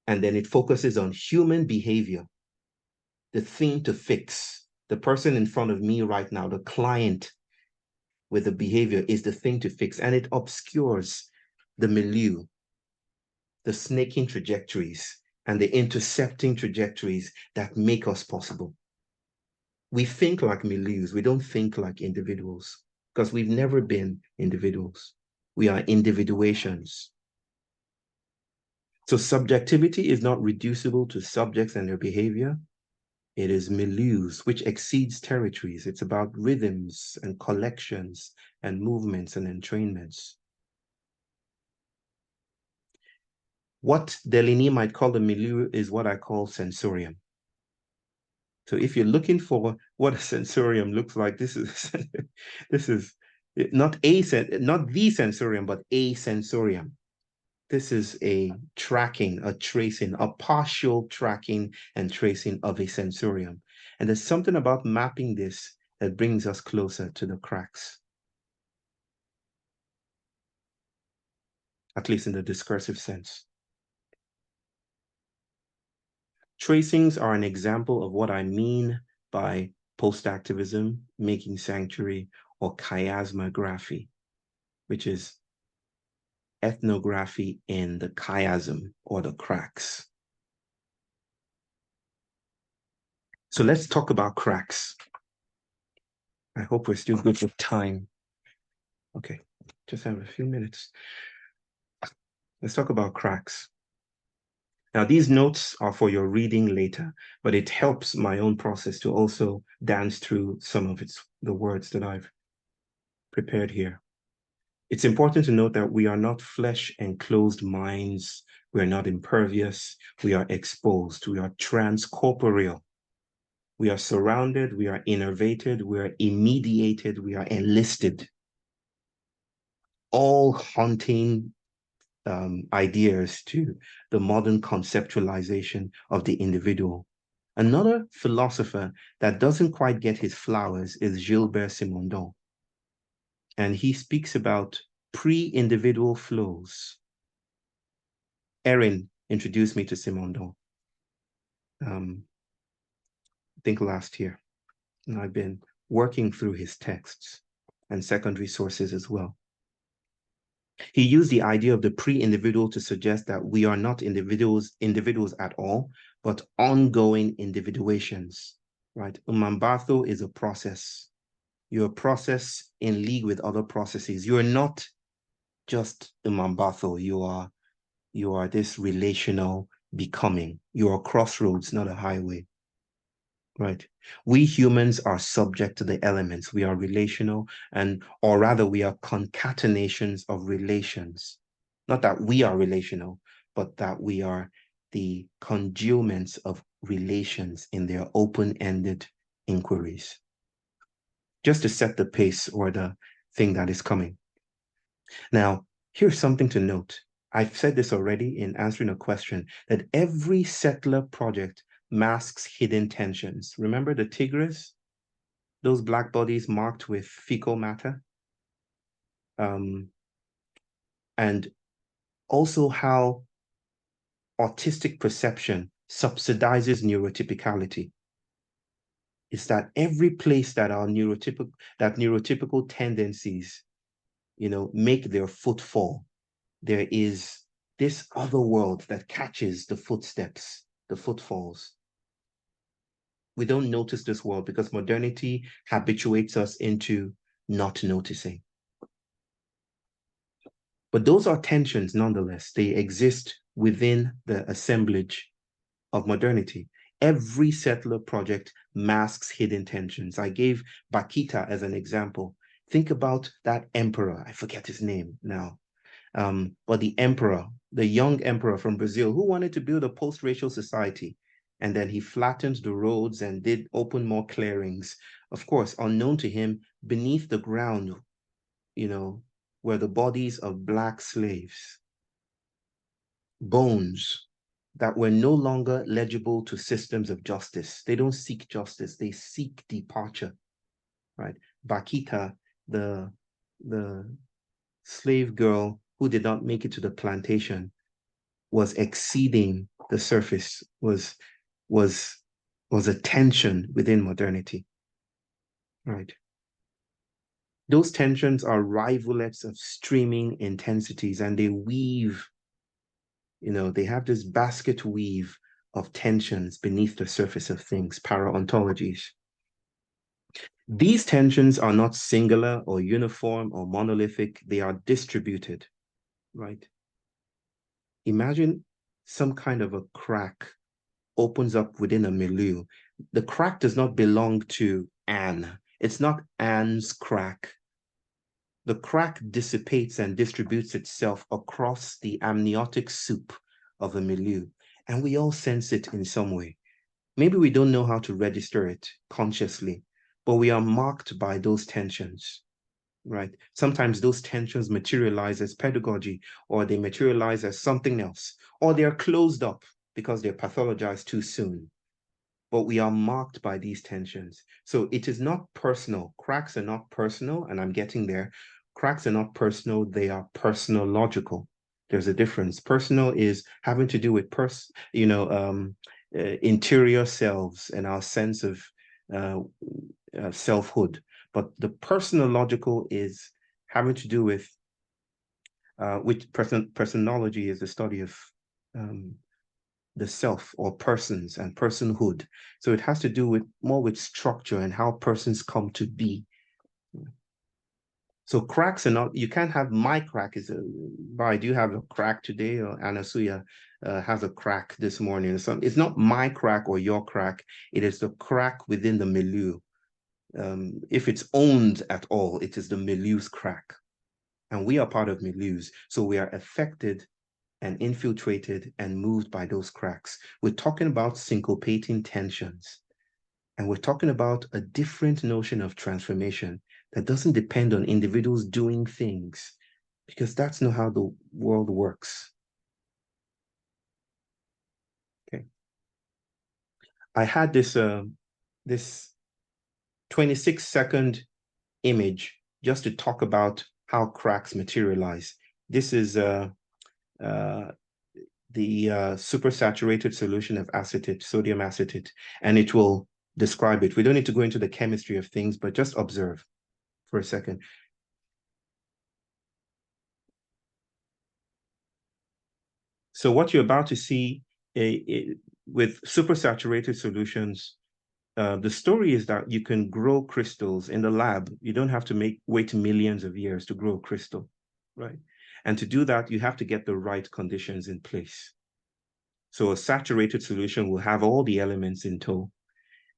And then it focuses on human behavior, the thing to fix. The person in front of me right now, the client with the behavior, is the thing to fix. And it obscures the milieu, the snaking trajectories, and the intercepting trajectories that make us possible. We think like milieus. We don't think like individuals, because we've never been individuals. We are individuations. So subjectivity is not reducible to subjects and their behavior. It is milieus, which exceeds territories. It's about rhythms and collections and movements and entrainments. What Deligny might call the milieu is what I call sensorium. So if you're looking for what a sensorium looks like, this is not the sensorium, but a sensorium. This is a tracking, a tracing, a partial tracking and tracing of a sensorium. And there's something about mapping this that brings us closer to the cracks, at least in the discursive sense. Tracings are an example of what I mean by post-activism, making sanctuary, or chiasmography, which is ethnography in the chiasm or the cracks. So let's talk about cracks. I hope we're still good with time. Okay, just have a few minutes. Let's talk about cracks. Now, these notes are for your reading later, but it helps my own process to also dance through some of the words that I've prepared here. It's important to note that we are not flesh-enclosed minds. We are not impervious. We are exposed. We are transcorporeal. We are surrounded. We are innervated. We are immediated. We are enlisted. All haunting ideas to the modern conceptualization of the individual. Another philosopher that doesn't quite get his flowers is Gilbert Simondon. And he speaks about pre-individual flows. Erin introduced me to Simondon, I think last year. And I've been working through his texts and secondary sources as well. He used the idea of the pre-individual to suggest that we are not individuals at all, but ongoing individuations, right? Umambatho is a process. You're a process in league with other processes. You're not just Umambatho. You are this relational becoming. You're a crossroads, not a highway, right? We humans are subject to the elements. We are relational, or rather we are concatenations of relations. Not that we are relational, but that we are the congealments of relations in their open-ended inquiries. Just to set the pace or the thing that is coming. Now, here's something to note. I've said this already in answering a question, that every settler project masks hidden tensions. Remember the tigres? Those black bodies marked with fecal matter? And also how autistic perception subsidizes neurotypicality. It's that every place that our neurotypical tendencies, make their footfall, there is this other world that catches the footsteps, the footfalls. We don't notice this world because modernity habituates us into not noticing. But those are tensions nonetheless. They exist within the assemblage of modernity. Every settler project masks hidden tensions. I gave Bakita as an example. Think about that emperor. I forget his name now. But the emperor, the young emperor from Brazil, who wanted to build a post-racial society. And then he flattened the roads and did open more clearings. Of course, unknown to him, beneath the ground, were the bodies of Black slaves. Bones that were no longer legible to systems of justice. They don't seek justice, they seek departure, right? Bakita, the slave girl who did not make it to the plantation, was exceeding the surface, was a tension within modernity, right? Those tensions are rivulets of streaming intensities, and they weave, they have this basket weave of tensions beneath the surface of things, para-ontologies. These tensions are not singular or uniform or monolithic, they are distributed, right? Imagine some kind of a crack opens up within a milieu. The crack does not belong to Anne. It's not Anne's crack. The crack dissipates and distributes itself across the amniotic soup of a milieu, and we all sense it in some way. Maybe we don't know how to register it consciously, but we are marked by those tensions, right? Sometimes those tensions materialize as pedagogy, or they materialize as something else, or they're closed up because they're pathologized too soon. But we are marked by these tensions. So it is not personal. Cracks are not personal, and I'm getting there. Cracks are not personal, they are personological. There's a difference. Personal is having to do with interior selves and our sense of selfhood. But the personological is having to do with which personology is the study of the self or persons and personhood. So it has to do with more with structure and how persons come to be. So cracks are not, you can't have my crack is do you have a crack today, or Anasuya has a crack this morning. So it's not my crack or your crack. It is the crack within the milieu. If it's owned at all, it is the milieu's crack. And we are part of milieus. So we are affected and infiltrated and moved by those cracks. We're talking about syncopating tensions. And we're talking about a different notion of transformation that doesn't depend on individuals doing things, because that's not how the world works. Okay. I had this 26-second image just to talk about how cracks materialize. This is the supersaturated solution of acetate, sodium acetate, and it will describe it. We don't need to go into the chemistry of things, but just observe for a second. So what you're about to see with supersaturated solutions, the story is that you can grow crystals in the lab. You don't have to wait millions of years to grow a crystal, right? And to do that, you have to get the right conditions in place. So a saturated solution will have all the elements in tow.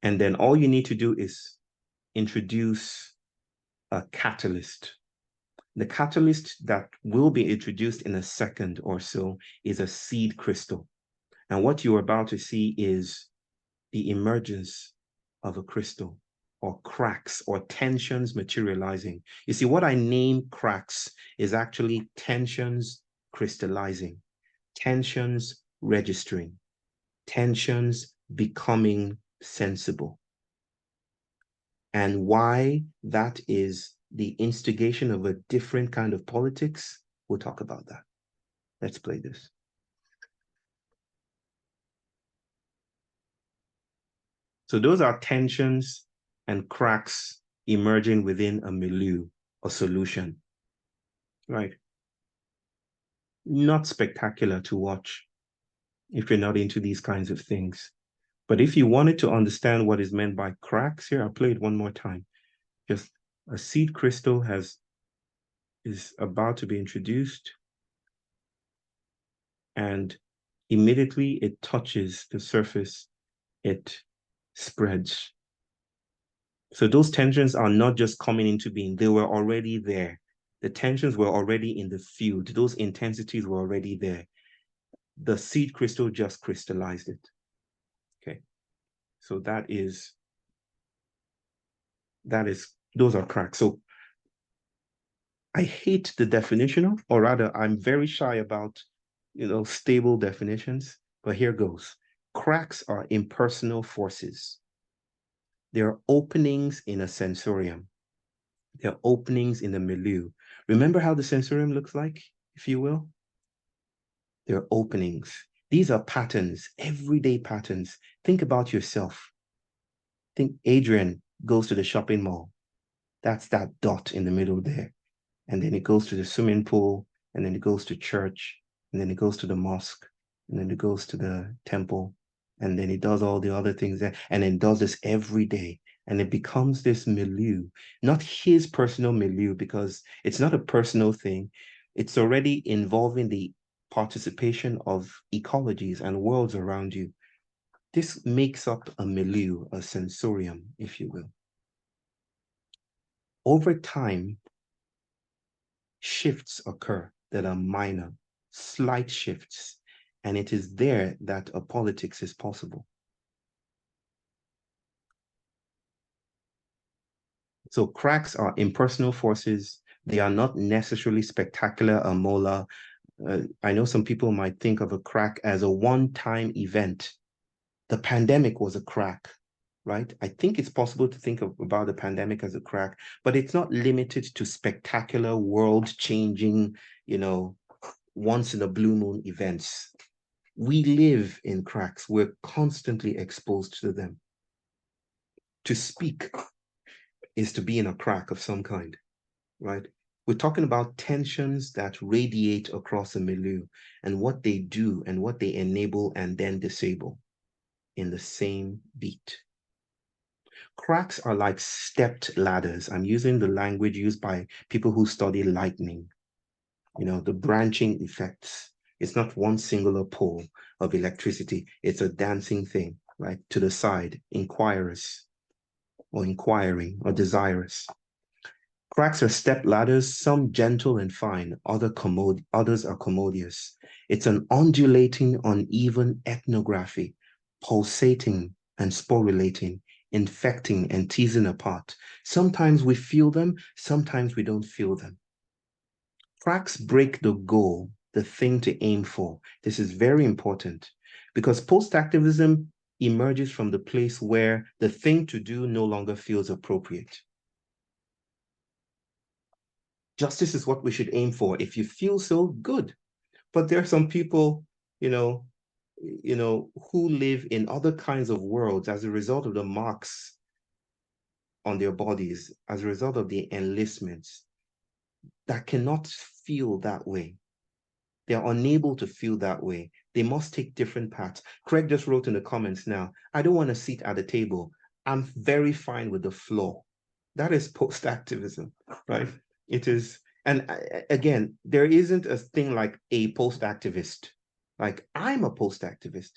And then all you need to do is introduce a catalyst. The catalyst that will be introduced in a second or so is a seed crystal. And what you're about to see is the emergence of a crystal, or cracks or tensions materializing. You see, what I name cracks is actually tensions crystallizing, tensions registering, tensions becoming sensible. And why that is the instigation of a different kind of politics, we'll talk about that. Let's play this. So those are tensions and cracks emerging within a milieu, a solution, right? Not spectacular to watch if you're not into these kinds of things. But if you wanted to understand what is meant by cracks, here, I'll play it one more time. Just a seed crystal is about to be introduced, and immediately it touches the surface, it spreads. So those tensions are not just coming into being, they were already there. The tensions were already in the field. Those intensities were already there. The seed crystal just crystallized it. Okay. So those are cracks. So I hate the definitional, or rather I'm very shy about, stable definitions, but here goes. Cracks are impersonal forces. They're openings in a sensorium. They're openings in the milieu. Remember how the sensorium looks like, if you will? They're openings. These are patterns, everyday patterns. Think about yourself. Think Adrian goes to the shopping mall. That's that dot in the middle there. And then it goes to the swimming pool, and then it goes to church, and then it goes to the mosque, and then it goes to the temple, and then it does all the other things there, and then does this every day. And it becomes this milieu, not his personal milieu, because it's not a personal thing. It's already involving the participation of ecologies and worlds around you. This makes up a milieu, a sensorium, if you will. Over time, shifts occur that are minor, slight shifts, and it is there that a politics is possible. So cracks are impersonal forces. They are not necessarily spectacular or molar. I know some people might think of a crack as a one-time event. The pandemic was a crack, right? I think it's possible to think about the pandemic as a crack, but it's not limited to spectacular, world-changing, once in a blue moon events. We live in cracks. We're constantly exposed to them. To speak is to be in a crack of some kind, right? We're talking about tensions that radiate across a milieu and what they do and what they enable and then disable in the same beat. Cracks are like stepped ladders. I'm using the language used by people who study lightning, the branching effects. It's not one singular pole of electricity. It's a dancing thing, right? To the side, inquirers or inquiring or desirous. Cracks are step ladders, some gentle and fine, others are commodious. It's an undulating, uneven ethnography, pulsating and sporulating, infecting and teasing apart. Sometimes we feel them, sometimes we don't feel them. Cracks break the goal, the thing to aim for. This is very important because post-activism emerges from the place where the thing to do no longer feels appropriate. Justice is what we should aim for. If you feel so, good. But there are some people, who live in other kinds of worlds as a result of the marks on their bodies, as a result of the enlistments, that cannot feel that way. They are unable to feel that way. They must take different paths. Craig just wrote in the comments now, I don't want to sit at a table. I'm very fine with the floor. That is post-activism, right? It is, and again, there isn't a thing like a post-activist. Like, I'm a post-activist.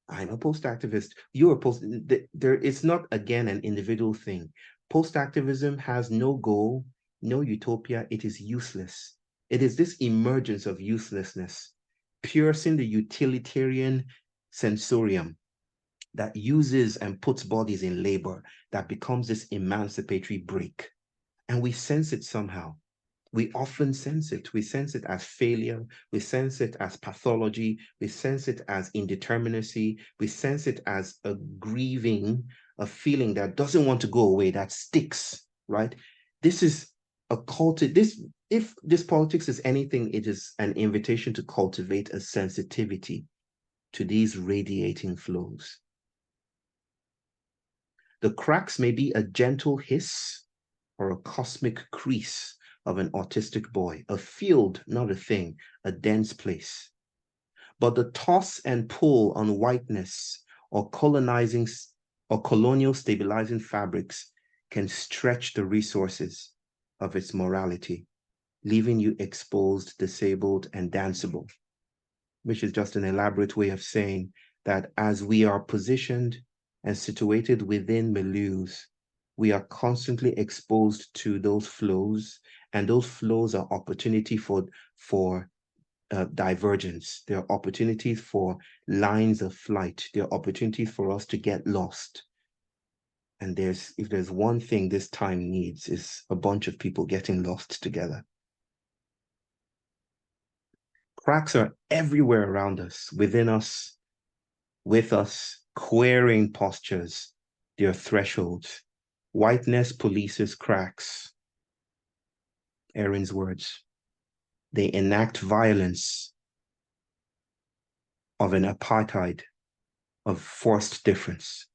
I'm a post-activist. You're a post. It's not, again, an individual thing. Post-activism has no goal, no utopia. It is useless. It is this emergence of uselessness, piercing the utilitarian sensorium that uses and puts bodies in labor, that becomes this emancipatory break. And we sense it somehow. We often sense it. We sense it as failure. We sense it as pathology. We sense it as indeterminacy. We sense it as a grieving, a feeling that doesn't want to go away, that sticks, right? This is a if this politics is anything, it is an invitation to cultivate a sensitivity to these radiating flows. The cracks may be a gentle hiss or a cosmic crease of an autistic boy, a field, not a thing, a dense place. But the toss and pull on whiteness or colonizing or colonial stabilizing fabrics can stretch the resources of its morality, leaving you exposed, disabled, and danceable, which is just an elaborate way of saying that as we are positioned and situated within milieus, we are constantly exposed to those flows, and those flows are opportunity for divergence. There are opportunities for lines of flight. There are opportunities for us to get lost. And if there's one thing this time needs, is a bunch of people getting lost together. Cracks are everywhere around us, within us, with us, querying postures, their thresholds. Whiteness polices cracks. Erin's words. They enact violence of an apartheid, of forced difference.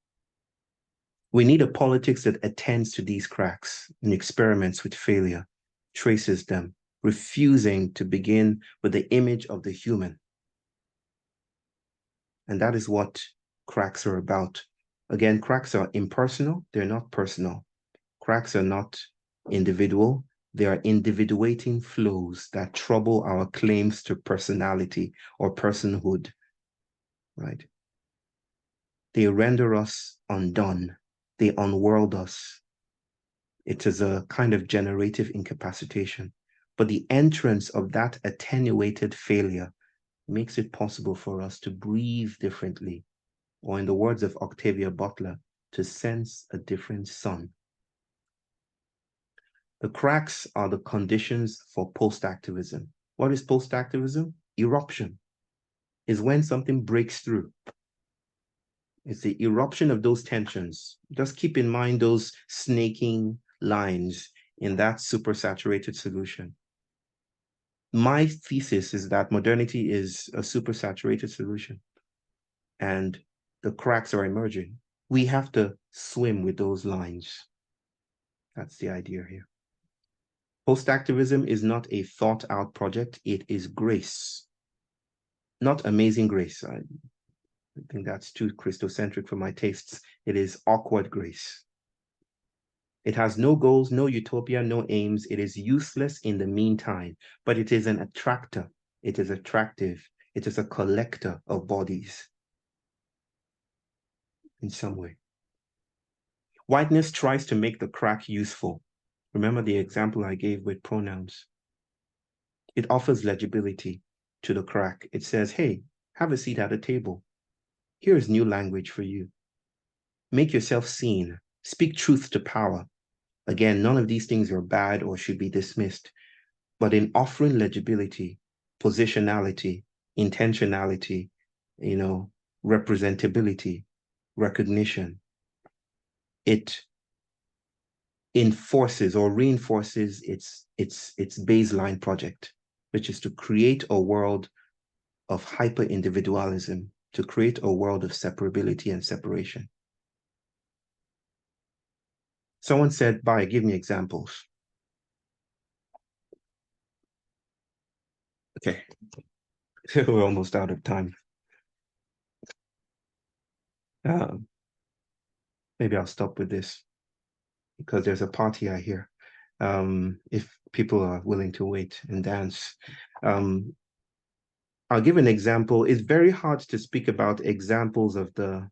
We need a politics that attends to these cracks and experiments with failure, traces them, refusing to begin with the image of the human. And that is what cracks are about. Again, cracks are impersonal, they're not personal. Cracks are not individual, they are individuating flows that trouble our claims to personality or personhood, right? They render us undone, they unworld us. It is a kind of generative incapacitation, but the entrance of that attenuated failure makes it possible for us to breathe differently, or in the words of Octavia Butler, to sense a different sun. The cracks are the conditions for post-activism. What is post-activism? Eruption is when something breaks through. It's the eruption of those tensions. Just keep in mind those snaking lines in that supersaturated solution. My thesis is that modernity is a supersaturated solution and the cracks are emerging. We have to swim with those lines. That's the idea here. Post-activism is not a thought-out project. It is grace, not amazing grace. I think that's too Christocentric for my tastes. It is awkward grace. It has no goals, no utopia, no aims. It is useless in the meantime, but it is an attractor. It is attractive. It is a collector of bodies in some way. Whiteness tries to make the crack useful. Remember the example I gave with pronouns. It offers legibility to the crack. It says, hey, have a seat at a table. Here is new language for you. Make yourself seen. Speak truth to power. Again, none of these things are bad or should be dismissed. But in offering legibility, positionality, intentionality, representability, recognition, it enforces or reinforces its baseline project, which is to create a world of hyper-individualism, to create a world of separability and separation. Someone said, Bayo, give me examples. Okay, we're almost out of time. Maybe I'll stop with this because there's a party I hear. If people are willing to wait and dance. I'll give an example. It's very hard to speak about examples of the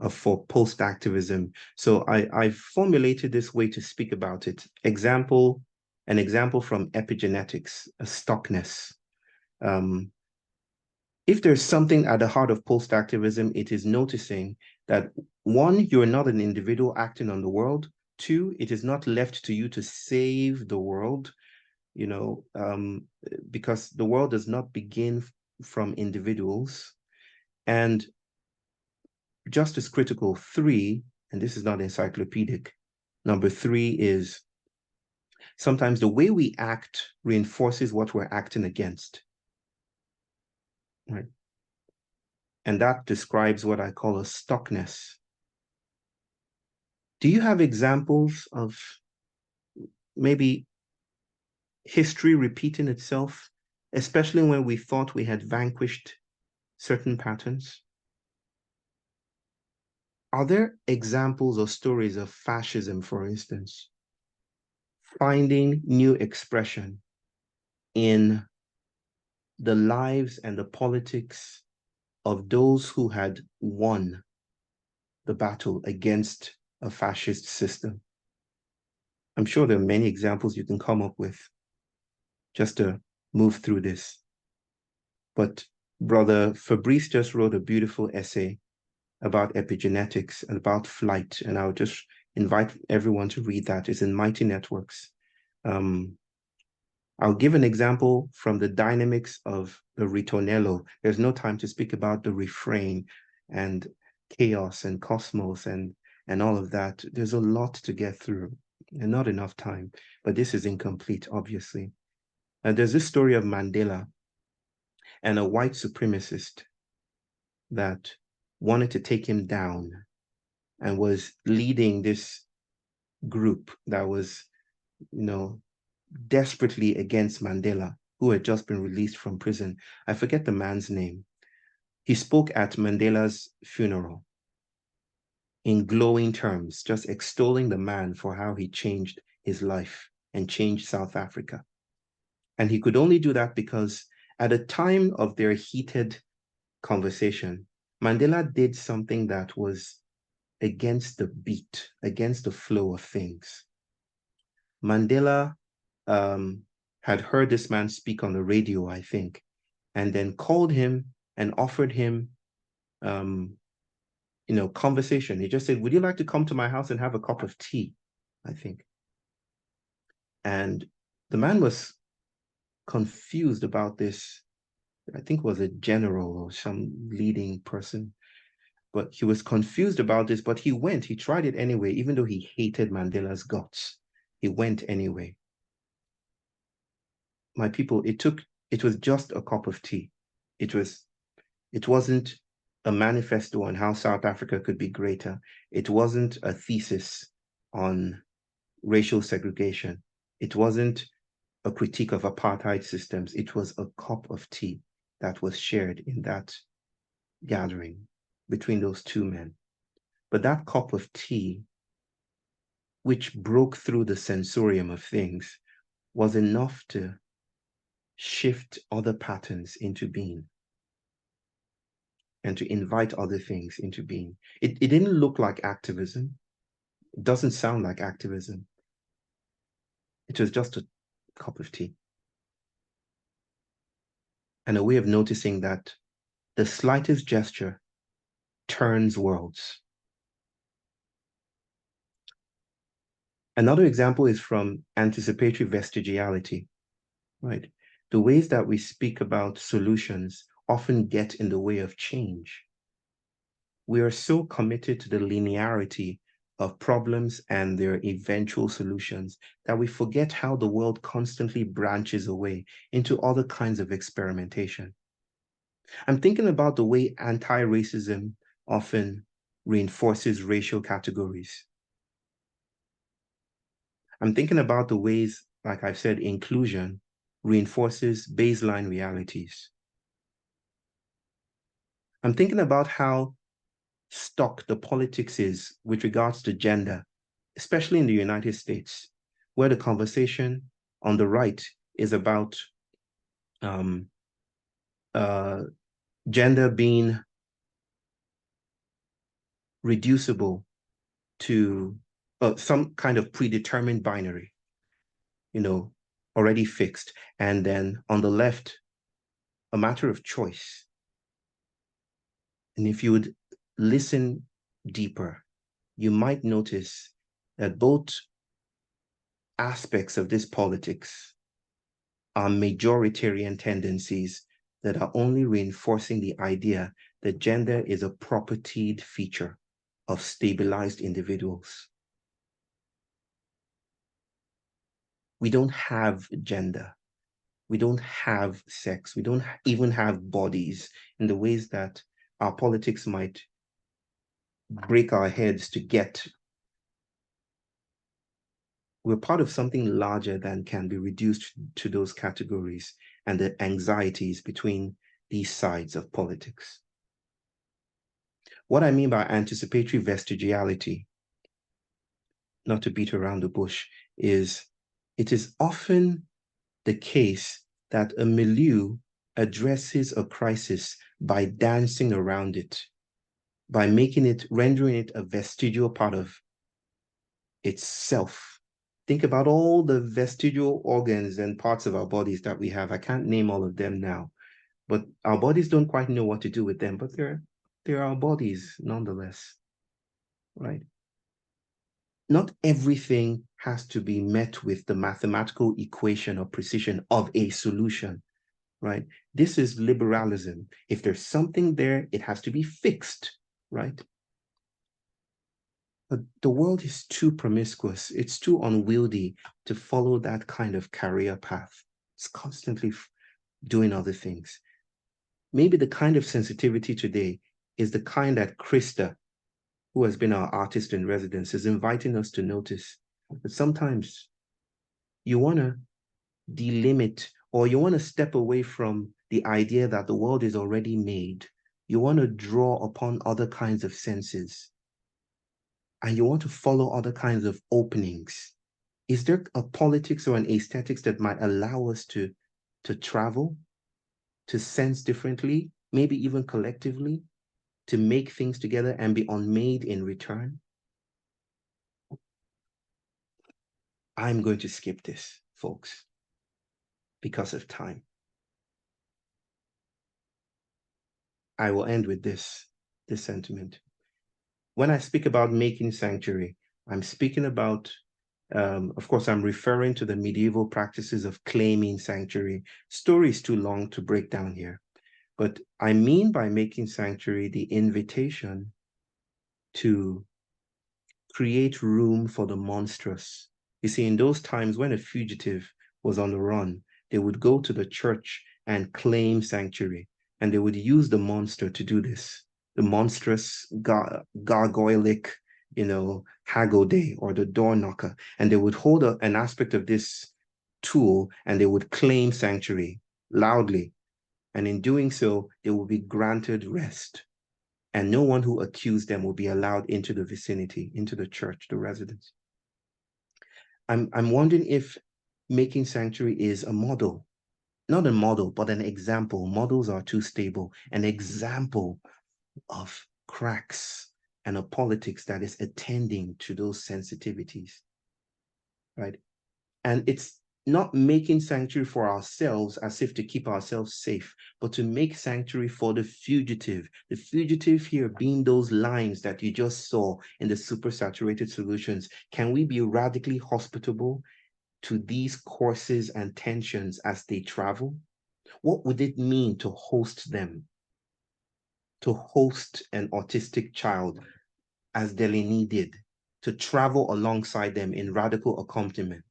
for post-activism. So I formulated this way to speak about it. An example from epigenetics, a stockness. If there's something at the heart of post-activism, it is noticing that one, you're not an individual acting on the world. Two, it is not left to you to save the world, because the world does not begin from individuals. And just as critical, three, and this is not encyclopedic, number three is sometimes the way we act reinforces what we're acting against. Right. And that describes what I call a stockness. Do you have examples of maybe history repeating itself, especially when we thought we had vanquished certain patterns? Are there examples or stories of fascism, for instance, finding new expression in the lives and the politics of those who had won the battle against a fascist system? I'm sure there are many examples you can come up with just to move through this. But Brother Fabrice just wrote a beautiful essay about epigenetics and about flight, and I'll just invite everyone to read that. It's in Mighty Networks. I'll give an example from the dynamics of the ritornello. There's no time to speak about the refrain and chaos and cosmos and all of that. There's a lot to get through and not enough time, but this is incomplete, obviously. And there's this story of Mandela and a white supremacist that wanted to take him down and was leading this group that was, desperately against Mandela, who had just been released from prison. I forget the man's name. He spoke at Mandela's funeral in glowing terms, just extolling the man for how he changed his life and changed South Africa. And he could only do that because at a time of their heated conversation, Mandela did something that was against the beat, against the flow of things. Mandela had heard this man speak on the radio, I think, and then called him and offered him, conversation. He just said, would you like to come to my house and have a cup of tea? I think. And the man was confused about this. I think it was a general or some leading person, but he was confused about this, but he tried it anyway, even though he hated Mandela's guts. He went anyway. My people, it was just a cup of tea. It wasn't a manifesto on how South Africa could be greater. It wasn't a thesis on racial segregation. It wasn't a critique of apartheid systems. It was a cup of tea that was shared in that gathering between those two men. But that cup of tea, which broke through the sensorium of things, was enough to shift other patterns into being and to invite other things into being. It didn't look like activism. It doesn't sound like activism. It was just a cup of tea. And a way of noticing that the slightest gesture turns worlds. Another example is from anticipatory vestigiality, right? The ways that we speak about solutions often get in the way of change. We are so committed to the linearity of problems and their eventual solutions that we forget how the world constantly branches away into other kinds of experimentation. I'm thinking about the way anti-racism often reinforces racial categories. I'm thinking about the ways, like I've said, inclusion reinforces baseline realities. I'm thinking about how stuck the politics is with regards to gender, especially in the United States, where the conversation on the right is about gender being reducible to some kind of predetermined binary, already fixed. And then on the left, a matter of choice. And if you would listen deeper, you might notice that both aspects of this politics are majoritarian tendencies that are only reinforcing the idea that gender is a propertied feature of stabilized individuals. We don't have gender. We don't have sex. We don't even have bodies in the ways that our politics might break our heads to get. We're part of something larger than can be reduced to those categories and the anxieties between these sides of politics. What I mean by anticipatory vestigiality, not to beat around the bush, is it is often the case that a milieu addresses a crisis by dancing around it, by rendering it a vestigial part of itself. Think about all the vestigial organs and parts of our bodies that we have. I can't name all of them now, but our bodies don't quite know what to do with them, but they're our bodies nonetheless, right? Not everything has to be met with the mathematical equation or precision of a solution, right? This is liberalism. If there's something there, it has to be fixed, right? But the world is too promiscuous. It's too unwieldy to follow that kind of career path. It's constantly doing other things. Maybe the kind of sensitivity today is the kind that Krista, who has been our artist in residence, is inviting us to notice. But sometimes you want to delimit, or you want to step away from the idea that the world is already made. You want to draw upon other kinds of senses. And you want to follow other kinds of openings. Is there a politics or an aesthetics that might allow us to travel, to sense differently, maybe even collectively, to make things together and be unmade in return? I'm going to skip this, folks, because of time. I will end with this sentiment. When I speak about making sanctuary, I'm speaking about Of course, I'm referring to the medieval practices of claiming sanctuary. Story is too long to break down here. But I mean by making sanctuary the invitation to create room for the monstrous. You see, in those times when a fugitive was on the run, they would go to the church and claim sanctuary, and they would use the monster to do this. The monstrous gargoylic, Hagode or the door knocker, and they would hold an aspect of this tool and they would claim sanctuary loudly. And in doing so, they will be granted rest. And no one who accused them will be allowed into the vicinity, into the church, the residence. I'm wondering if making sanctuary is a model, not a model, but an example. Models are too stable. An example of cracks and a politics that is attending to those sensitivities, right? And it's not making sanctuary for ourselves as if to keep ourselves safe, but to make sanctuary for the fugitive here being those lines that you just saw in the supersaturated solutions. Can we be radically hospitable to these courses and tensions as they travel? What would it mean to host them? To host an autistic child as Delaney did, to travel alongside them in radical accompaniment,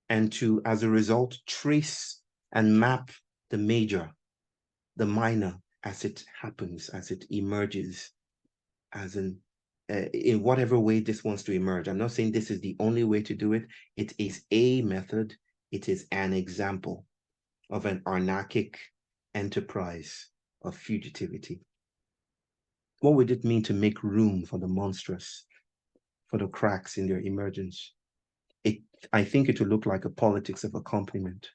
and to, as a result, trace and map the major, the minor, as it happens, as it emerges, as in whatever way this wants to emerge. I'm not saying this is the only way to do it. It is a method. It is an example of an anarchic enterprise of fugitivity. What would it mean to make room for the monstrous, for the cracks in their emergence? I think it will look like a politics of accompaniment.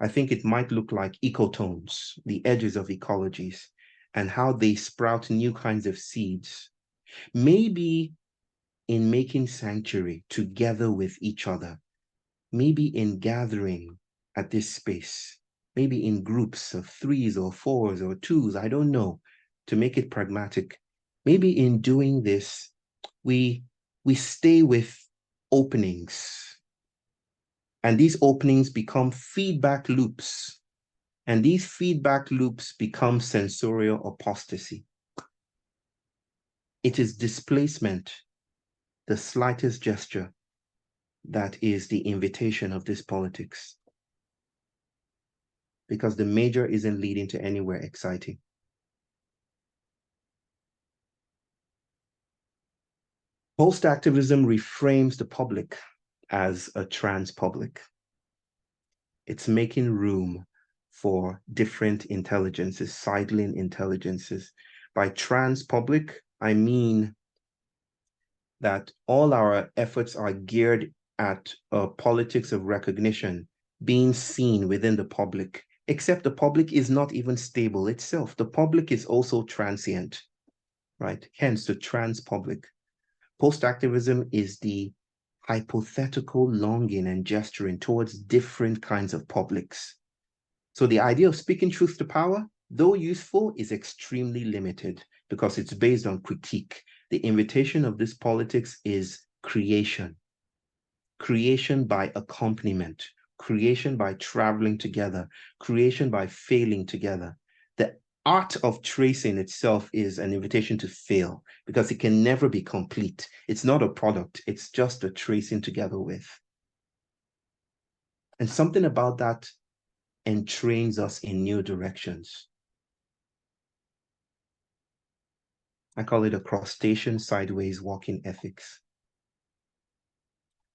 I think it might look like ecotones, the edges of ecologies, and how they sprout new kinds of seeds. Maybe in making sanctuary together with each other, maybe in gathering at this space, maybe in groups of 3s or 4s or 2s, I don't know, to make it pragmatic. Maybe in doing this, we stay with openings. And these openings become feedback loops. And these feedback loops become sensorial apostasy. It is displacement, the slightest gesture, that is the invitation of this politics. Because the major isn't leading to anywhere exciting. Post-activism reframes the public as a trans public. It's making room for different intelligences, sidling intelligences. By trans public, I mean that all our efforts are geared at a politics of recognition, being seen within the public, except the public is not even stable itself. The public is also transient, right? Hence the trans public. Post-activism is the hypothetical longing and gesturing towards different kinds of publics. So the idea of speaking truth to power, though useful, is extremely limited because it's based on critique. The invitation of this politics is creation. Creation by accompaniment, creation by traveling together, creation by failing together. The art of tracing itself is an invitation to fail because it can never be complete. It's not a product, it's just a tracing together with. And something about that entrains us in new directions. I call it a crustacean sideways walking ethics.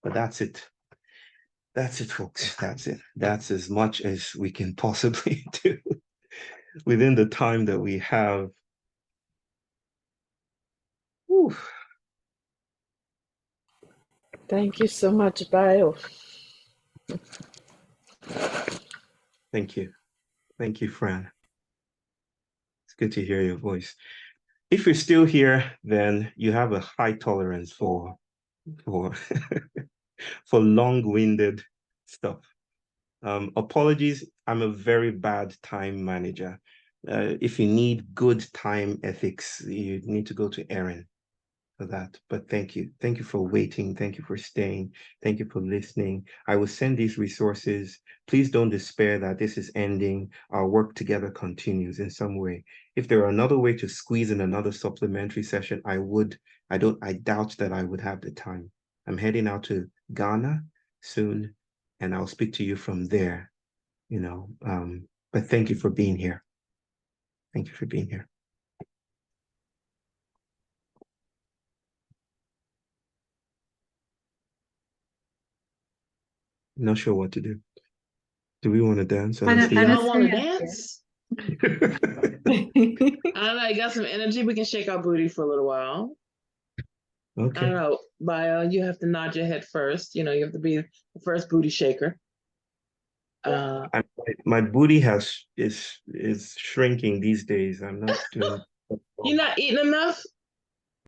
But that's it. That's it, folks. That's it. That's as much as we can possibly do within the time that we have. Whew. Thank you so much, Bayo. Thank you. Thank you, Fran. It's good to hear your voice. If you're still here, then you have a high tolerance for long-winded stuff. Apologies, I'm a very bad time manager. If you need good time ethics, you need to go to Erin. for that. But thank you. Thank you for waiting. Thank you for staying. Thank you for listening. I will send these resources. Please don't despair that this is ending. Our work together continues in some way. If there are another way to squeeze in another supplementary session, I would. I doubt that I would have the time. I'm heading out to Ghana soon, and I'll speak to you from there, but thank you for being here. Thank you for being here. Not sure what to do. Do we want to dance? I don't want to dance. I don't know, you got some energy. We can shake our booty for a little while. Okay. I don't know, Bayo, you have to nod your head first. You have to be the first booty shaker. My booty is shrinking these days. I'm not doing. You're not eating enough?